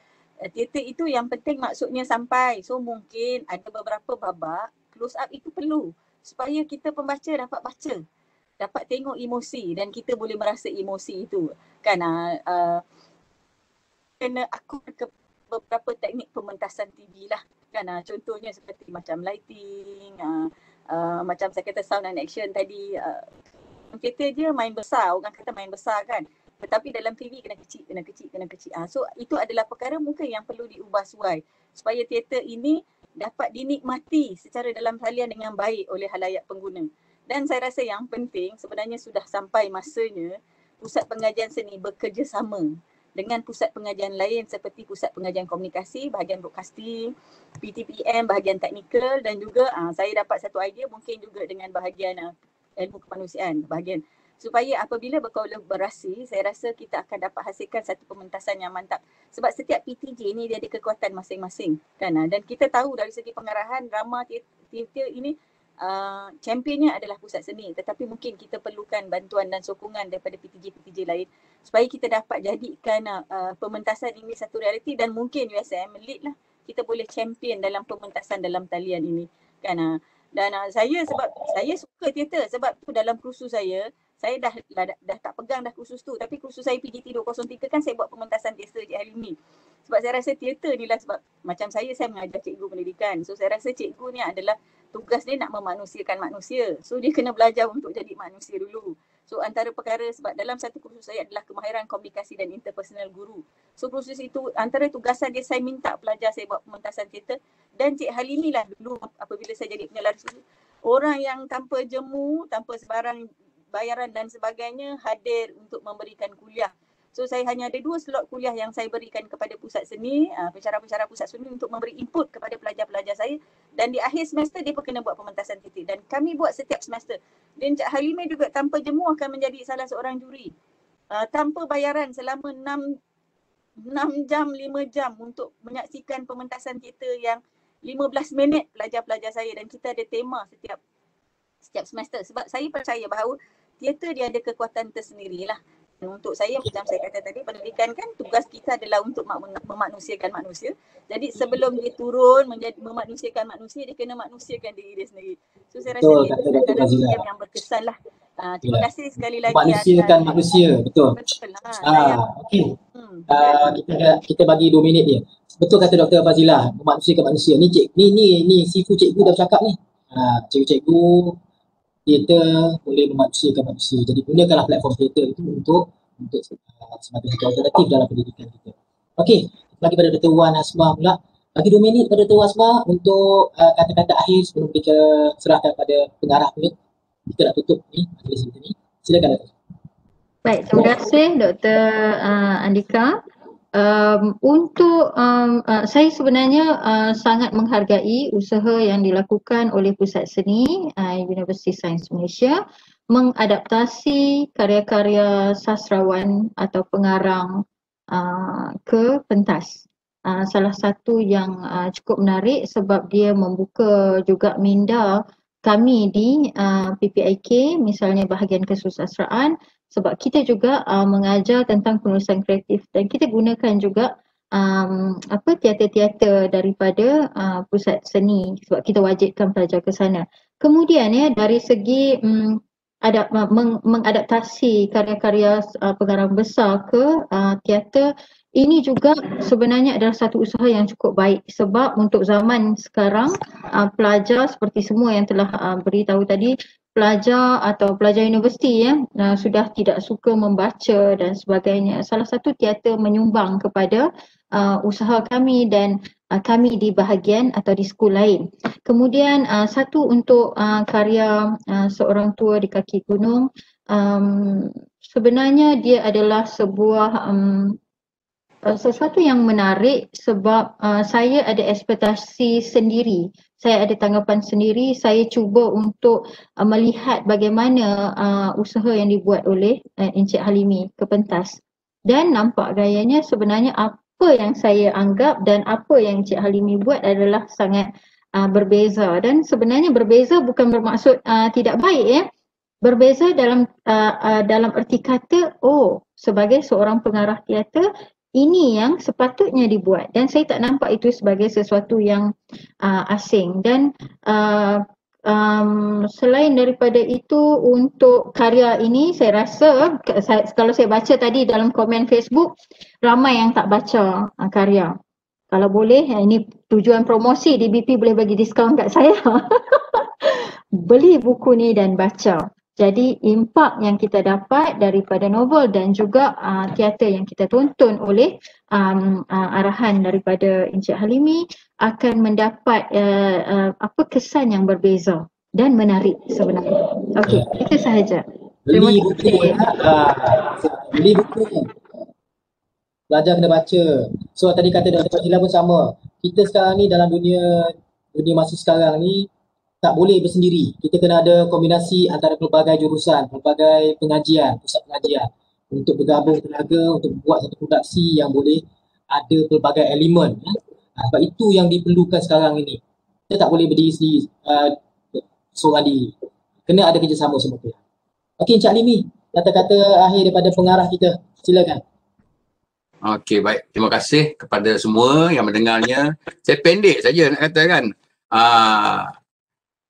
teater itu yang penting maksudnya sampai. So mungkin ada beberapa babak close up itu perlu supaya kita pembaca dapat baca, dapat tengok emosi dan kita boleh merasa emosi itu. Kan kena akur ke beberapa teknik pementasan TV lah. Kan contohnya seperti macam lighting, macam saya kata sound and action tadi. Teater dia main besar, orang kata main besar kan. Tetapi dalam TV kena kecil. So itu adalah perkara mungkin yang perlu diubah suai supaya teater ini dapat dinikmati secara dalam talian dengan baik oleh halayak pengguna. Dan saya rasa yang penting sebenarnya sudah sampai masanya pusat pengajian seni bekerjasama dengan pusat pengajian lain seperti pusat pengajian komunikasi, bahagian broadcasting, PTPM, bahagian teknikal, dan juga saya dapat satu idea mungkin juga dengan bahagian ilmu kemanusiaan, bahagian supaya apabila berkolaborasi, saya rasa kita akan dapat hasilkan satu pementasan yang mantap. Sebab setiap PTJ ni dia ada kekuatan masing-masing kan, dan kita tahu dari segi pengarahan drama teater ini championnya adalah pusat seni, tetapi mungkin kita perlukan bantuan dan sokongan daripada PTJ lain supaya kita dapat jadikan pementasan ini satu realiti, dan mungkin USM lead lah, kita boleh champion dalam pementasan dalam talian ini kan. Dan sebab saya suka teater, sebab tu dalam kursus saya dah tak pegang dah kursus tu, tapi kursus saya PGT 203 kan saya buat pementasan teater Cik Halimi. Sebab saya rasa teater ni lah, sebab macam saya mengajar cikgu pendidikan, so saya rasa cikgu ni adalah tugas dia nak memanusiakan manusia. So dia kena belajar untuk jadi manusia dulu. So antara perkara, sebab dalam satu kursus saya adalah kemahiran komunikasi dan interpersonal guru. So kursus itu antara tugasan dia, saya minta pelajar saya buat pementasan teater, dan Cik Halimi lah dulu apabila saya jadi penyelaras orang yang tanpa jemu, tanpa sebarang bayaran dan sebagainya hadir untuk memberikan kuliah. So saya hanya ada 2 slot kuliah yang saya berikan kepada pusat seni, pensyarah-pensyarah pusat seni untuk memberi input kepada pelajar-pelajar saya, dan di akhir semester dia pun kena buat pementasan teater, dan kami buat setiap semester. Dan Cik Halimah juga tanpa jemu akan menjadi salah seorang juri. Tanpa bayaran selama 6 jam, 5 jam untuk menyaksikan pementasan teater yang 15 minit pelajar-pelajar saya, dan kita ada tema setiap semester. Sebab saya percaya bahawa teater dia ada kekuatan tersendirilah. Untuk saya, macam saya kata tadi, pendidikan kan tugas kita adalah untuk memanusiakan manusia. Jadi sebelum dia turun menjadi memanusiakan manusia, dia kena manusiakan diri dia sendiri. So saya rasa itu adalah program yang berkesan lah. Terima kasih sekali lagi. Manusiakan manusia, betul. Betul. Okey. Kita bagi 2 minit dia. Betul kata Dr. Fazilah, memanusiakan manusia. Ni sifu cikgu dah bercakap ni. Cikgu-cikgu teater boleh memanusiakan manusia. Jadi gunakanlah platform teater itu untuk sebagai satu alternatif dalam pendidikan kita. Okey, bagi pada Dr. Wan Asma pula. Bagi 2 minit pada Dr. Asma untuk kata-kata akhir sebelum kita serahkan pada pengarah ni. Kita nak tutup ni majlis kita ni. Silakan Dr. Baik, terima kasih Dr. Andika. Saya sebenarnya sangat menghargai usaha yang dilakukan oleh Pusat Seni Universiti Sains Malaysia mengadaptasi karya-karya sastrawan atau pengarang ke pentas. Salah satu yang cukup menarik sebab dia membuka juga minda kami di PPIK, misalnya bahagian kesusastraan, sebab kita juga mengajar tentang penulisan kreatif, dan kita gunakan juga teater-teater daripada pusat seni sebab kita wajibkan pelajar ke sana. Kemudian dari segi mengadaptasi karya-karya pengarang besar ke teater, ini juga sebenarnya adalah satu usaha yang cukup baik sebab untuk zaman sekarang pelajar seperti semua yang telah beritahu tadi, pelajar atau pelajar universiti sudah tidak suka membaca dan sebagainya. Salah satu teater menyumbang kepada usaha kami dan kami di bahagian atau di skul lain. Kemudian satu untuk karya seorang tua di kaki gunung, sebenarnya dia adalah sebuah sesuatu yang menarik sebab saya ada ekspektasi sendiri, saya ada tanggapan sendiri, saya cuba untuk melihat bagaimana usaha yang dibuat oleh Encik Halimi ke pentas, dan nampak gayanya sebenarnya apa yang saya anggap dan apa yang Encik Halimi buat adalah sangat berbeza, dan sebenarnya berbeza bukan bermaksud tidak baik berbeza dalam erti kata, sebagai seorang pengarah teater ini yang sepatutnya dibuat, dan saya tak nampak itu sebagai sesuatu yang asing. Dan selain daripada itu, untuk karya ini saya rasa kalau saya baca tadi dalam komen Facebook, ramai yang tak baca karya. Kalau boleh, ini tujuan promosi, DBP boleh bagi diskaun kat saya. Beli buku ni dan baca. Jadi impak yang kita dapat daripada novel dan juga teater yang kita tonton oleh arahan daripada Encik Halimi akan mendapat kesan yang berbeza dan menarik sebenarnya. Okey, itu sahaja. Terima Beli buku, beli buku. Belajar kena baca. So tadi kata Dr. Fazila pun sama. Kita sekarang ni dalam dunia masa sekarang ni tak boleh bersendiri. Kita kena ada kombinasi antara pelbagai jurusan, pelbagai pengajian, pusat pengajian untuk bergabung tenaga untuk buat satu produksi yang boleh ada pelbagai elemen. Sebab itu yang diperlukan sekarang ini. Kita tak boleh berdiri sendiri seorang diri. Kena ada kerjasama semua pihak. Okey, Encik Alimi, kata-kata akhir daripada pengarah kita. Silakan. Okey, baik. Terima kasih kepada semua yang mendengarnya. Saya pendek saja nak katakan.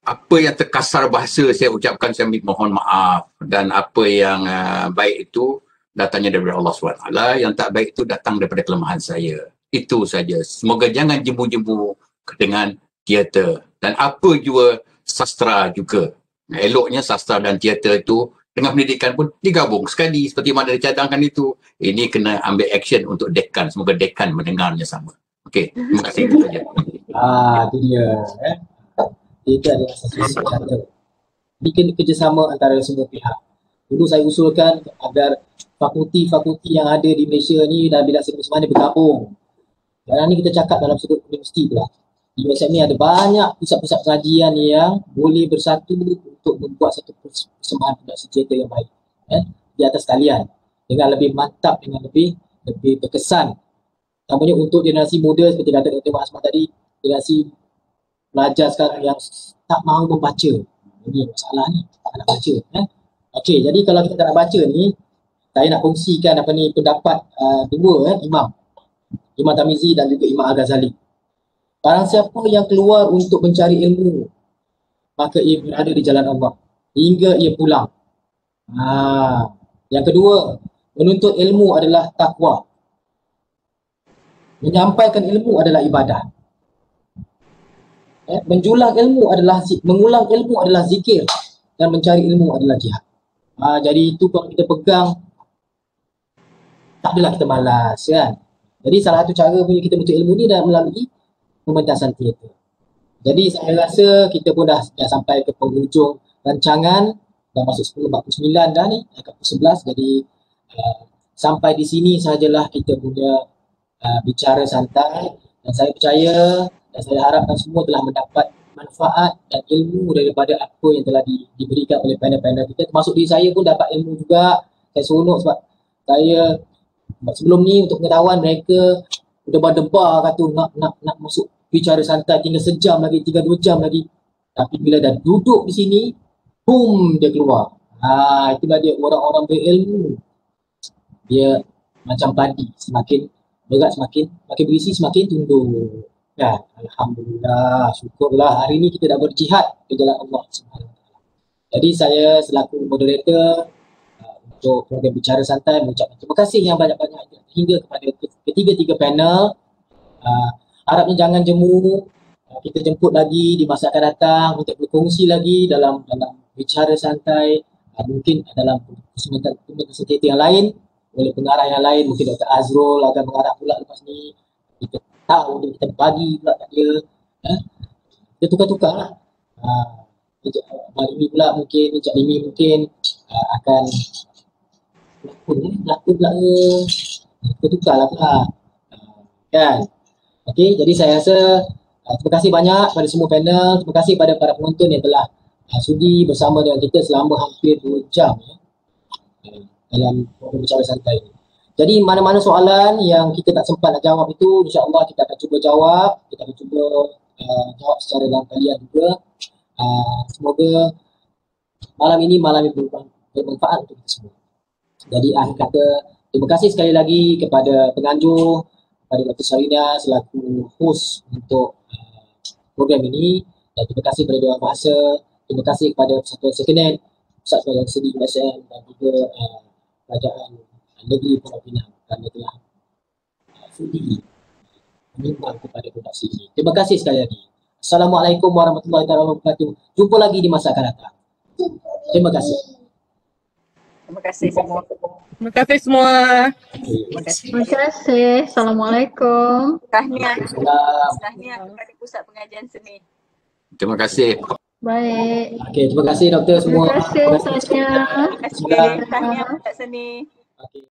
Apa yang terkasar bahasa saya ucapkan, saya mohon maaf. Dan apa yang baik itu datangnya daripada Allah SWT. Yang tak baik itu datang daripada kelemahan saya. Itu saja. Semoga jangan jemu-jemu dengan teater. Dan apa juga sastra juga. Eloknya sastra dan teater itu dengan pendidikan pun digabung sekali seperti mana dicadangkan itu. Ini kena ambil action untuk dekan. Semoga dekan mendengarnya sama. Okey, terima kasih. Itu saja. Itu dia. Itu adalah satu kata. Bikin kerjasama antara semua pihak. Dulu saya usulkan agar fakulti-fakulti yang ada di Malaysia ni dalam bidang sains mana bergabung. Sekarang ni kita cakap dalam sudut universiti pula. Di USM ni ada banyak pusat-pusat pengajian yang boleh bersatu untuk membuat satu persembahan produksi teater yang baik di atas talian dengan lebih mantap, dengan lebih berkesan. Namanya untuk generasi muda seperti kata Dr. Mak Asmah tadi, generasi pelajar sekarang yang tak mahu membaca. Ini masalah ni, tak nak baca. Okey, jadi kalau kita tak nak baca ni, saya nak kongsikan pendapat dua Imam Tamizi dan juga Imam Al-Ghazali. Barang siapa yang keluar untuk mencari ilmu, maka ia berada di jalan Allah hingga ia pulang. Yang kedua, menuntut ilmu adalah takwa. Menyampaikan ilmu adalah ibadah. Mengulang ilmu adalah zikir dan mencari ilmu adalah jihad. Jadi itu kalau kita pegang, tak adalah kita malas kan. Jadi salah satu cara punya kita menuntut ilmu ni adalah melalui pementasan teater. Jadi saya rasa kita pun dah sampai ke penghujung rancangan, dah masuk 10.49 dah ni, ke 11. Jadi sampai di sini sahajalah kita punya bicara santai, dan saya percaya dan saya harapkan semua telah mendapat manfaat dan ilmu daripada apa yang telah diberikan oleh panel-panel kita, termasuk diri saya pun dapat ilmu juga. Saya seronok sebab saya sebelum ni untuk pengetahuan mereka debar-debar kata nak masuk bicara santai tinggal sejam lagi, 3-2 jam lagi. Tapi bila dah duduk di sini, boom, dia keluar. Itulah dia orang-orang berilmu. Dia macam padi, semakin berat makin berisi semakin tunduk. Ya, alhamdulillah, syukurlah hari ini kita dah berjihad di jalan Allah Subhanahu Wa Taala. Jadi saya selaku moderator untuk program Bicara Santai mengucapkan terima kasih yang banyak-banyak hingga kepada ketiga-tiga panel. Harapnya jangan jemu, kita jemput lagi di masa akan datang untuk berkongsi lagi dalam Bicara Santai, mungkin dalam kesempatan yang lain oleh pengarah yang lain. Mungkin Dr. Azrul akan mengarah pula lepas ni, kita tahu dia, kita bagi pula kat dia, kita tukar-tukar lah. Ini pula mungkin, Encik Alimi mungkin akan lakon pula kita tukar lah pula kan. Okey, jadi saya rasa terima kasih banyak kepada semua panel, terima kasih kepada para penonton yang telah sudi bersama dengan kita selama hampir 2 jam dalam program Bicara Santai ini. Jadi mana-mana soalan yang kita tak sempat nak jawab itu, insya-Allah kita akan cuba jawab, kita akan cuba jawab secara dalam talian juga. Semoga malam ini malam yang bermanfaat untuk kita semua. Jadi akhir kata, terima kasih sekali lagi kepada penganjur, kepada Dr. Sarina selaku host untuk program ini, dan terima kasih kepada Dewan Bahasa, terima kasih kepada Persatuan Sekenet, Pusat Sekolah Seni USM dan juga Kerajaan Negeri Pulau Pinang kerana telah sudi menyumbang kepada produksi ini. Terima kasih sekali lagi. Assalamualaikum warahmatullahi wabarakatuh. Jumpa lagi di masa akan datang. Terima kasih. Terima kasih semua. Terima kasih semua. Terima kasih. Terima kasih. Assalamualaikum. Tahniah kepada Pusat Pengajian Seni. Terima kasih. Baik. Okey, terima kasih doktor semua. Terima kasih Ustaznya. Terima kasih. Tahniah Ustaz Seni. Okey.